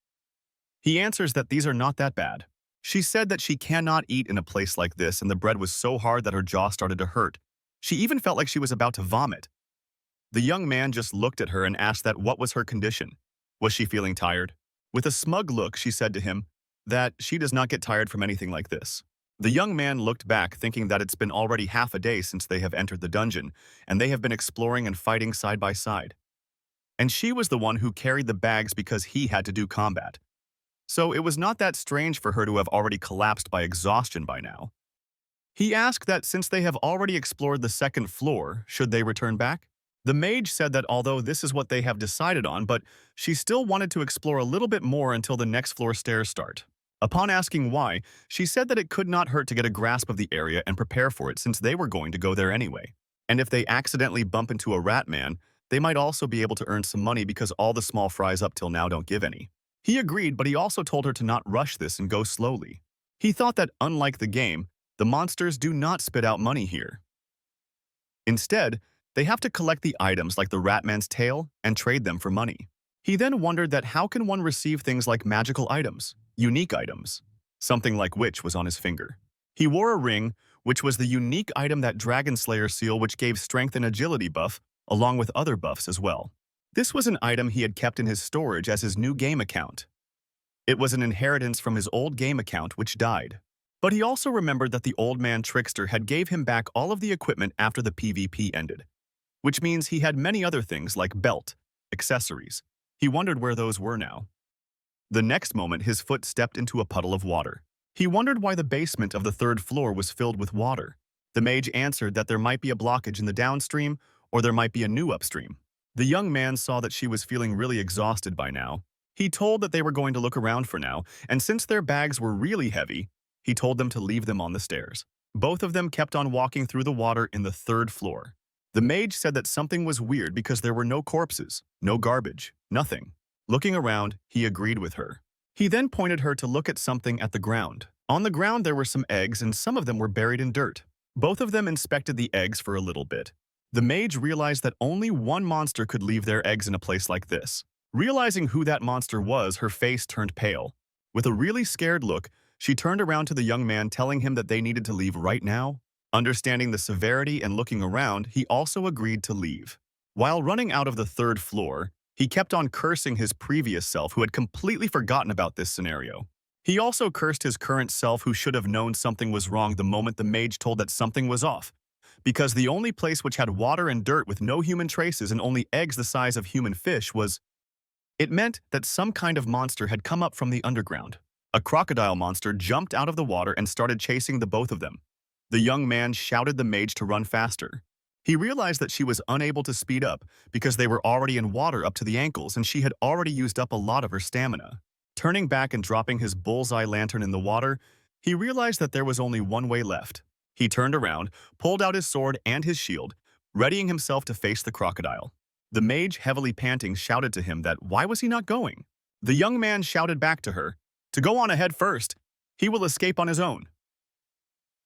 He answers that these are not that bad. She said that she cannot eat in a place like this, and the bread was so hard that her jaw started to hurt. She even felt like she was about to vomit. The young man just looked at her and asked that what was her condition. Was she feeling tired? With a smug look, she said to him that she does not get tired from anything like this. The young man looked back, thinking that it's been already half a day since they have entered the dungeon, and they have been exploring and fighting side by side. And she was the one who carried the bags because he had to do combat. So it was not that strange for her to have already collapsed by exhaustion by now. He asked that since they have already explored the second floor, should they return back? The mage said that although this is what they have decided on, but she still wanted to explore a little bit more until the next floor stairs start. Upon asking why, she said that it could not hurt to get a grasp of the area and prepare for it since they were going to go there anyway. And if they accidentally bump into a rat man, they might also be able to earn some money because all the small fries up till now don't give any. He agreed, but he also told her to not rush this and go slowly. He thought that unlike the game, the monsters do not spit out money here. Instead, they have to collect the items like the Ratman's tail and trade them for money. He then wondered that how can one receive things like magical items, unique items, something like which was on his finger. He wore a ring, which was the unique item that Dragon Slayer seal which gave strength and agility buff, along with other buffs as well. This was an item he had kept in his storage as his new game account. It was an inheritance from his old game account which died. But he also remembered that the old man Trickster had gave him back all of the equipment after the PvP ended, which means he had many other things like belt, accessories. He wondered where those were now. The next moment, his foot stepped into a puddle of water. He wondered why the basement of the third floor was filled with water. The mage answered that there might be a blockage in the downstream or there might be a new upstream. The young man saw that she was feeling really exhausted by now. He told that they were going to look around for now, and since their bags were really heavy, he told them to leave them on the stairs. Both of them kept on walking through the water in the third floor. The mage said that something was weird because there were no corpses, no garbage, nothing. Looking around, he agreed with her. He then pointed her to look at something at the ground. On the ground there were some eggs and some of them were buried in dirt. Both of them inspected the eggs for a little bit. The mage realized that only one monster could leave their eggs in a place like this. Realizing who that monster was, her face turned pale. With a really scared look, she turned around to the young man, telling him that they needed to leave right now. Understanding the severity and looking around, he also agreed to leave. While running out of the third floor, He kept on cursing his previous self who had completely forgotten about this scenario. He also cursed his current self who should have known something was wrong the moment the mage told that something was off. Because the only place which had water and dirt with no human traces and only eggs the size of human fish was... It meant that some kind of monster had come up from the underground. A crocodile monster jumped out of the water and started chasing the both of them. The young man shouted the mage to run faster. He realized that she was unable to speed up because they were already in water up to the ankles and she had already used up a lot of her stamina. Turning back and dropping his bullseye lantern in the water, he realized that there was only one way left. He turned around, pulled out his sword and his shield, readying himself to face the crocodile. The mage, heavily panting, shouted to him that why was he not going? The young man shouted back to her, to go on ahead first. He will escape on his own.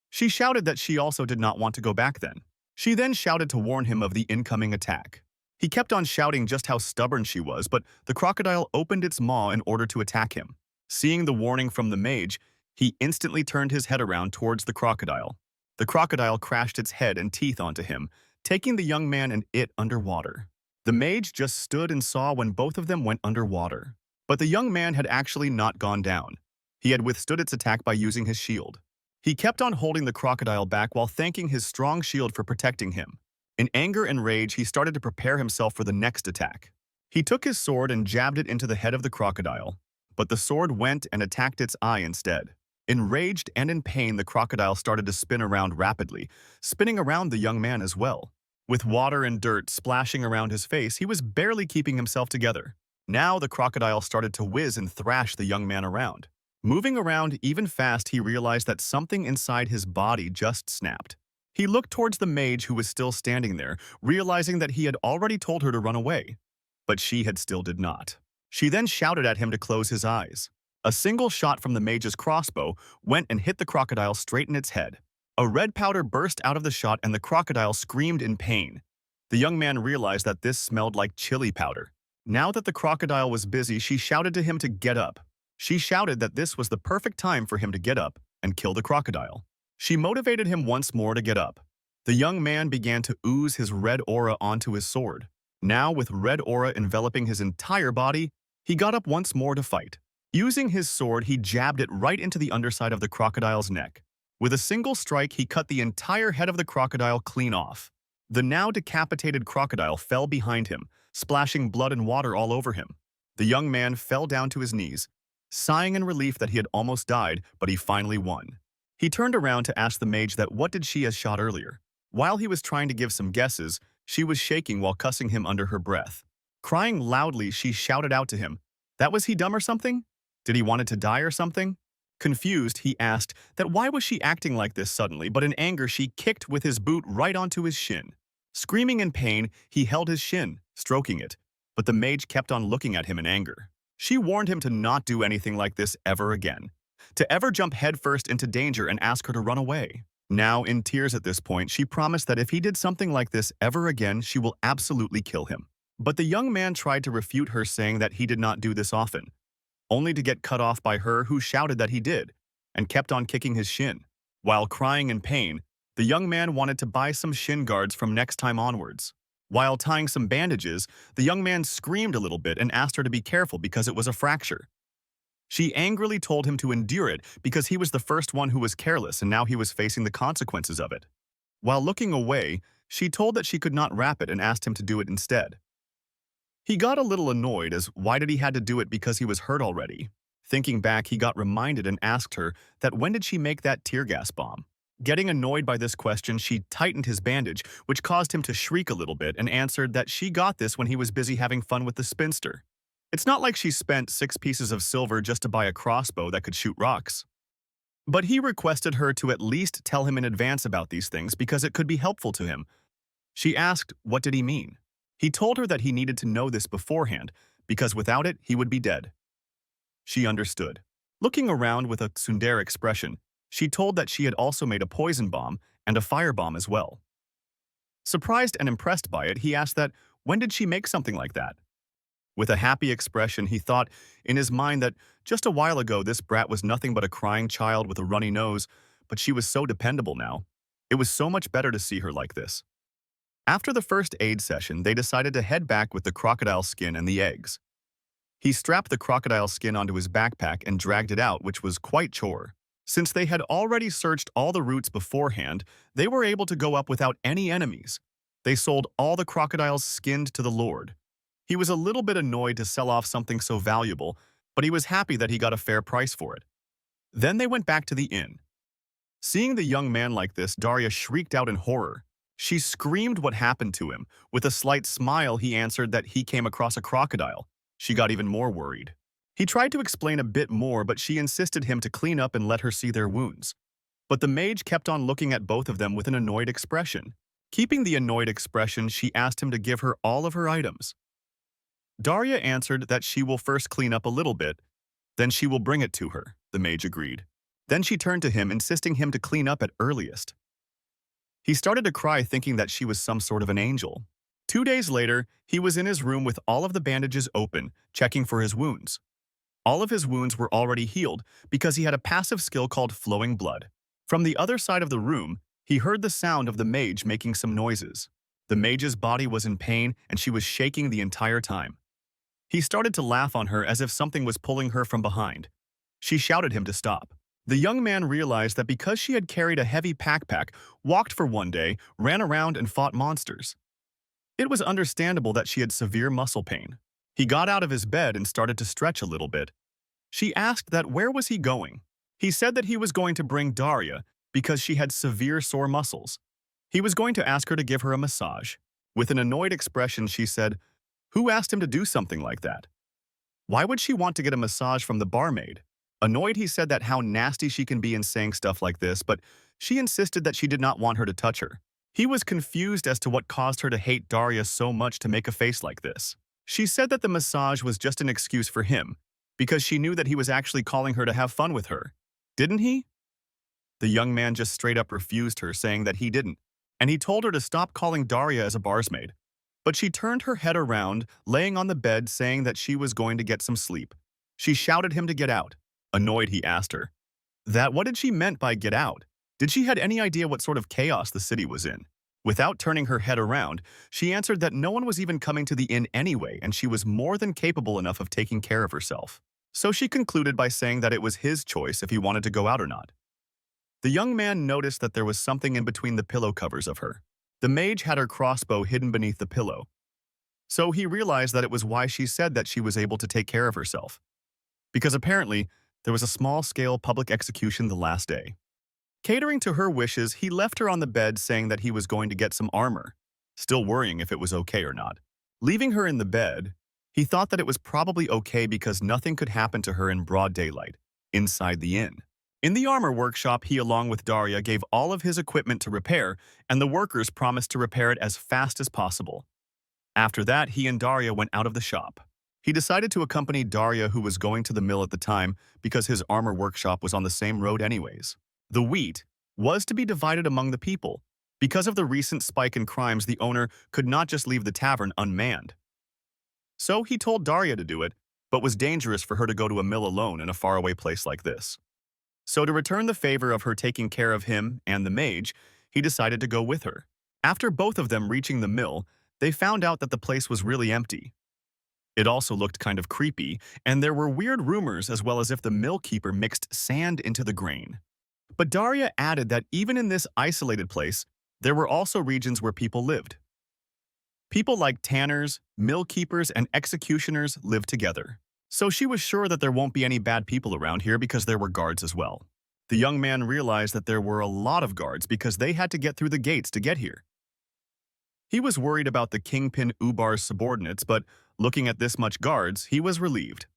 She shouted that she also did not want to go back then. She then shouted to warn him of the incoming attack. He kept on shouting just how stubborn she was, but the crocodile opened its maw in order to attack him. Seeing the warning from the mage, he instantly turned his head around towards the crocodile. The crocodile crashed its head and teeth onto him, taking the young man and it underwater. The mage just stood and saw when both of them went underwater. But the young man had actually not gone down. He had withstood its attack by using his shield. He kept on holding the crocodile back while thanking his strong shield for protecting him. In anger and rage, he started to prepare himself for the next attack. He took his sword and jabbed it into the head of the crocodile, but the sword went and attacked its eye instead. Enraged and in pain, the crocodile started to spin around rapidly, spinning around the young man as well. With water and dirt splashing around his face, he was barely keeping himself together. Now the crocodile started to whiz and thrash the young man around. Moving around even fast, he realized that something inside his body just snapped. He looked towards the mage who was still standing there, realizing that he had already told her to run away. But she had still did not. She then shouted at him to close his eyes. A single shot from the mage's crossbow went and hit the crocodile straight in its head. A red powder burst out of the shot and the crocodile screamed in pain. The young man realized that this smelled like chili powder. Now that the crocodile was busy, she shouted to him to get up. She shouted that this was the perfect time for him to get up and kill the crocodile. She motivated him once more to get up. The young man began to ooze his red aura onto his sword. Now, with red aura enveloping his entire body, he got up once more to fight. Using his sword, he jabbed it right into the underside of the crocodile's neck. With a single strike, he cut the entire head of the crocodile clean off. The now decapitated crocodile fell behind him, splashing blood and water all over him. The young man fell down to his knees, sighing in relief that he had almost died, but he finally won. He turned around to ask the mage that what did she has shot earlier. While he was trying to give some guesses, she was shaking while cussing him under her breath. Crying loudly, she shouted out to him, "That was he dumb or something? Did he wanted to die or something?" Confused, he asked that why was she acting like this suddenly, but in anger she kicked with his boot right onto his shin. Screaming in pain, he held his shin, stroking it, but the mage kept on looking at him in anger. She warned him to not do anything like this ever again, to ever jump headfirst into danger and ask her to run away. Now, in tears at this point, she promised that if he did something like this ever again, she will absolutely kill him. But the young man tried to refute her, saying that he did not do this often, only to get cut off by her, who shouted that he did, and kept on kicking his shin. While crying in pain, the young man wanted to buy some shin guards from next time onwards. While tying some bandages, the young man screamed a little bit and asked her to be careful because it was a fracture. She angrily told him to endure it because he was the first one who was careless and now he was facing the consequences of it. While looking away, she told that she could not wrap it and asked him to do it instead. He got a little annoyed as why did he had to do it because he was hurt already. Thinking back, he got reminded and asked her that when did she make that tear gas bomb. Getting annoyed by this question, she tightened his bandage, which caused him to shriek a little bit, and answered that she got this when he was busy having fun with the spinster. It's not like she spent 6 pieces of silver just to buy a crossbow that could shoot rocks. But he requested her to at least tell him in advance about these things because it could be helpful to him. She asked, what did he mean? He told her that he needed to know this beforehand, because without it, he would be dead. She understood. Looking around with a tsundere expression, she told that she had also made a poison bomb and a fire bomb as well. Surprised and impressed by it, he asked that, when did she make something like that? With a happy expression, he thought in his mind that just a while ago this brat was nothing but a crying child with a runny nose, but she was so dependable now. It was so much better to see her like this. After the first aid session, they decided to head back with the crocodile skin and the eggs. He strapped the crocodile skin onto his backpack and dragged it out, which was quite chore. Since they had already searched all the routes beforehand, they were able to go up without any enemies. They sold all the crocodiles skinned to the Lord. He was a little bit annoyed to sell off something so valuable, but he was happy that he got a fair price for it. Then they went back to the inn. Seeing the young man like this, Daria shrieked out in horror. She screamed what happened to him. With a slight smile, he answered that he came across a crocodile. She got even more worried. He tried to explain a bit more, but she insisted him to clean up and let her see their wounds. But the mage kept on looking at both of them with an annoyed expression. Keeping the annoyed expression, she asked him to give her all of her items. Daria answered that she will first clean up a little bit, then she will bring it to her, the mage agreed. Then she turned to him, insisting him to clean up at earliest. He started to cry, thinking that she was some sort of an angel. 2 days later, he was in his room with all of the bandages open, checking for his wounds. All of his wounds were already healed because he had a passive skill called flowing blood. From the other side of the room, he heard the sound of the mage making some noises. The mage's body was in pain and she was shaking the entire time. He started to laugh on her as if something was pulling her from behind. She shouted him to stop. The young man realized that because she had carried a heavy backpack, walked for one day, ran around and fought monsters. It was understandable that she had severe muscle pain. He got out of his bed and started to stretch a little bit. She asked that where was he going. He said that he was going to bring Daria because she had severe sore muscles. He was going to ask her to give her a massage. With an annoyed expression, she said, "Who asked him to do something like that? Why would she want to get a massage from the barmaid?" Annoyed, he said that how nasty she can be in saying stuff like this, but she insisted that she did not want her to touch her. He was confused as to what caused her to hate Daria so much to make a face like this. She said that the massage was just an excuse for him, because she knew that he was actually calling her to have fun with her. Didn't he? The young man just straight up refused her, saying that he didn't, and he told her to stop calling Daria as a barsmaid. But she turned her head around, laying on the bed, saying that she was going to get some sleep. She shouted him to get out. Annoyed, he asked her, what did she meant by get out? Did she had any idea what sort of chaos the city was in? Without turning her head around, she answered that no one was even coming to the inn anyway, and she was more than capable enough of taking care of herself. So she concluded by saying that it was his choice if he wanted to go out or not. The young man noticed that there was something in between the pillow covers of her. The mage had her crossbow hidden beneath the pillow. So he realized that it was why she said that she was able to take care of herself. Because apparently, there was a small-scale public execution the last day. Catering to her wishes, he left her on the bed, saying that he was going to get some armor, still worrying if it was okay or not. Leaving her in the bed, he thought that it was probably okay because nothing could happen to her in broad daylight, inside the inn. In the armor workshop, he, along with Daria, gave all of his equipment to repair, and the workers promised to repair it as fast as possible. After that, he and Daria went out of the shop. He decided to accompany Daria, who was going to the mill at the time, because his armor workshop was on the same road anyways. The wheat was to be divided among the people. Because of the recent spike in crimes, the owner could not just leave the tavern unmanned. So he told Daria to do it, but was dangerous for her to go to a mill alone in a faraway place like this. So to return the favor of her taking care of him and the mage, he decided to go with her. After both of them reaching the mill, they found out that the place was really empty. It also looked kind of creepy, and there were weird rumors as well as if the mill keeper mixed sand into the grain. But Daria added that even in this isolated place, there were also regions where people lived. People like tanners, mill keepers, and executioners lived together. So she was sure that there won't be any bad people around here because there were guards as well. The young man realized that there were a lot of guards because they had to get through the gates to get here. He was worried about the kingpin Ubar's subordinates, but looking at this much guards, he was relieved.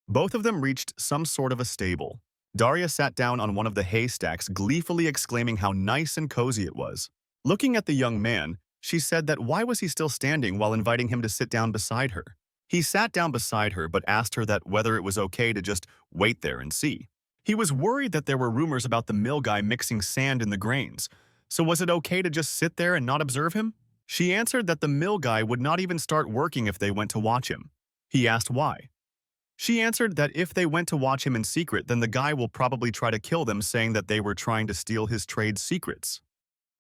Both of them reached some sort of a stable. Daria sat down on one of the haystacks, gleefully exclaiming how nice and cozy it was. Looking at the young man, she said that why was he still standing while inviting him to sit down beside her. He sat down beside her but asked her that whether it was okay to just wait there and see. He was worried that there were rumors about the mill guy mixing sand in the grains, so was it okay to just sit there and not observe him? She answered that the mill guy would not even start working if they went to watch him. He asked why. She answered that if they went to watch him in secret, then the guy will probably try to kill them, saying that they were trying to steal his trade secrets.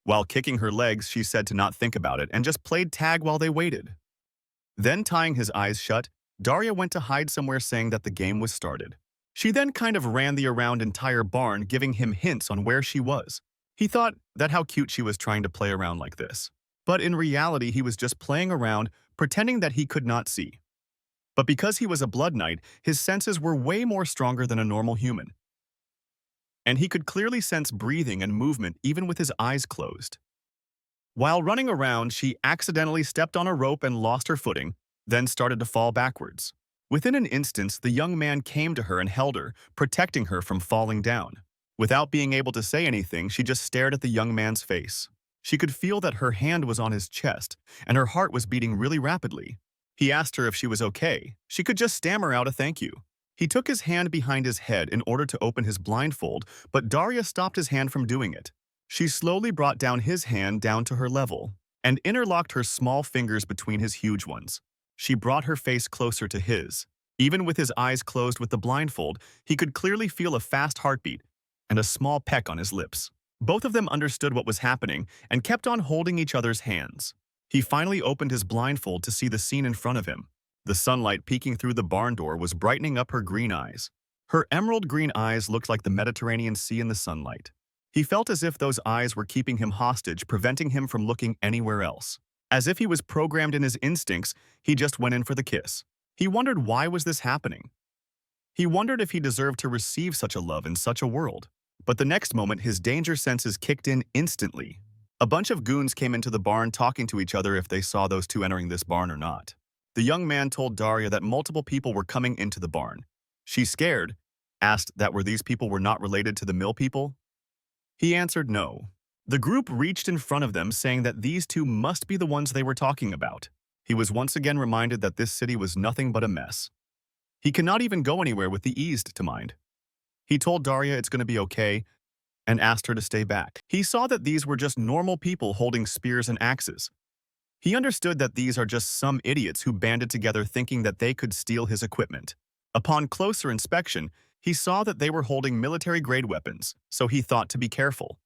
While kicking her legs, she said to not think about it and just played tag while they waited. Then, tying his eyes shut, Daria went to hide somewhere saying that the game was started. She then kind of ran the around entire barn, giving him hints on where she was. He thought that how cute she was trying to play around like this. But in reality, he was just playing around, pretending that he could not see. But because he was a blood knight, his senses were way more stronger than a normal human. And he could clearly sense breathing and movement even with his eyes closed. While running around, she accidentally stepped on a rope and lost her footing, then started to fall backwards. Within an instant, the young man came to her and held her, protecting her from falling down. Without being able to say anything, she just stared at the young man's face. She could feel that her hand was on his chest, and her heart was beating really rapidly. He asked her if she was okay. She could just stammer out a thank you. He took his hand behind his head in order to open his blindfold, but Daria stopped his hand from doing it. She slowly brought down his hand down to her level, and interlocked her small fingers between his huge ones. She brought her face closer to his. Even with his eyes closed with the blindfold, he could clearly feel a fast heartbeat and a small peck on his lips. Both of them understood what was happening and kept on holding each other's hands. He finally opened his blindfold to see the scene in front of him. The sunlight peeking through the barn door was brightening up her green eyes. Her emerald green eyes looked like the Mediterranean Sea in the sunlight. He felt as if those eyes were keeping him hostage, preventing him from looking anywhere else. As if he was programmed in his instincts, he just went in for the kiss. He wondered why was this happening. He wondered if he deserved to receive such a love in such a world. But the next moment, his danger senses kicked in instantly. A bunch of goons came into the barn talking to each other if they saw those two entering this barn or not. The young man told Daria that multiple people were coming into the barn. She, scared, asked that were these people were not related to the mill people. He answered no. The group reached in front of them, saying that these two must be the ones they were talking about. He was once again reminded that this city was nothing but a mess. He cannot even go anywhere with the ease to mind. He told Daria it's going to be okay and asked her to stay back. He saw that these were just normal people holding spears and axes. He understood that these are just some idiots who banded together thinking that they could steal his equipment. Upon closer inspection, he saw that they were holding military-grade weapons, so he thought to be careful.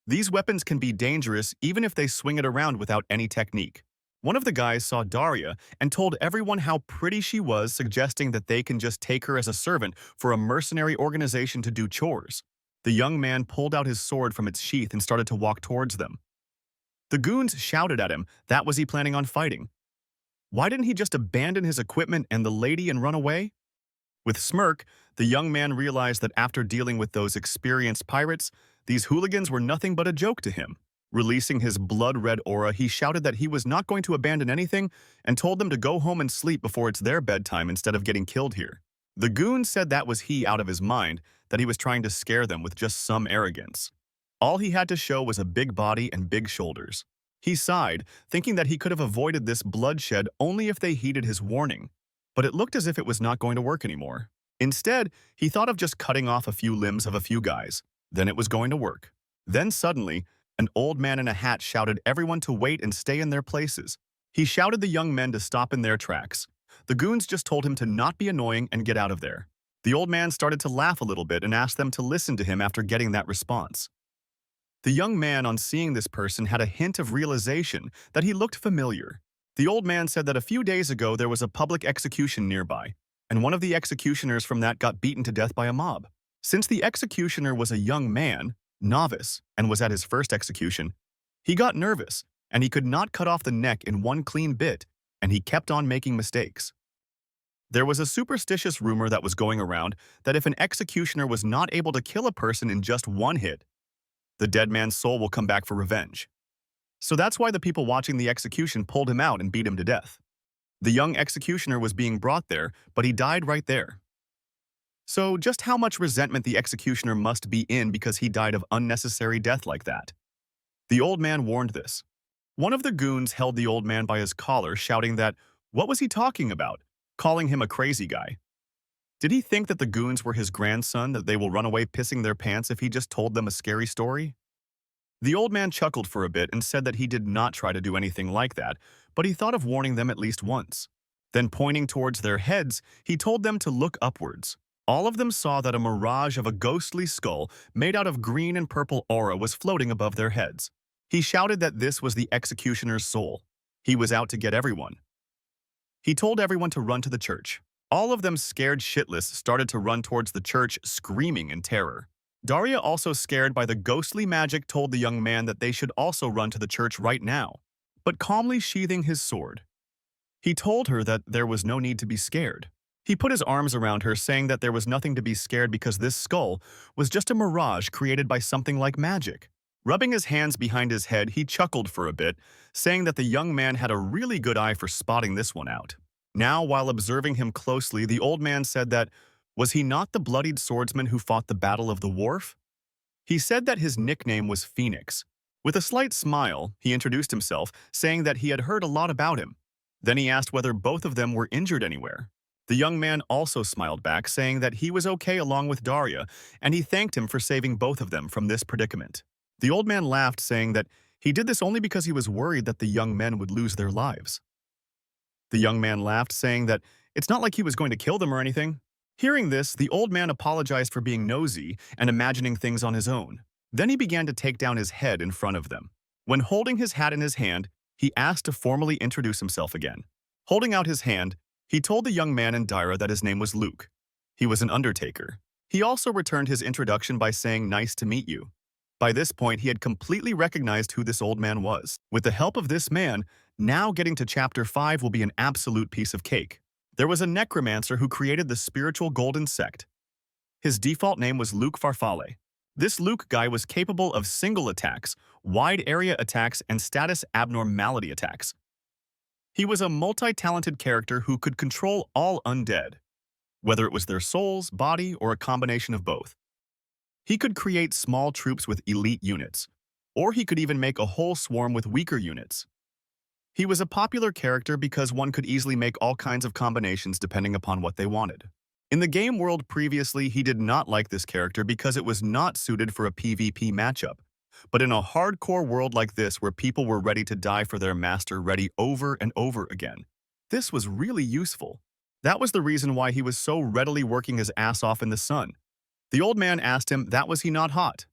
These weapons can be dangerous even if they swing it around without any technique. One of the guys saw Daria and told everyone how pretty she was, suggesting that they can just take her as a servant for a mercenary organization to do chores. The young man pulled out his sword from its sheath and started to walk towards them. The goons shouted at him that was he planning on fighting. Why didn't he just abandon his equipment and the lady and run away? With smirk, the young man realized that after dealing with those experienced pirates, these hooligans were nothing but a joke to him. Releasing his blood-red aura, he shouted that he was not going to abandon anything and told them to go home and sleep before it's their bedtime instead of getting killed here. The goons said that was he out of his mind, that he was trying to scare them with just some arrogance. All he had to show was a big body and big shoulders. He sighed, thinking that he could have avoided this bloodshed only if they heeded his warning. But it looked as if it was not going to work anymore. Instead, he thought of just cutting off a few limbs of a few guys. Then it was going to work. Then suddenly, an old man in a hat shouted everyone to wait and stay in their places. He shouted the young men to stop in their tracks. The goons just told him to not be annoying and get out of there. The old man started to laugh a little bit and asked them to listen to him after getting that response. The young man, on seeing this person, had a hint of realization that he looked familiar. The old man said that a few days ago there was a public execution nearby, and one of the executioners from that got beaten to death by a mob. Since the executioner was a young man, novice, and was at his first execution, he got nervous, and he could not cut off the neck in one clean bit, and he kept on making mistakes. There was a superstitious rumor that was going around that if an executioner was not able to kill a person in just one hit, the dead man's soul will come back for revenge. So that's why the people watching the execution pulled him out and beat him to death. The young executioner was being brought there, but he died right there. So just how much resentment the executioner must be in because he died of unnecessary death like that? The old man warned this. One of the goons held the old man by his collar, shouting that, what was he talking about? Calling him a crazy guy. Did he think that the goons were his grandson, that they will run away pissing their pants if he just told them a scary story? The old man chuckled for a bit and said that he did not try to do anything like that, but he thought of warning them at least once. Then pointing towards their heads, he told them to look upwards. All of them saw that a mirage of a ghostly skull made out of green and purple aura was floating above their heads. He shouted that this was the executioner's soul. He was out to get everyone. He told everyone to run to the church. All of them, scared shitless, started to run towards the church, screaming in terror. Daria, also scared by the ghostly magic, told the young man that they should also run to the church right now, but calmly sheathing his sword. He told her that there was no need to be scared. He put his arms around her, saying that there was nothing to be scared because this skull was just a mirage created by something like magic. Rubbing his hands behind his head, he chuckled for a bit, saying that the young man had a really good eye for spotting this one out. Now, while observing him closely, the old man said that, was he not the bloodied swordsman who fought the Battle of the Wharf? He said that his nickname was Phoenix. With a slight smile, he introduced himself, saying that he had heard a lot about him. Then he asked whether both of them were injured anywhere. The young man also smiled back, saying that he was okay along with Daria, and he thanked him for saving both of them from this predicament. The old man laughed, saying that he did this only because he was worried that the young men would lose their lives. The young man laughed, saying that it's not like he was going to kill them or anything. Hearing this, the old man apologized for being nosy and imagining things on his own. Then he began to take down his head in front of them. When holding his hat in his hand, he asked to formally introduce himself again. Holding out his hand, he told the young man and Daira that his name was Luke. He was an undertaker. He also returned his introduction by saying, "Nice to meet you." By this point, he had completely recognized who this old man was. With the help of this man, now getting to Chapter 5 will be an absolute piece of cake. There was a necromancer who created the spiritual golden sect. His default name was Luke Farfalle. This Luke guy was capable of single attacks, wide area attacks, and status abnormality attacks. He was a multi-talented character who could control all undead, whether it was their souls, body, or a combination of both. He could create small troops with elite units, or he could even make a whole swarm with weaker units. He was a popular character because one could easily make all kinds of combinations depending upon what they wanted. In the game world previously, he did not like this character because it was not suited for a PvP matchup. But in a hardcore world like this where people were ready to die for their master ready over and over again, this was really useful. That was the reason why he was so readily working his ass off in the sun. The old man asked him, that was he not hot?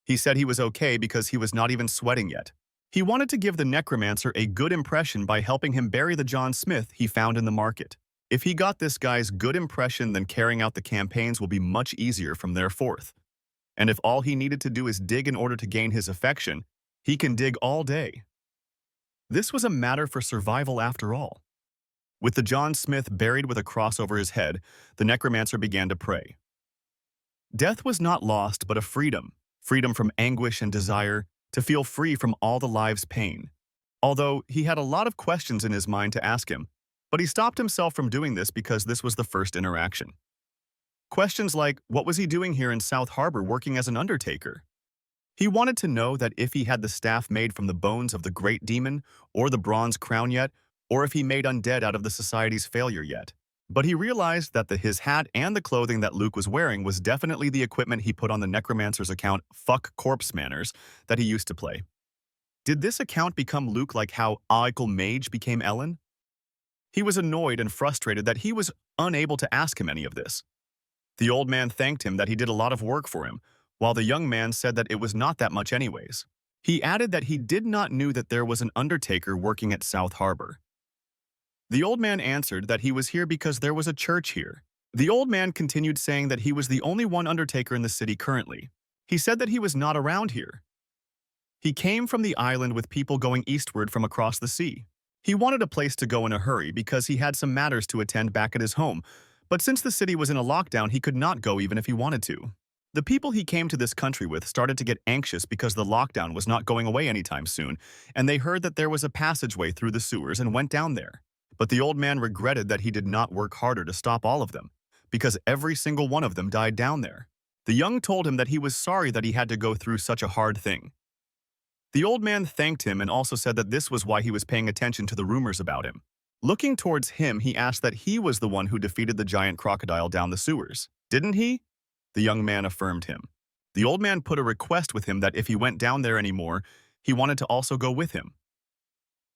He said he was okay because he was not even sweating yet. He wanted to give the necromancer a good impression by helping him bury the John Smith he found in the market. If he got this guy's good impression, then carrying out the campaigns will be much easier from there forth. And if all he needed to do is dig in order to gain his affection, he can dig all day. This was a matter for survival after all. With the John Smith buried with a cross over his head, the necromancer began to pray. Death was not lost, but a freedom. Freedom from anguish and desire, to feel free from all the life's pain. Although he had a lot of questions in his mind to ask him, but he stopped himself from doing this because this was the first interaction. Questions like, what was he doing here in South Harbor working as an undertaker? He wanted to know that if he had the staff made from the bones of the great demon, or the bronze crown yet, or if he made undead out of the society's failure yet. But he realized that his hat and the clothing that Luke was wearing was definitely the equipment he put on the necromancer's account, Fuck Corpse Manners, that he used to play. Did this account become Luke like how Eichel Mage became Ellen? He was annoyed and frustrated that he was unable to ask him any of this. The old man thanked him that he did a lot of work for him, while the young man said that it was not that much anyways. He added that he did not know that there was an undertaker working at South Harbor. The old man answered that he was here because there was a church here. The old man continued saying that he was the only one undertaker in the city currently. He said that he was not around here. He came from the island with people going eastward from across the sea. He wanted a place to go in a hurry because he had some matters to attend back at his home, but since the city was in a lockdown, he could not go even if he wanted to. The people he came to this country with started to get anxious because the lockdown was not going away anytime soon, and they heard that there was a passageway through the sewers and went down there. But the old man regretted that he did not work harder to stop all of them, because every single one of them died down there. The young told him that he was sorry that he had to go through such a hard thing. The old man thanked him and also said that this was why he was paying attention to the rumors about him. Looking towards him, he asked that he was the one who defeated the giant crocodile down the sewers. Didn't he? The young man affirmed him. The old man put a request with him that if he went down there anymore, he wanted to also go with him.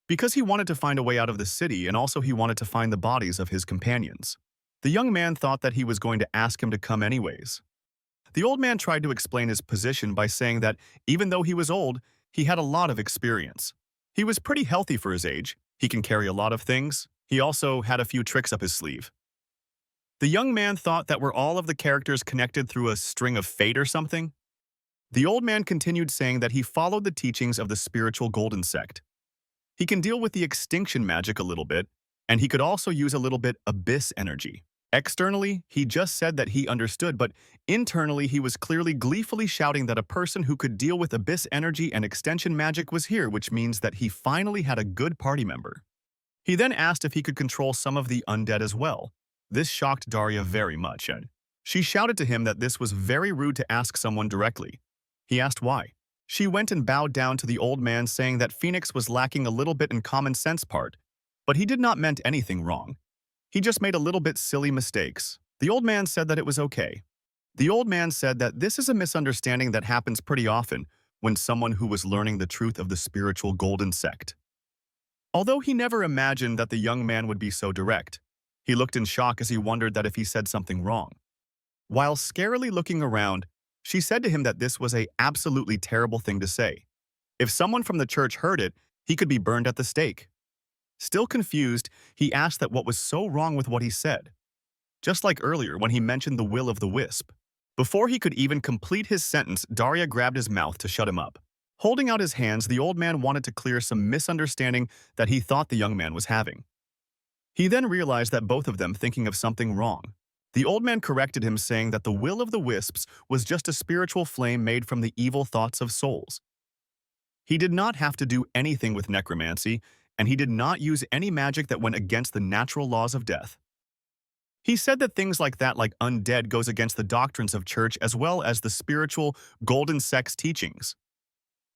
Because he wanted to find a way out of the city, and also he wanted to find the bodies of his companions. The young man thought that he was going to ask him to come anyways. The old man tried to explain his position by saying that even though he was old, he had a lot of experience. He was pretty healthy for his age. He can carry a lot of things. He also had a few tricks up his sleeve. The young man thought that were all of the characters connected through a string of fate or something. The old man continued saying that he followed the teachings of the spiritual golden sect. He can deal with the extinction magic a little bit, and he could also use a little bit abyss energy. Externally, he just said that he understood, but internally he was clearly gleefully shouting that a person who could deal with abyss energy and extension magic was here, which means that he finally had a good party member. He then asked if he could control some of the undead as well. This shocked Daria very much, and she shouted to him that this was very rude to ask someone directly. He asked why. She went and bowed down to the old man, saying that Phoenix was lacking a little bit in common sense part, but he did not meant anything wrong. He just made a little bit silly mistakes. The old man said that it was okay. The old man said that this is a misunderstanding that happens pretty often when someone who was learning the truth of the spiritual golden sect. Although he never imagined that the young man would be so direct, he looked in shock as he wondered that if he said something wrong. While scarily looking around, she said to him that this was an absolutely terrible thing to say. If someone from the church heard it, he could be burned at the stake. Still confused, he asked that what was so wrong with what he said. Just like earlier when he mentioned the will of the wisp. Before he could even complete his sentence, Daria grabbed his mouth to shut him up. Holding out his hands, the old man wanted to clear some misunderstanding that he thought the young man was having. He then realized that both of them thinking of something wrong. The old man corrected him, saying that the will of the wisps was just a spiritual flame made from the evil thoughts of souls. He did not have to do anything with necromancy, and he did not use any magic that went against the natural laws of death. He said that things like that, like undead, goes against the doctrines of church as well as the spiritual golden sect's teachings.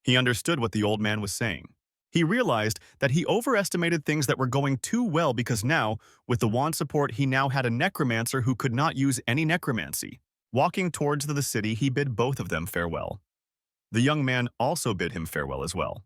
He understood what the old man was saying. He realized that he overestimated things that were going too well because now, with the wand support, he now had a necromancer who could not use any necromancy. Walking towards the city, he bid both of them farewell. The young man also bid him farewell as well.